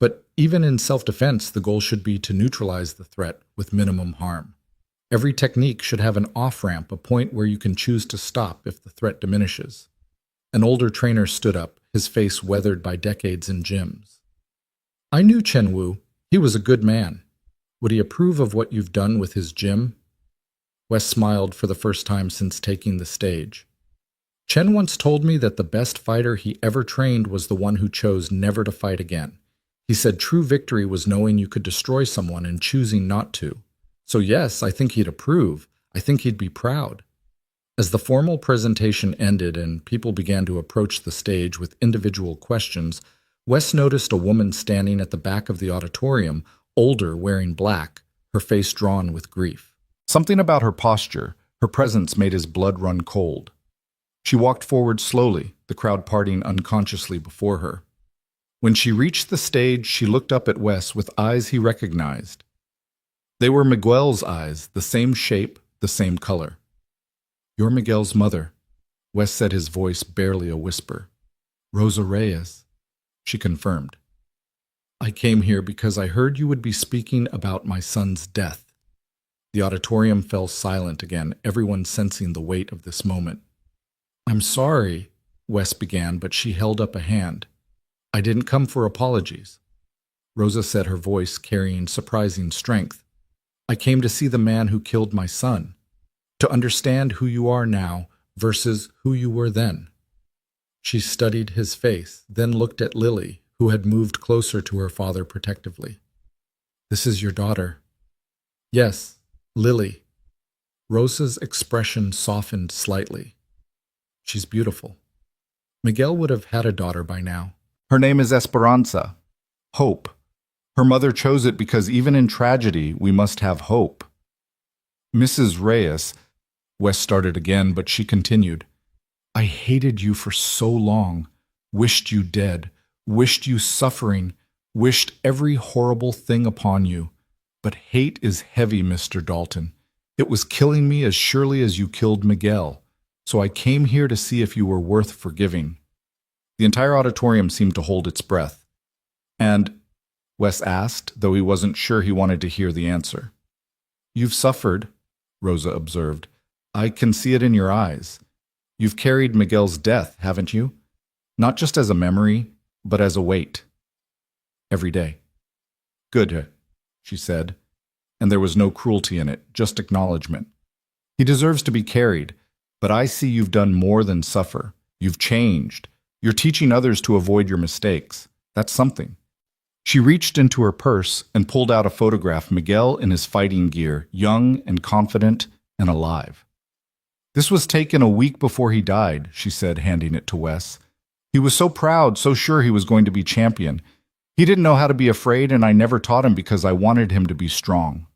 "But even in self-defense, the goal should be to neutralize the threat with minimum harm. Every technique should have an off-ramp, a point where you can choose to stop if the threat diminishes." An older trainer stood up, his face weathered by decades in gyms. "I knew Chen Wu. He was a good man. Would he approve of what you've done with his gym?" Wes smiled for the first time since taking the stage. "Chen once told me that the best fighter he ever trained was the one who chose never to fight again. He said true victory was knowing you could destroy someone and choosing not to. So yes, I think he'd approve. I think he'd be proud." As the formal presentation ended and people began to approach the stage with individual questions, Wes noticed a woman standing at the back of the auditorium, older, wearing black, her face drawn with grief. Something about her posture, her presence made his blood run cold. She walked forward slowly, the crowd parting unconsciously before her. When she reached the stage, she looked up at Wes with eyes he recognized. They were Miguel's eyes, the same shape, the same color. "You're Miguel's mother," Wes said, his voice barely a whisper. "Rosa Reyes," she confirmed. "I came here because I heard you would be speaking about my son's death." The auditorium fell silent again, everyone sensing the weight of this moment. "I'm sorry," Wes began, but she held up a hand. "I didn't come for apologies," Rosa said, her voice carrying surprising strength. "I came to see the man who killed my son, to understand who you are now versus who you were then." She studied his face, then looked at Lily, who had moved closer to her father protectively. "This is your daughter." "Yes, Lily." Rosa's expression softened slightly. "She's beautiful." Miguel would have had a daughter by now. "Her name is Esperanza. Hope. Her mother chose it because even in tragedy, we must have hope." "Mrs. Reyes," Wes started again, but she continued. "I hated you for so long, wished you dead, wished you suffering, wished every horrible thing upon you. But hate is heavy, Mr. Dalton. It was killing me as surely as you killed Miguel. So I came here to see if you were worth forgiving." The entire auditorium seemed to hold its breath. "And?" Wes asked, though he wasn't sure he wanted to hear the answer. "You've suffered," Rosa observed. "I can see it in your eyes. You've carried Miguel's death, haven't you? Not just as a memory, but as a weight. Every day." "Good," she said, and there was no cruelty in it, just acknowledgement. "He deserves to be carried, but I see you've done more than suffer. You've changed. You're teaching others to avoid your mistakes. That's something." She reached into her purse and pulled out a photograph, Miguel in his fighting gear, young and confident and alive. "This was taken a week before he died," she said, handing it to Wes. "He was so proud, so sure he was going to be champion. He didn't know how to be afraid, and I never taught him because I wanted him to be strong."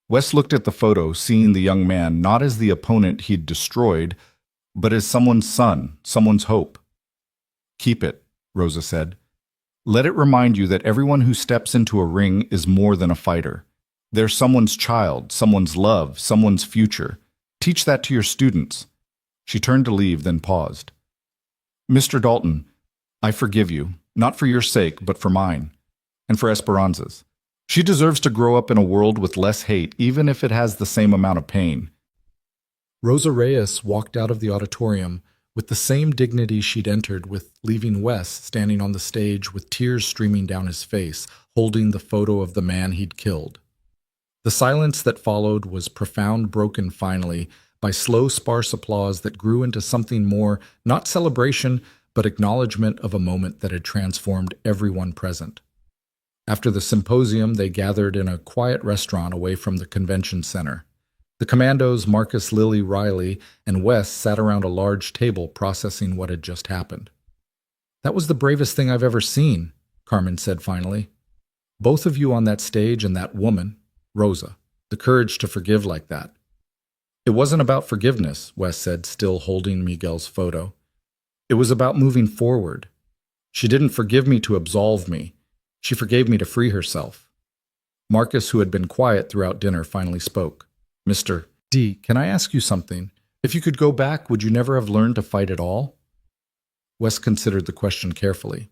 Wes looked at the photo, seeing the young man not as the opponent he'd destroyed, but as someone's son, someone's hope. "Keep it," Rosa said. "Let it remind you that everyone who steps into a ring is more than a fighter. They're someone's child, someone's love, someone's future. Teach that to your students." She turned to leave, then paused. "Mr. Dalton, I forgive you, not for your sake, but for mine, and for Esperanza's. She deserves to grow up in a world with less hate, even if it has the same amount of pain." Rosa Reyes walked out of the auditorium with the same dignity she'd entered with, leaving Wes standing on the stage with tears streaming down his face, holding the photo of the man he'd killed. The silence that followed was profound, broken finally by slow, sparse applause that grew into something more, not celebration, but acknowledgement of a moment that had transformed everyone present. After the symposium, they gathered in a quiet restaurant away from the convention center. The Commandos, Marcus, Lily, Riley, and Wes sat around a large table processing what had just happened. "That was the bravest thing I've ever seen," Carmen said finally. "Both of you on that stage and that woman, Rosa, the courage to forgive like that." "It wasn't about forgiveness," Wes said, still holding Miguel's photo. "It was about moving forward. She didn't forgive me to absolve me. She forgave me to free herself." Marcus, who had been quiet throughout dinner, finally spoke. "Mr. D, can I ask you something? If you could go back, would you never have learned to fight at all?" Wes considered the question carefully.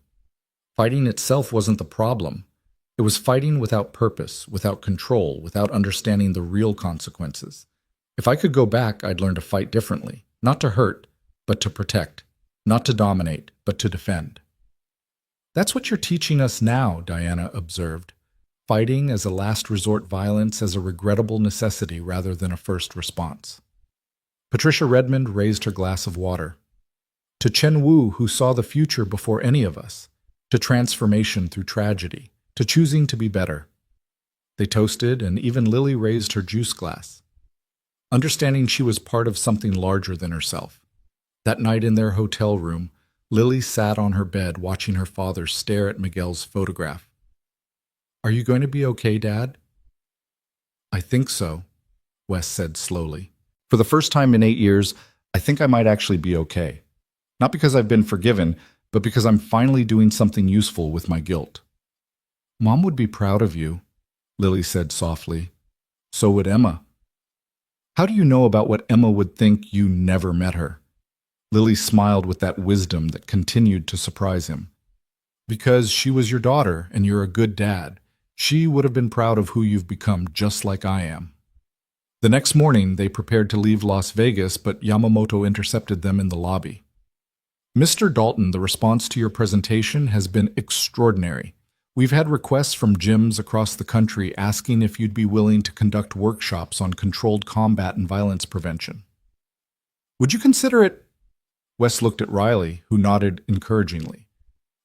Fighting itself wasn't the problem. It was fighting without purpose, without control, without understanding the real consequences. "If I could go back, I'd learn to fight differently. Not to hurt, but to protect. Not to dominate, but to defend." "That's what you're teaching us now," Diana observed. "Fighting as a last resort violence, as a regrettable necessity rather than a first response." Patricia Redmond raised her glass of water. "To Chen Wu, who saw the future before any of us. To transformation through tragedy. To choosing to be better." They toasted, and even Lily raised her juice glass. Understanding she was part of something larger than herself. That night in their hotel room, Lily sat on her bed watching her father stare at Miguel's photograph. "Are you going to be okay, Dad?" "I think so," Wes said slowly. "For the first time in 8 years, I think I might actually be okay. Not because I've been forgiven, but because I'm finally doing something useful with my guilt." "Mom would be proud of you," Lily said softly. "So would Emma." "How do you know about what Emma would think? You never met her?" Lily smiled with that wisdom that continued to surprise him. "Because she was your daughter, and you're a good dad. She would have been proud of who you've become, just like I am." The next morning, they prepared to leave Las Vegas, but Yamamoto intercepted them in the lobby. "Mr. Dalton, the response to your presentation has been extraordinary. We've had requests from gyms across the country asking if you'd be willing to conduct workshops on controlled combat and violence prevention. Would you consider it?" Wes looked at Riley, who nodded encouragingly.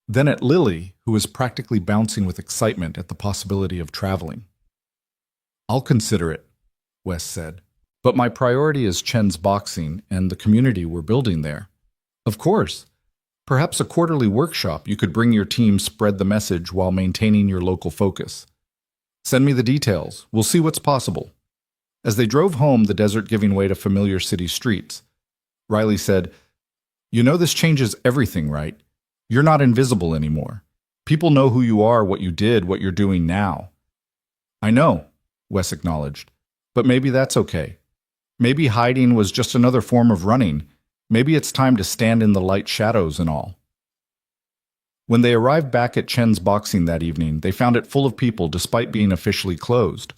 Then at Lily, who was practically bouncing with excitement at the possibility of traveling. "I'll consider it," Wes said. "But my priority is Chen's boxing and the community we're building there." "Of course. Perhaps a quarterly workshop. You could bring your team, spread the message while maintaining your local focus. Send me the details. We'll see what's possible." As they drove home, the desert giving way to familiar city streets, Riley said, "You know this changes everything, right? You're not invisible anymore. People know who you are, what you did, what you're doing now." "I know," Wes acknowledged. "But maybe that's okay. Maybe hiding was just another form of running. Maybe it's time to stand in the light shadows and all." When they arrived back at Chen's boxing that evening, they found it full of people despite being officially closed.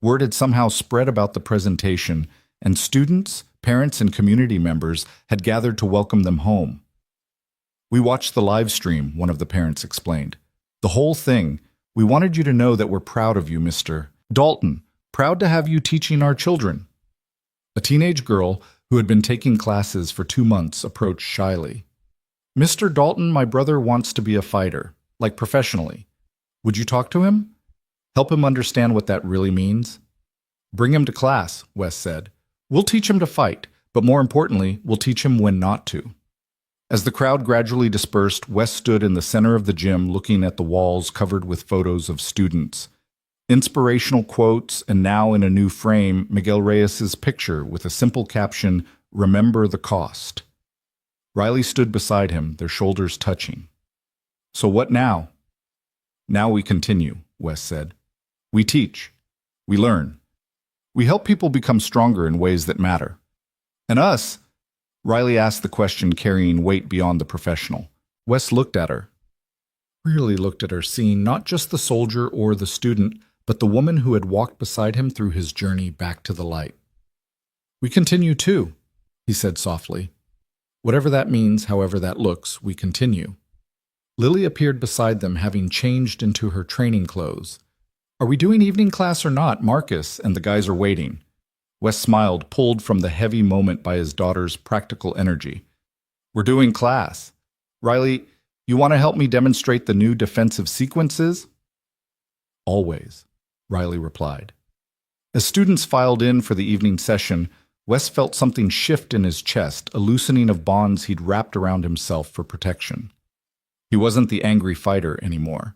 Word had somehow spread about the presentation, and students, parents, and community members had gathered to welcome them home. "We watched the live stream," one of the parents explained. "The whole thing. We wanted you to know that we're proud of you, Mr. Dalton. Proud to have you teaching our children." A teenage girl who had been taking classes for 2 months approached shyly. "Mr. Dalton, my brother wants to be a fighter, like professionally. Would you talk to him? Help him understand what that really means?" "Bring him to class," Wes said. "We'll teach him to fight, but more importantly, we'll teach him when not to." As the crowd gradually dispersed, Wes stood in the center of the gym looking at the walls covered with photos of students. Inspirational quotes, and now in a new frame, Miguel Reyes's picture with a simple caption, "Remember the cost." Riley stood beside him, their shoulders touching. "So what now?" "Now we continue," Wes said. "We teach. We learn. We help people become stronger in ways that matter. And us?" Riley asked the question carrying weight beyond the professional. Wes looked at her. Really looked at her, seeing not just the soldier or the student, but the woman who had walked beside him through his journey back to the light. "We continue too," he said softly. "Whatever that means, however that looks, we continue." Lily appeared beside them, having changed into her training clothes. "Are we doing evening class or not? Marcus and the guys are waiting." Wes smiled, pulled from the heavy moment by his daughter's practical energy. "We're doing class. Riley, you want to help me demonstrate the new defensive sequences?" "Always," Riley replied. As students filed in for the evening session, Wes felt something shift in his chest, a loosening of bonds he'd wrapped around himself for protection. He wasn't the angry fighter anymore.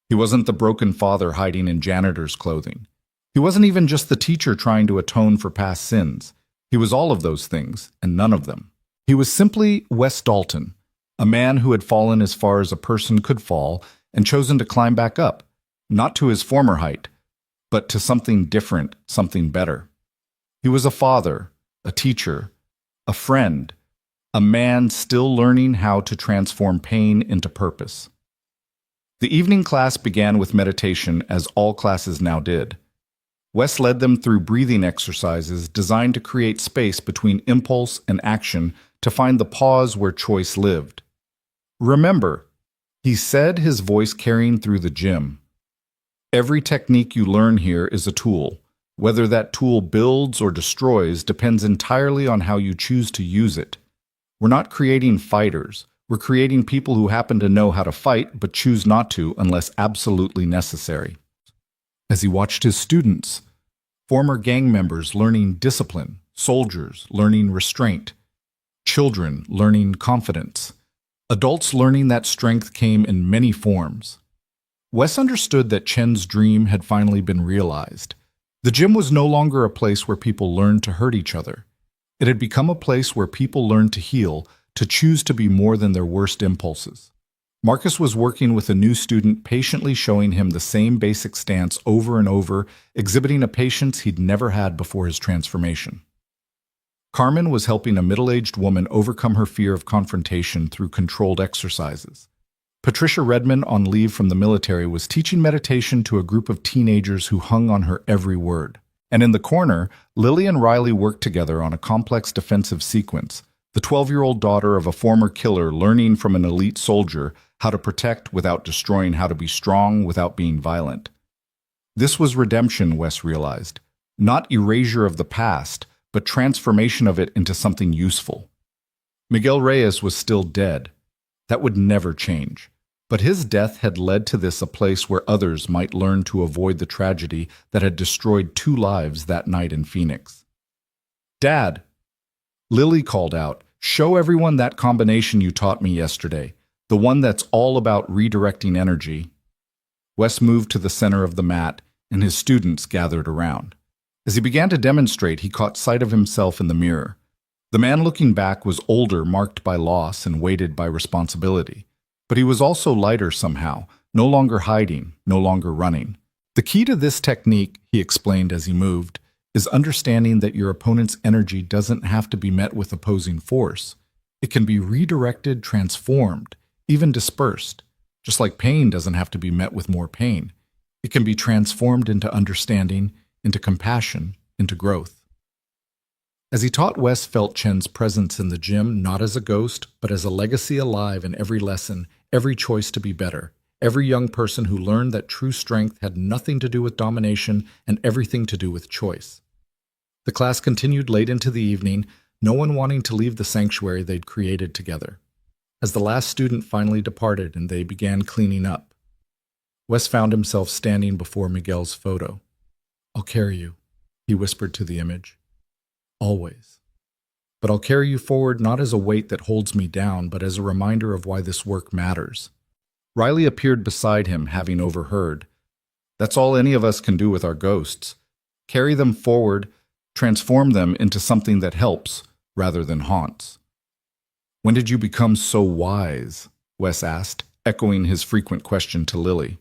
He wasn't the broken father hiding in janitor's clothing. He wasn't even just the teacher trying to atone for past sins. He was all of those things, and none of them. He was simply Wes Dalton, a man who had fallen as far as a person could fall and chosen to climb back up, not to his former height, but to something different, something better. He was a father, a teacher, a friend, a man still learning how to transform pain into purpose. The evening class began with meditation, as all classes now did. Wes led them through breathing exercises designed to create space between impulse and action to find the pause where choice lived. Remember, he said, his voice carrying through the gym, every technique you learn here is a tool. Whether that tool builds or destroys depends entirely on how you choose to use it. We're not creating fighters. We're creating people who happen to know how to fight but choose not to unless absolutely necessary. As he watched his students, former gang members learning discipline, soldiers learning restraint, children learning confidence, adults learning that strength came in many forms. Wes understood that Chen's dream had finally been realized. The gym was no longer a place where people learned to hurt each other. It had become a place where people learned to heal, to choose to be more than their worst impulses. Marcus was working with a new student, patiently showing him the same basic stance over and over, exhibiting a patience he'd never had before his transformation. Carmen was helping a middle-aged woman overcome her fear of confrontation through controlled exercises. Patricia Redmond, on leave from the military, was teaching meditation to a group of teenagers who hung on her every word. And in the corner, Lily and Riley worked together on a complex defensive sequence, the 12-year-old daughter of a former killer learning from an elite soldier how to protect without destroying, how to be strong without being violent. This was redemption, Wes realized. Not erasure of the past, but transformation of it into something useful. Miguel Reyes was still dead. That would never change. But his death had led to this, a place where others might learn to avoid the tragedy that had destroyed 2 lives that night in Phoenix. "Dad," Lily called out, "show everyone that combination you taught me yesterday, the one that's all about redirecting energy." Wes moved to the center of the mat, and his students gathered around. As he began to demonstrate, he caught sight of himself in the mirror. The man looking back was older, marked by loss and weighted by responsibility. But he was also lighter somehow, no longer hiding, no longer running. "The key to this technique," he explained as he moved, "is understanding that your opponent's energy doesn't have to be met with opposing force. It can be redirected, transformed, even dispersed. Just like pain doesn't have to be met with more pain. It can be transformed into understanding, into compassion, into growth." As he taught, Wes felt Chen's presence in the gym not as a ghost, but as a legacy alive in every lesson, every choice to be better, every young person who learned that true strength had nothing to do with domination and everything to do with choice. The class continued late into the evening, no one wanting to leave the sanctuary they'd created together. As the last student finally departed and they began cleaning up, Wes found himself standing before Miguel's photo. "I'll carry you," he whispered to the image. "Always. But I'll carry you forward not as a weight that holds me down, but as a reminder of why this work matters." Riley appeared beside him, having overheard. "That's all any of us can do with our ghosts. Carry them forward, transform them into something that helps rather than haunts." "When did you become so wise?" Wes asked, echoing his frequent question to Lily.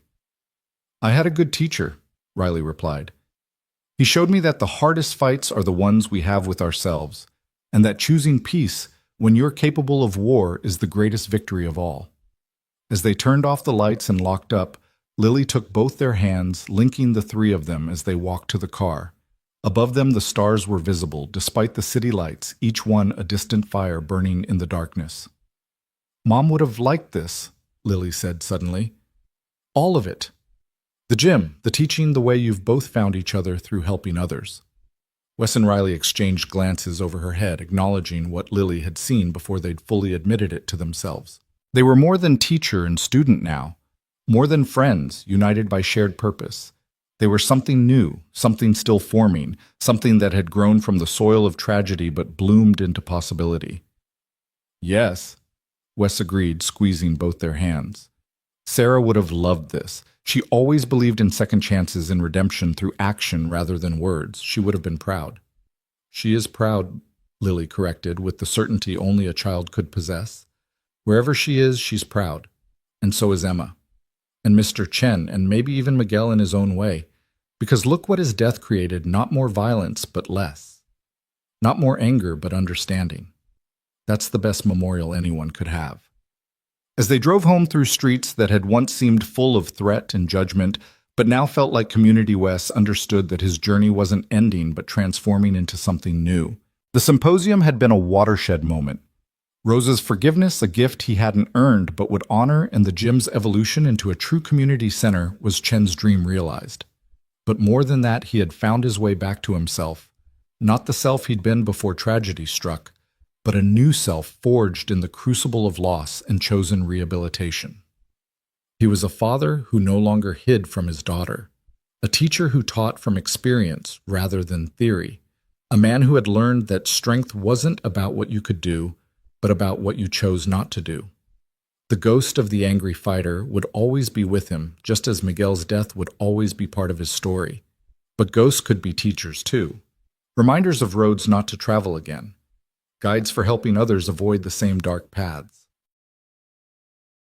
"I had a good teacher," Riley replied. "He showed me that the hardest fights are the ones we have with ourselves, and that choosing peace when you're capable of war is the greatest victory of all." As they turned off the lights and locked up, Lily took both their hands, linking the 3 of them as they walked to the car. Above them the stars were visible, despite the city lights, each one a distant fire burning in the darkness. "Mom would have liked this," Lily said suddenly. "All of it. The gym, the teaching, the way you've both found each other through helping others." Wes and Riley exchanged glances over her head, acknowledging what Lily had seen before they'd fully admitted it to themselves. They were more than teacher and student now, more than friends, united by shared purpose. They were something new, something still forming, something that had grown from the soil of tragedy but bloomed into possibility. Yes, Wes agreed, squeezing both their hands. Sarah would have loved this. She always believed in second chances and redemption through action rather than words. She would have been proud. She is proud, Lily corrected, with the certainty only a child could possess. Wherever she is, she's proud. And so is Emma. And Mr. Chen, and maybe even Miguel in his own way. Because look what his death created, not more violence, but less. Not more anger, but understanding. That's the best memorial anyone could have. As they drove home through streets that had once seemed full of threat and judgment, but now felt like Community Wes understood that his journey wasn't ending but transforming into something new. The symposium had been a watershed moment. Rose's forgiveness, a gift he hadn't earned but would honor, and the gym's evolution into a true community center was Chen's dream realized. But more than that, he had found his way back to himself, not the self he'd been before tragedy struck, but a new self forged in the crucible of loss and chosen rehabilitation. He was a father who no longer hid from his daughter, a teacher who taught from experience rather than theory, a man who had learned that strength wasn't about what you could do, but about what you chose not to do. The ghost of the angry fighter would always be with him, just as Miguel's death would always be part of his story. But ghosts could be teachers too, reminders of roads not to travel again, guides for helping others avoid the same dark paths.